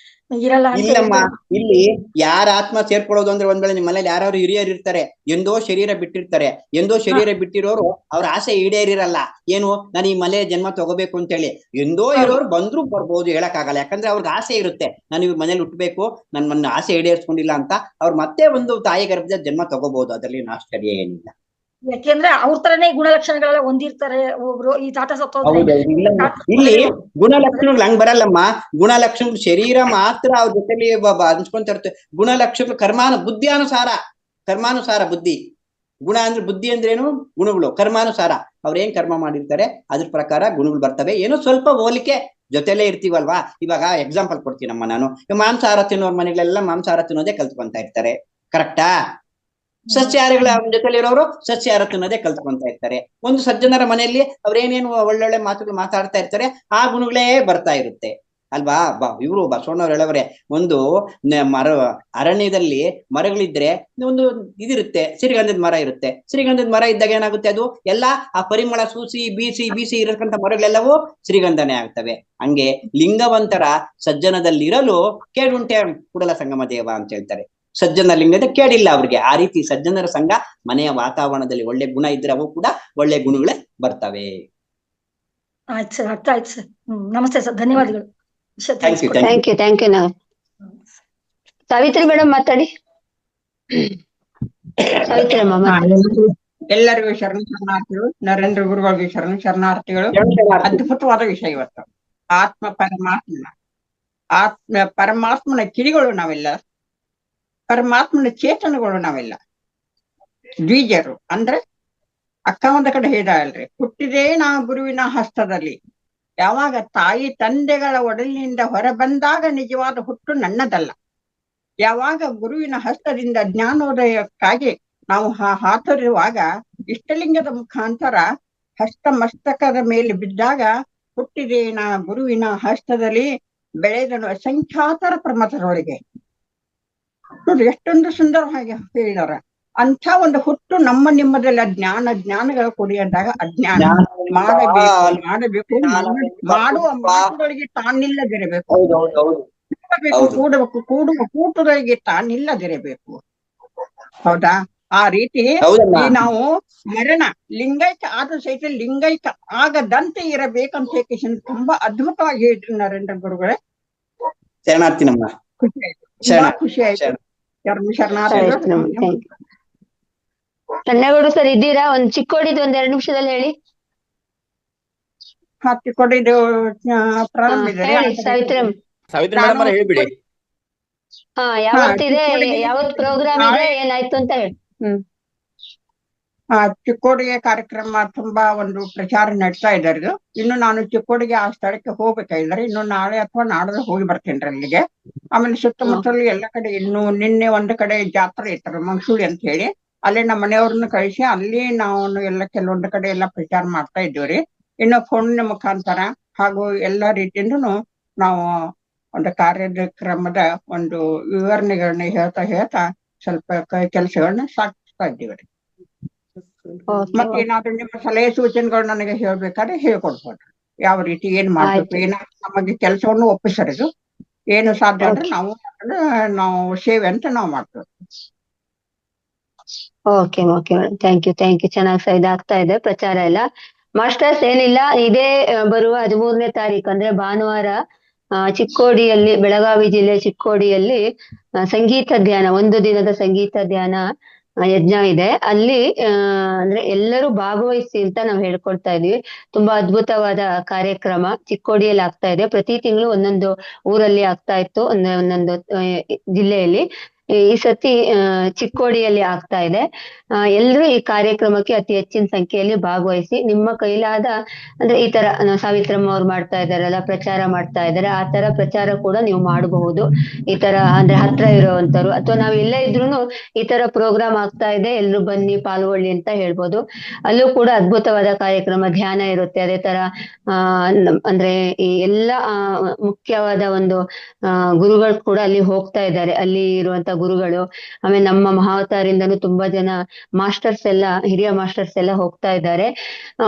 ಇರಲ್ಲ ಅಂತ. ಇಲ್ಲಮ್ಮ, ಇಲ್ಲಿ ಯಾರ ಆತ್ಮ ಸೇರ್ಕೊಳ್ಳೋದು ಅಂದ್ರೆ ಒಂದ್ ವೇಳೆ ನಿಮ್ಮ ಮನೇಲಿ ಯಾರು ಹಿರಿಯರು ಇರ್ತಾರೆ, ಎಂದೋ ಶರೀರ ಬಿಟ್ಟಿರ್ತಾರೆ. ಎಂದೋ ಶರೀರ ಬಿಟ್ಟಿರೋರು ಅವ್ರ ಆಸೆ ಈಡೇರಿರಲ್ಲ. ಏನು, ನಾನು ಈ ಮನೆ ಜನ್ಮ ತಗೋಬೇಕು ಅಂತ ಹೇಳಿ ಎಂದೋ ಇರೋರು ಬಂದ್ರು ಬರ್ಬೋದು, ಹೇಳಕ್ಕಾಗಲ್ಲ. ಯಾಕಂದ್ರೆ ಅವ್ರಿಗೆ ಆಸೆ ಇರುತ್ತೆ, ನಾನು ಈ ಮನೇಲಿ ಹುಟ್ಟಬೇಕು, ನನ್ನ ಆಸೆ ಈಡೇರಿಸ್ಕೊಂಡಿಲ್ಲ ಅಂತ. ಅವ್ರು ಮತ್ತೆ ಒಂದು ತಾಯಿ ಗರ್ಭದ ಜನ್ಮ ತಗೋಬಹುದು, ಅದರಲ್ಲಿ ಆಶ್ಚರ್ಯ ಏನಿಲ್ಲ. ಯಾಕೆಂದ್ರೆ ಅವ್ರ ತರನೇ ಗುಣಲಕ್ಷಣಗಳೆಲ್ಲ ಹೊಂದಿರ್ತಾರೆ ಒಬ್ರು. ಈ ತಾತ ಸತ್ತೋದ್ರೆ ಇಲ್ಲಿ ಗುಣಲಕ್ಷಣಗಳು ಹಂಗ್ ಬರಲ್ಲಮ್ಮ. ಗುಣಲಕ್ಷಣಗಳು ಶರೀರ ಮಾತ್ರ ಅವ್ರ ಜೊತೆಲಿ ಹಂಚ್ಕೊಂತ ಇರುತ್ತೆ. ಗುಣಲಕ್ಷಣಗಳು ಕರ್ಮಾನುಸಾರ ಬುದ್ಧಿ. ಗುಣ ಅಂದ್ರೆ ಬುದ್ಧಿ ಅಂದ್ರೆ ಏನು, ಗುಣಗಳು ಕರ್ಮಾನುಸಾರ. ಅವ್ರೇನ್ ಕರ್ಮ ಮಾಡಿರ್ತಾರೆ ಅದ್ರ ಪ್ರಕಾರ ಗುಣಗಳು ಬರ್ತವೆ. ಏನೋ ಸ್ವಲ್ಪ ಹೋಲಿಕೆ ಜೊತೆಲೇ ಇರ್ತೀವಲ್ವಾ. ಇವಾಗ ಎಕ್ಸಾಂಪಲ್ ಕೊಡ್ತೀನಮ್ಮ ನಾನು. ಮಾಂಸಾಹಾರ ತಿನ್ನೋರ್ ಮನೆಗಳೆಲ್ಲ ಮಾಂಸಾಹಾರ ತಿನ್ನೋದೇ ಕಲ್ತ್ಕೊಂತ ಇರ್ತಾರೆ, ಕರೆಕ್ಟಾ? ಸಸ್ಯಾಹಾರಿಗಳ ಜೊತೆಲಿರೋರು ಸಸ್ಯಾಹಾರ ತಿನ್ನೋದೇ ಕಲ್ತ್ಕೊಂತ ಇರ್ತಾರೆ. ಒಂದು ಸಜ್ಜನರ ಮನೆಯಲ್ಲಿ ಅವ್ರೇನೇನು ಒಳ್ಳೊಳ್ಳೆ ಮಾತುಗಳು ಮಾತಾಡ್ತಾ ಇರ್ತಾರೆ, ಆ ಗುಣಗಳೇ ಬರ್ತಾ ಇರುತ್ತೆ ಅಲ್ವಾ. ಇವ್ರು ಬಸವಣ್ಣವ್ರು ಹೇಳವ್ರೆ, ಒಂದು ಅರಣ್ಯದಲ್ಲಿ ಮರಗಳಿದ್ರೆ ಒಂದು ಇದಿರುತ್ತೆ, ಸಿರಿಗಂಧದ ಮರ ಇರುತ್ತೆ. ಸಿರಿಗಂಧದ ಮರ ಇದ್ದಾಗ ಏನಾಗುತ್ತೆ, ಅದು ಎಲ್ಲಾ ಆ ಪರಿಮಳ ಸೂಸಿ ಬೀಸಿ ಇರತಕ್ಕಂಥ ಮರಗಳೆಲ್ಲವೂ ಸಿರಿಗಂಧನೇ ಆಗ್ತವೆ. ಹಂಗೆ ಲಿಂಗವಂತರ ಸಜ್ಜನದಲ್ಲಿರಲು ಕೇಡುಂಟೆ ಕೂಡಲ ಸಂಗಮ ದೇವ ಅಂತ ಹೇಳ್ತಾರೆ. ಸಜ್ಜನ ಲಿಂಗದ ಕೇಳಿಲ್ಲ ಅವ್ರಿಗೆ. ಆ ರೀತಿ ಸಜ್ಜನರ ಸಂಘ ಮನೆಯ ವಾತಾವರಣದಲ್ಲಿ ಒಳ್ಳೆ ಗುಣ ಇದ್ರೆ ಅವು ಕೂಡ ಒಳ್ಳೆ ಗುಣಗಳೇ ಬರ್ತವೆ. ಆಯ್ತು ಸರ್, ಅರ್ಥ ಆಯ್ತು ಸರ್. ನಮಸ್ತೆ ಸರ್, ಧನ್ಯವಾದಗಳು. Thank you. ಸಾವಿತ್ರಿ ಮೇಡಮ್ ಮಾತಾಡಿ. ಸಾವಿತ್ರಿ ಅಮ್ಮ ಮಾತಾಡಿ. ಎಲ್ಲರಿಗೂ ಶರಣಾರ್ಥಿಗಳು, ನರೇಂದ್ರ ಗುರುಗಳಿಗೆ ಶರಣಾರ್ಥಿಗಳು. ಅದ್ಭುತವಾದ ವಿಷಯ ಇವತ್ತು. ಪರಮಾತ್ಮನ ಕಿಡಿಗಳು ನಾವೆಲ್ಲ, ಪರಮಾತ್ಮನ ಚೇತನಗಳು ನಾವೆಲ್ಲ. ದ್ವಿಜರು ಅಂದ್ರೆ ಅಕ್ಕ ಒಂದ ಕಡೆ ಹೇಳಿದಾಳಲ್ರಿ, ಹುಟ್ಟಿದೇ ನಾ ಗುರುವಿನ ಹಸ್ತದಲ್ಲಿ. ಯಾವಾಗ ತಾಯಿ ತಂದೆಗಳ ಒಡಲಿನಿಂದ ಹೊರ ಬಂದಾಗ ನಿಜವಾದ ಹುಟ್ಟು ನನ್ನದಲ್ಲ. ಯಾವಾಗ ಗುರುವಿನ ಹಸ್ತದಿಂದ ಜ್ಞಾನೋದಯಕ್ಕಾಗಿ ನಾವು ಹಾತೊರೆಯುವಾಗ ಇಷ್ಟಲಿಂಗದ ಮುಖಾಂತರ ಹಸ್ತ ಮಸ್ತಕದ ಮೇಲೆ ಬಿದ್ದಾಗ ಹುಟ್ಟಿದೆ ನಾ ಗುರುವಿನ ಹಸ್ತದಲ್ಲಿ, ಬೆಳೆದನು ಅಸಂಖ್ಯಾತರ ಪ್ರಮಥರೊಳಗೆ. ನೋಡ್ರಿ ಎಷ್ಟೊಂದು ಸುಂದರವಾಗಿ ಹೇಳಿದಾರ. ಅಂತ ಒಂದು ಹುಟ್ಟು ನಮ್ಮ ನಿಮ್ಮದೆಲ್ಲ ಜ್ಞಾನಗಳ ಕುಡಿಯಂದಾಗ ಅಜ್ಞಾನ ಮಾಡಬೇಕು ಮಾಡುವ ಮಾತುಗಳಿಗೆ ತಾನಿಲ್ಲದಿರಬೇಕು, ಕೂಡುವ ಕೂಟುಗಳಿಗೆ ತಾನಿಲ್ಲದಿರಬೇಕು. ಹೌದಾ? ಆ ರೀತಿ ಈ ನಾವು ಮರಣ ಲಿಂಗೈಕ್ಯ ಆದ ಸಹಿತ ಲಿಂಗೈಕ್ಯ ಆಗದಂತೆ ಇರಬೇಕಂತ ಹೇಳಿ ತುಂಬಾ ಅದ್ಭುತವಾಗಿ ಹೇಳಿದ್ರು ನರೇಂದ್ರ ಗುರುಗಳೇ. ಶರಣಾರ್ಥಿ ನಮ್ಮ ಖುಷಿ ಆಯ್ತು, ತುಂಬಾ ಖುಷಿ ಆಯ್ತು. ಚನ್ನೇಗೌಡ ಸರ್ ಇದ್ದೀರಾ? ಒಂದ್ ಚಿಕ್ಕೋಡಿದ್ ಒಂದ್ 2 ನಿಮಿಷದಲ್ಲಿ ಹೇಳಿ. ಚಿಕ್ಕೋಡಿದು ಪ್ರಾರಂಭ ಇದೆ. ಸಾವಿತ್ರಿ ಮೇಡಮ್ ಅವರೇ ಹೇಳ್ಬಿಡಿ. ಹಾ, ಯಾವತ್ತಿದೆ, ಯಾವತ್ ಪ್ರೋಗ್ರಾಮ್ ಇದೆ, ಏನಾಯ್ತು ಅಂತ ಹೇಳಿ. ಚಿಕ್ಕೋಡಿಗೆ ಕಾರ್ಯಕ್ರಮ ತುಂಬಾ ಒಂದು ಪ್ರಚಾರ ನಡ್ತಾ ಇದ್ದಾರೆ. ಇನ್ನು ನಾನು ಚಿಕ್ಕೋಡಿಗೆ ಆ ಸ್ಥಳಕ್ಕೆ ಹೋಗ್ಬೇಕಾಗಿದ್ದಾರೆ. ಇನ್ನು ನಾಳೆ ಅಥವಾ ನಾಡ್ದು ಹೋಗಿ ಬರ್ತೇನ್ರಿ ಅಲ್ಲಿಗೆ. ಆಮೇಲೆ ಸುತ್ತಮುತ್ತಲು ಎಲ್ಲ ಕಡೆ ಇನ್ನು ನಿನ್ನೆ ಒಂದು ಕಡೆ ಜಾತ್ರೆ ಇತ್ತು ಮಂಗಸೂಳಿ ಅಂತ ಹೇಳಿ, ಅಲ್ಲೇ ನಮ್ಮ ಮನೆಯವ್ರನ್ನ ಕಳಿಸಿ ಅಲ್ಲಿ ನಾವು ಎಲ್ಲ ಕೆಲವೊಂದು ಕಡೆ ಎಲ್ಲ ಪ್ರಚಾರ ಮಾಡ್ತಾ ಇದ್ದೀವ್ರಿ. ಇನ್ನು ಫೋನಿನ ಮುಖಾಂತರ ಹಾಗೂ ಎಲ್ಲಾ ರೀತಿಯಿಂದನು ನಾವು ಒಂದು ಕಾರ್ಯಕ್ರಮದ ಒಂದು ವಿವರಣೆಗಳನ್ನ ಹೇಳ್ತಾ ಸ್ವಲ್ಪ ಕೆಲಸಗಳನ್ನ ಸಾಗಿಸ್ತಾ ಇದ್ದೀವ್ರಿ. ಮತ್ತೆ ಏನಾದ್ರು ನಿಮ್ಮ ಸಲಹೆ ಸೂಚನೆಗಳು ನನಗೆ ಹೇಳ್ಬೇಕಾದ್ರೆ ಹೇಳ್ಕೊಡ್ಬೋದು. ಯಾವ ರೀತಿ ಏನ್ ಮಾಡ್ಬೇಕು, ಏನಾದ್ರು ನಮಗೆ ಕೆಲಸವನ್ನು ಒಪ್ಪಿಸರಿದು ಏನು ಸಾಧ್ಯ ಅಂದ್ರೆ ನಾವು ಸೇವೆ ಅಂತ ನಾವು ಮಾಡ್ತೇವೆ. Okay madam, thank you. ಚೆನ್ನಾಗಿ ಇದಾಗ್ತಾ ಇದೆ ಪ್ರಚಾರ ಎಲ್ಲ. ಮಾಸ್ಟರ್ಸ್ ಏನಿಲ್ಲ, ಇದೇ ಬರುವ 13ನೇ ತಾರೀಕು ಅಂದ್ರೆ ಭಾನುವಾರ ಚಿಕ್ಕೋಡಿಯಲ್ಲಿ, ಬೆಳಗಾವಿ ಜಿಲ್ಲೆ ಚಿಕ್ಕೋಡಿಯಲ್ಲಿ ಸಂಗೀತ ಧ್ಯಾನ, 1 ದಿನದ ಸಂಗೀತ ಧ್ಯಾನ ಯಜ್ಞ ಇದೆ. ಅಲ್ಲಿ ಅಂದ್ರೆ ಎಲ್ಲರೂ ಭಾಗವಹಿಸಿ ಅಂತ ನಾವು ಹೇಳ್ಕೊಳ್ತಾ ಇದೀವಿ. ತುಂಬಾ ಅದ್ಭುತವಾದ ಕಾರ್ಯಕ್ರಮ ಚಿಕ್ಕೋಡಿಯಲ್ಲಿ ಆಗ್ತಾ ಇದೆ. ಪ್ರತಿ ತಿಂಗಳು ಒಂದೊಂದು ಊರಲ್ಲಿ ಆಗ್ತಾ ಇತ್ತು, ಒಂದೊಂದು ಜಿಲ್ಲೆಯಲ್ಲಿ. ಈ ಸತಿ ಚಿಕ್ಕೋಡಿಯಲ್ಲಿ ಆಗ್ತಾ ಇದೆ. ಎಲ್ಲರೂ ಈ ಕಾರ್ಯಕ್ರಮಕ್ಕೆ ಅತಿ ಹೆಚ್ಚಿನ ಸಂಖ್ಯೆಯಲ್ಲಿ ಭಾಗವಹಿಸಿ ನಿಮ್ಮ ಕೈಲಾದ ಅಂದ್ರೆ ಈ ತರ ಸಾವಿತ್ರಮ್ಮ ಅವ್ರು ಮಾಡ್ತಾ ಇದಾರಲ್ಲ, ಪ್ರಚಾರ ಮಾಡ್ತಾ ಇದಾರೆ, ಆ ತರ ಪ್ರಚಾರ ಕೂಡ ನೀವು ಮಾಡಬಹುದು. ಈ ತರ ಅಂದ್ರೆ ಹತ್ರ ಇರುವಂತರು ಅಥವಾ ನಾವ್ ಎಲ್ಲೇ ಇದ್ರು ಈ ತರ ಪ್ರೋಗ್ರಾಮ್ ಆಗ್ತಾ ಇದೆ, ಎಲ್ರು ಬನ್ನಿ ಪಾಲ್ಗೊಳ್ಳಿ ಅಂತ ಹೇಳ್ಬೋದು. ಅಲ್ಲೂ ಕೂಡ ಅದ್ಭುತವಾದ ಕಾರ್ಯಕ್ರಮ ಧ್ಯಾನ ಇರುತ್ತೆ. ಅದೇ ತರ ಅಂದ್ರೆ ಈ ಎಲ್ಲಾ ಮುಖ್ಯವಾದ ಒಂದು ಗುರುಗಳು ಕೂಡ ಅಲ್ಲಿ ಹೋಗ್ತಾ ಇದ್ದಾರೆ, ಅಲ್ಲಿ ಇರುವಂತ ಗುರುಗಳು. ಆಮೇಲೆ ನಮ್ಮ ಮಹಾವತಾರಿಂದನೂ ತುಂಬಾ ಜನ ಮಾಸ್ಟರ್ಸ್ ಎಲ್ಲ, ಹಿರಿಯ ಮಾಸ್ಟರ್ಸ್ ಎಲ್ಲ ಹೋಗ್ತಾ ಇದ್ದಾರೆ.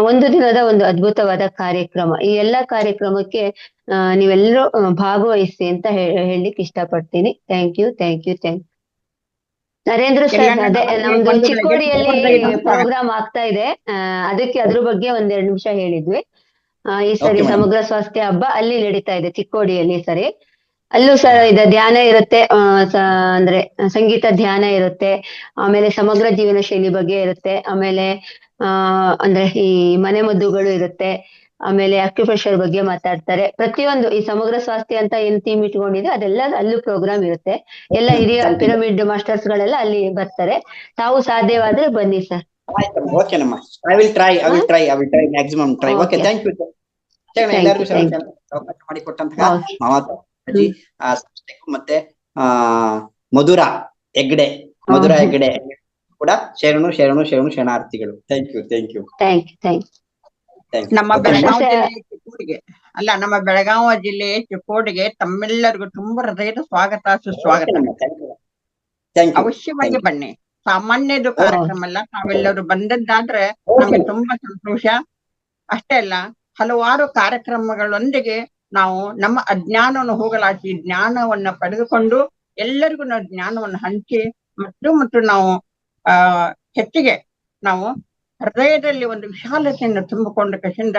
1 ದಿನದ ಒಂದು ಅದ್ಭುತವಾದ ಕಾರ್ಯಕ್ರಮ. ಈ ಎಲ್ಲಾ ಕಾರ್ಯಕ್ರಮಕ್ಕೆ ನೀವೆಲ್ಲರೂ ಭಾಗವಹಿಸಿ ಅಂತ ಹೇಳಲಿಕ್ಕೆ ಇಷ್ಟಪಡ್ತೀನಿ. Thank you. ನರೇಂದ್ರ ಸರ್, ಅದೇ ನಮ್ದು ಚಿಕ್ಕೋಡಿಯಲ್ಲಿ ಪ್ರೋಗ್ರಾಮ್ ಆಗ್ತಾ ಇದೆ, ಅದಕ್ಕೆ ಅದ್ರ ಬಗ್ಗೆ 1-2 ನಿಮಿಷ ಹೇಳಿದ್ವಿ. ಈ ಸರಿ ಸಮಗ್ರ ಸ್ವಾಸ್ಥ್ಯ ಹಬ್ಬ ಅಲ್ಲಿ ನಡೀತಾ ಇದೆ ಚಿಕ್ಕೋಡಿಯಲ್ಲಿ. ಈ ಸರಿ ಅಲ್ಲೂ ಸರ್ ಇದು ಧ್ಯಾನ ಇರುತ್ತೆ, ಅಂದ್ರೆ ಸಂಗೀತ ಧ್ಯಾನ ಇರುತ್ತೆ. ಆಮೇಲೆ ಸಮಗ್ರ ಜೀವನ ಶೈಲಿ ಬಗ್ಗೆ ಇರುತ್ತೆ. ಆಮೇಲೆ ಅಂದ್ರೆ ಈ ಮನೆ ಮದ್ದುಗಳು ಇರುತ್ತೆ. ಆಮೇಲೆ ಅಕ್ಯುಪ್ರೆಷರ್ ಬಗ್ಗೆ ಮಾತಾಡ್ತಾರೆ. ಪ್ರತಿಯೊಂದು ಈ ಸಮಗ್ರ ಸ್ವಾಸ್ಥ್ಯ ಅಂತ ಏನ್ ಥೀಮ್ ಇಟ್ಕೊಂಡಿದೆ ಅದೆಲ್ಲ ಅಲ್ಲೂ ಪ್ರೋಗ್ರಾಮ್ ಇರುತ್ತೆ. ಎಲ್ಲ ಹಿರಿಯ ಪಿರಮಿಡ್ ಮಾಸ್ಟರ್ಸ್ ಗಳೆಲ್ಲ ಅಲ್ಲಿ ಬರ್ತಾರೆ. ತಾವು ಸಾಧ್ಯವಾದ್ರೆ ಬನ್ನಿ ಸರ್. ಓಕೆ ನಮ್ಮ I will try maximum try. Okay, thank you. ಎಲ್ಲರಿಗೂ ಅವಕಾಶ ಮಾಡಿಕೊಟ್ಟಂತಹ ಮಾತಾಜಿ ಮತ್ತೆ ಮಧುರಾ ಹೆಗ್ಡೆ ಕೂಡ ಶರಣಾರ್ಥಿಗಳು. Thank you. ನಮ್ಮ ಬೆಳಗಾವಿ ಜಿಲ್ಲೆ ಚಿಕ್ಕೋಡಿಗೆ ನಮ್ಮ ಬೆಳಗಾವಿ ಜಿಲ್ಲೆ ಚಿಕ್ಕೋಡಿಗೆ ತಮ್ಮೆಲ್ಲರಿಗೂ ತುಂಬಾ ಹೃದಯದ ಸ್ವಾಗತ, ಸುಸ್ವಾಗತ. ಅವಶ್ಯವಾಗಿ ಬನ್ನಿ. ಸಾಮಾನ್ಯದು ಕಾರ್ಯಕ್ರಮ ಅಲ್ಲ, ತಾವೆಲ್ಲರೂ ಬಂದದ್ದಾದ್ರೆ ನಮಗೆ ತುಂಬಾ ಸಂತೋಷ. ಅಷ್ಟೇ ಅಲ್ಲ, ಹಲವಾರು ಕಾರ್ಯಕ್ರಮಗಳೊಂದಿಗೆ ನಾವು ನಮ್ಮ ಅಜ್ಞಾನವನ್ನು ಹೋಗಲಾಡಿಸಿ ಜ್ಞಾನವನ್ನ ಪಡೆದುಕೊಂಡು ಎಲ್ಲರಿಗೂ ನಾವು ಜ್ಞಾನವನ್ನು ಹಂಚಿ ಮತ್ತು ನಾವು ಹೆಚ್ಚಿಗೆ ನಾವು ಹೃದಯದಲ್ಲಿ ಒಂದು ವಿಶಾಲತೆಯನ್ನು ತುಂಬಿಕೊಂಡ ಕಸಿಂದ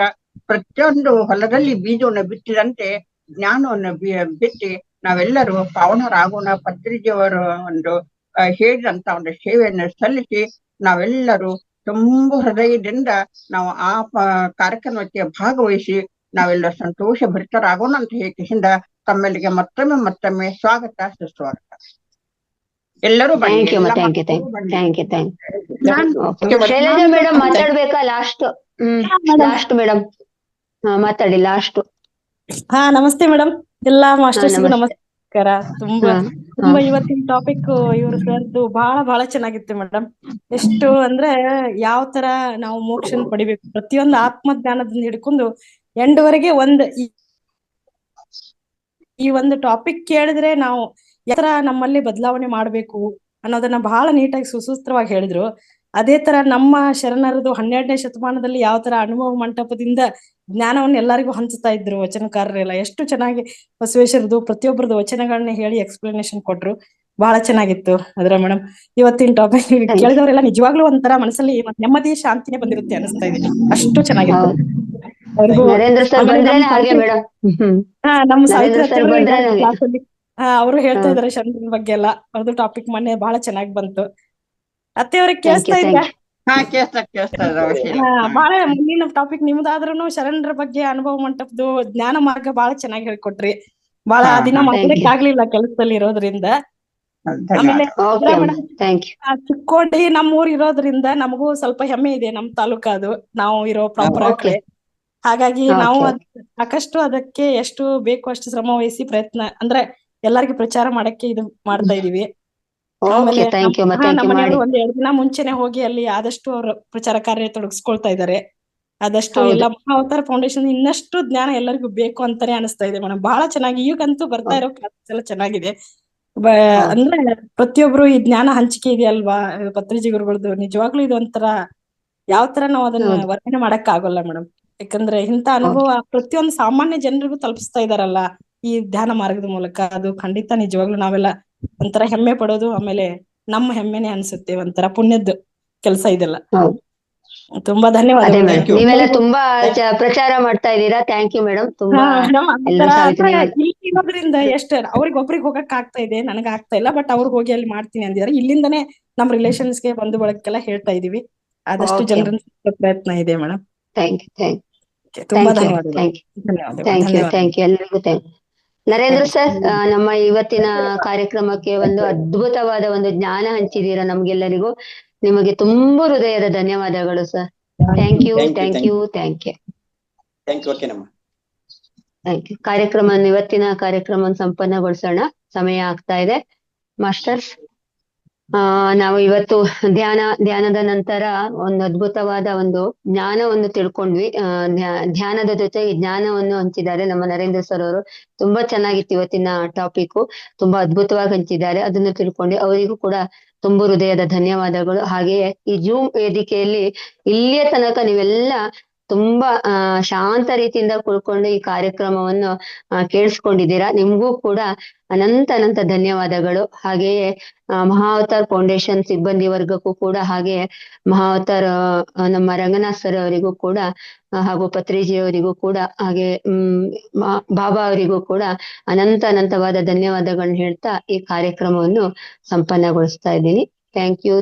ಪ್ರತಿಯೊಂದು ಹೊಲದಲ್ಲಿ ಬೀಜವನ್ನು ಬಿತ್ತಿದಂತೆ ಜ್ಞಾನವನ್ನು ಬಿತ್ತಿ ನಾವೆಲ್ಲರೂ ಪಾವನರಾಗೋಣ. ಪತ್ರಿಜಿಯವರು ಒಂದು ಹೇಳಿದಂತ ಒಂದು ಸೇವೆಯನ್ನು ಸಲ್ಲಿಸಿ ನಾವೆಲ್ಲರೂ ತುಂಬ ಹೃದಯದಿಂದ ನಾವು ಆ ಕಾರ್ಯಕ್ರಮಕ್ಕೆ ಭಾಗವಹಿಸಿ ನಾವೆಲ್ಲ ಸಂತೋಷ ಭರಿತರಾಗೋಣ ಅಂತ ಹೇಳಿಕೆಯಿಂದ ತಮ್ಮೆಲ್ಲಿಗೆ ಮತ್ತೊಮ್ಮೆ ಸ್ವಾಗತ, ಸುಸ್ವಾಗತ. ಎಲ್ಲರೂ ಶೈಲಜಾ ಮೇಡಮ್ ಮಾತಾಡ್ಬೇಕಾ? ಲಾಸ್ಟ್ ಮೇಡಮ್ ಮಾತಾಡಿ ಲಾಸ್ಟ್. ನಮಸ್ತೆ ಮೇಡಮ್, ಎಲ್ಲಾ ಮಾಸ್ಟರ್ಸ್ಗೂ ನಮಸ್ಕಾರ. ತುಂಬಾ ಇವತ್ತಿನ ಟಾಪಿಕ್ ಇವ್ರ ಸರ್ದು ಬಹಳ ಚೆನ್ನಾಗಿತ್ತು ಮೇಡಮ್. ಎಷ್ಟು ಅಂದ್ರೆ ಯಾವ ತರ ನಾವು ಮೋಕ್ಷನ್ ಪಡಿಬೇಕು, ಪ್ರತಿಯೊಂದು ಆತ್ಮಜ್ಞಾನದಿಂದ ಹಿಡ್ಕೊಂಡು ಎಂಡ್ವರೆಗೆ ಈ ಒಂದು ಟಾಪಿಕ್ ಕೇಳಿದ್ರೆ ನಾವು ಯಾವ ತರ ನಮ್ಮಲ್ಲಿ ಬದಲಾವಣೆ ಮಾಡ್ಬೇಕು, ಅನ್ನೋದನ್ನ ಬಹಳ ನೀಟಾಗಿ ಸುಸೂತ್ರವಾಗಿ ಹೇಳಿದ್ರು. ಅದೇ ತರ ನಮ್ಮ ಶರಣರದು 12ನೇ ಶತಮಾನದಲ್ಲಿ ಯಾವ ತರ ಅನುಭವ ಮಂಟಪದಿಂದ ಜ್ಞಾನವನ್ನು ಎಲ್ಲರಿಗೂ ಹಂಚುತ್ತಾ ಇದ್ರು ವಚನಕಾರರೆಲ್ಲ. ಎಷ್ಟು ಚೆನ್ನಾಗಿ ಬಸವೇಶ್ವರದು ಪ್ರತಿಯೊಬ್ಬರದು ವಚನಗಳನ್ನ ಹೇಳಿ ಎಕ್ಸ್ಪ್ಲನೇಷನ್ ಕೊಟ್ರು. ಬಹಳ ಚೆನ್ನಾಗಿತ್ತು ಅದ್ರ ಮೇಡಮ್. ಇವತ್ತಿನ ಟಾಪಿಕ್ ಕೇಳಿದವರೆಲ್ಲ ನಿಜವಾಗ್ಲೂ ಒಂಥರ ಮನಸ್ಸಲ್ಲಿ ನೆಮ್ಮದಿ ಶಾಂತಿನೇ ಬಂದಿರುತ್ತೆ ಅನಿಸ್ತಾ ಇದೆ. ಅಷ್ಟು ಚೆನ್ನಾಗಿತ್ತು. ಅವ್ರಿಗೂ ನರೇಂದ್ರ ಸರ್ ಆಮೇಲೆ ಬಂದ್ರೇನೆ ಹಾಗೆ ಮೇಡಮ್. ನಮ್ಮ ನರೇಂದ್ರ ಸಾವಿತ್ರಿ ಸರ್ ಅತ್ತೆಯವರು ಬಂದ್ರೆ ಇದ್ದಾರೆ ಹಾಗೆ. ಕ್ಲಾಸ್ ಅಲ್ಲಿ. ಅವರು ಹೇಳ್ತಾ ಇದಾರೆ ಶರಣರ ಬಗ್ಗೆ ಎಲ್ಲ. ಅವ್ರದ್ದು ಟಾಪಿಕ್ ಮೊನ್ನೆ ಬಹಳ ಚೆನ್ನಾಗಿ ಬಂತು. ಅತ್ತೆಯವ್ರಿಗೆ ಕೇಳಿಸ್ತಾ ಇದೆಯಾ? ಹಾ ಕೇಳ್ತಾ ಇದೆ. ಬಹಳ ಮುಂದಿನ ಟಾಪಿಕ್ ನಿಮ್ದಾದ್ರೂ ಶರಣರ ಬಗ್ಗೆ ಅನುಭವ ಮಂಟಪದ್ದು ಜ್ಞಾನ ಮಾರ್ಗ ಬಹಳ ಚೆನ್ನಾಗಿ ಹೇಳ್ಕೊಟ್ರಿ. ಬಹಳ ದಿನ ಮಾತಾಡಕ್ ಆಗ್ಲಿಲ್ಲ ಕೆಲಸದಲ್ಲಿ ಇರೋದ್ರಿಂದ. ಆಮೇಲೆ ಚಿಕ್ಕೋಡಿ ನಮ್ಮೂರ್ ಇರೋದ್ರಿಂದ ನಮಗೂ ಸ್ವಲ್ಪ ಹೆಮ್ಮೆ ಇದೆ. ನಮ್ ತಾಲೂಕದು ನಾವು ಇರೋ ಪ್ರಾಪರ್ ಆ ಕಡೆ. ಹಾಗಾಗಿ ನಾವು ಸಾಕಷ್ಟು ಅದಕ್ಕೆ ಎಷ್ಟು ಬೇಕು ಅಷ್ಟು ಶ್ರಮ ವಹಿಸಿ ಪ್ರಯತ್ನ ಅಂದ್ರೆ ಎಲ್ಲರಿಗೂ ಪ್ರಚಾರ ಮಾಡಕ್ಕೆ ಇದು ಮಾಡ್ತಾ ಇದೀವಿ. ಆಮೇಲೆ ನಮ್ಮ ಮನೆಯವರು 1-2 ದಿನ ಮುಂಚೆನೆ ಹೋಗಿ ಅಲ್ಲಿ ಆದಷ್ಟು ಅವ್ರ ಪ್ರಚಾರ ಕಾರ್ಯ ತೊಡಗಿಸ್ಕೊಳ್ತಾ ಇದ್ದಾರೆ. ಆದಷ್ಟು ಎಲ್ಲ ಮಹಾವತಾರ ಫೌಂಡೇಶನ್ ಇನ್ನಷ್ಟು ಜ್ಞಾನ ಎಲ್ಲರಿಗೂ ಬೇಕು ಅಂತಾನೆ ಅನಿಸ್ತಾ ಇದೆ ಮೇಡಮ್. ಬಹಳ ಚೆನ್ನಾಗಿ ಈಗಂತೂ ಬರ್ತಾ ಇರೋ ಕ್ಲಾಸಸ್ ಎಲ್ಲ ಚೆನ್ನಾಗಿದೆ. ಅಂದ್ರೆ ಪ್ರತಿಯೊಬ್ರು ಈ ಜ್ಞಾನ ಹಂಚಿಕೆ ಇದೆಯಲ್ವಾ ಪತ್ರಿಜಿ ಗುರುಗಳದ್ದು, ನಿಜವಾಗ್ಲೂ ಇದು ಒಂಥರ ಯಾವ ತರ ನಾವು ಅದನ್ನ ವರ್ಣನೆ ಮಾಡಕ್ ಆಗೋಲ್ಲ ಮೇಡಮ್. ಯಾಕಂದ್ರೆ ಇಂತ ಅನುಭವ ಪ್ರತಿಯೊಂದು ಸಾಮಾನ್ಯ ಜನರಿಗೂ ತಲುಪಿಸ್ತಾ ಇದಾರಲ್ಲ ಈ ಧ್ಯಾನ ಮಾರ್ಗದ ಮೂಲಕ. ಅದು ಖಂಡಿತ ನಿಜವಾಗ್ಲೂ ನಾವೆಲ್ಲ ಒಂಥರ ಹೆಮ್ಮೆ ಪಡೋದು. ಆಮೇಲೆ ನಮ್ಮ ಹೆಮ್ಮೆನೆ ಅನ್ಸುತ್ತೆ. ಒಂಥರ ಪುಣ್ಯದ ಕೆಲಸ ಇದೆಲ್ಲ. ತುಂಬಾ ಧನ್ಯವಾದಗಳು. ನೀವೆಲ್ಲ ತುಂಬಾ ಪ್ರಚಾರ ಮಾಡ್ತಾ ಇದ್ದೀರಾ. Thank you madam. ತುಂಬಾ ಇಲ್ಲಿ ಇರೋದ್ರಿಂದ ಎಷ್ಟು ಒಬ್ರಿಗೆ ಹೋಗಕ್ ಆಗ್ತಾ ಇದೆ, ನನಗ್ ಆಗ್ತಾ ಇಲ್ಲ. ಬಟ್ ಅವ್ರಿಗೆ ಹೋಗಿ ಅಲ್ಲಿ ಮಾಡ್ತೀನಿ ಅಂದಿದ್ದಾರೆ. ಇಲ್ಲಿಂದಾನೇ ನಮ್ ರಿಲೇಷನ್ಸ್ಗೆ ಬಂಧು ಬಳಗಕ್ಕೆಲ್ಲ ಹೇಳ್ತಾ ಇದೀವಿ. ಆದಷ್ಟು ಜನರನ್ನ ಪ್ರಯತ್ನ ಇದೆ ಮೇಡಮ್. ತುಂಬಾ ಧನ್ಯವಾದಗಳು. ಎಲ್ಲರಿಗೂ ನರೇಂದ್ರ ಸರ್, ನಮ್ಮ ಇವತ್ತಿನ ಕಾರ್ಯಕ್ರಮಕ್ಕೆ ಒಂದು ಅದ್ಭುತವಾದ ಒಂದು ಜ್ಞಾನ ಹಂಚಿದೀರಾ ನಮ್ಗೆಲ್ಲರಿಗೂ. ನಿಮಗೆ ತುಂಬಾ ಹೃದಯದ ಧನ್ಯವಾದಗಳು ಸರ್. Thank you. ಇವತ್ತಿನ ಕಾರ್ಯಕ್ರಮ ಸಂಪನ್ನಗೊಳಿಸೋಣ. ಸಮಯ ಆಗ್ತಾ ಇದೆ ಮಾಸ್ಟರ್ಸ್. ನಾವು ಇವತ್ತು ಧ್ಯಾನದ ನಂತರ ಒಂದು ಅದ್ಭುತವಾದ ಒಂದು ಜ್ಞಾನವನ್ನು ತಿಳ್ಕೊಂಡ್ವಿ. ಧ್ಯಾನದ ಜೊತೆಗೆ ಜ್ಞಾನವನ್ನು ಹಂಚಿದ್ದಾರೆ ನಮ್ಮ ನರೇಂದ್ರ ಸರ್ ಅವರು. ತುಂಬಾ ಚೆನ್ನಾಗಿತ್ತು ಇವತ್ತಿನ ಟಾಪಿಕ್. ತುಂಬಾ ಅದ್ಭುತವಾಗಿ ಹಂಚಿದ್ದಾರೆ. ಅದನ್ನು ತಿಳ್ಕೊಂಡು ಅವರಿಗೂ ಕೂಡ ತುಂಬಾ ಹೃದಯದ ಧನ್ಯವಾದಗಳು. ಹಾಗೆಯೇ ಈ ಜೂಮ್ ವೇದಿಕೆಯಲ್ಲಿ ಇಲ್ಲಿಯ ತನಕ ನೀವೆಲ್ಲ ತುಂಬಾ ಶಾಂತ ರೀತಿಯಿಂದ ಕುಳ್ಕೊಂಡು ಈ ಕಾರ್ಯಕ್ರಮವನ್ನು ಕೇಳಿಸ್ಕೊಂಡಿದ್ದೀರಾ. ನಿಮ್ಗೂ ಕೂಡ ಅನಂತ ಧನ್ಯವಾದಗಳು. ಹಾಗೆಯೇ ಮಹಾವತಾರ್ ಫೌಂಡೇಶನ್ ಸಿಬ್ಬಂದಿ ವರ್ಗಕ್ಕೂ ಕೂಡ, ಹಾಗೆ ಮಹಾವತಾರ್ ನಮ್ಮ ರಂಗನಾಥ್ ಸರ್ ಅವರಿಗೂ ಕೂಡ, ಹಾಗೂ ಪತ್ರಿಜಿ ಅವರಿಗೂ ಕೂಡ, ಹಾಗೆ ಬಾಬಾ ಅವರಿಗೂ ಕೂಡ ಅನಂತವಾದ ಧನ್ಯವಾದಗಳನ್ನ ಹೇಳ್ತಾ ಈ ಕಾರ್ಯಕ್ರಮವನ್ನು ಸಂಪನ್ನಗೊಳಿಸ್ತಾ ಇದ್ದೀನಿ. Thank you.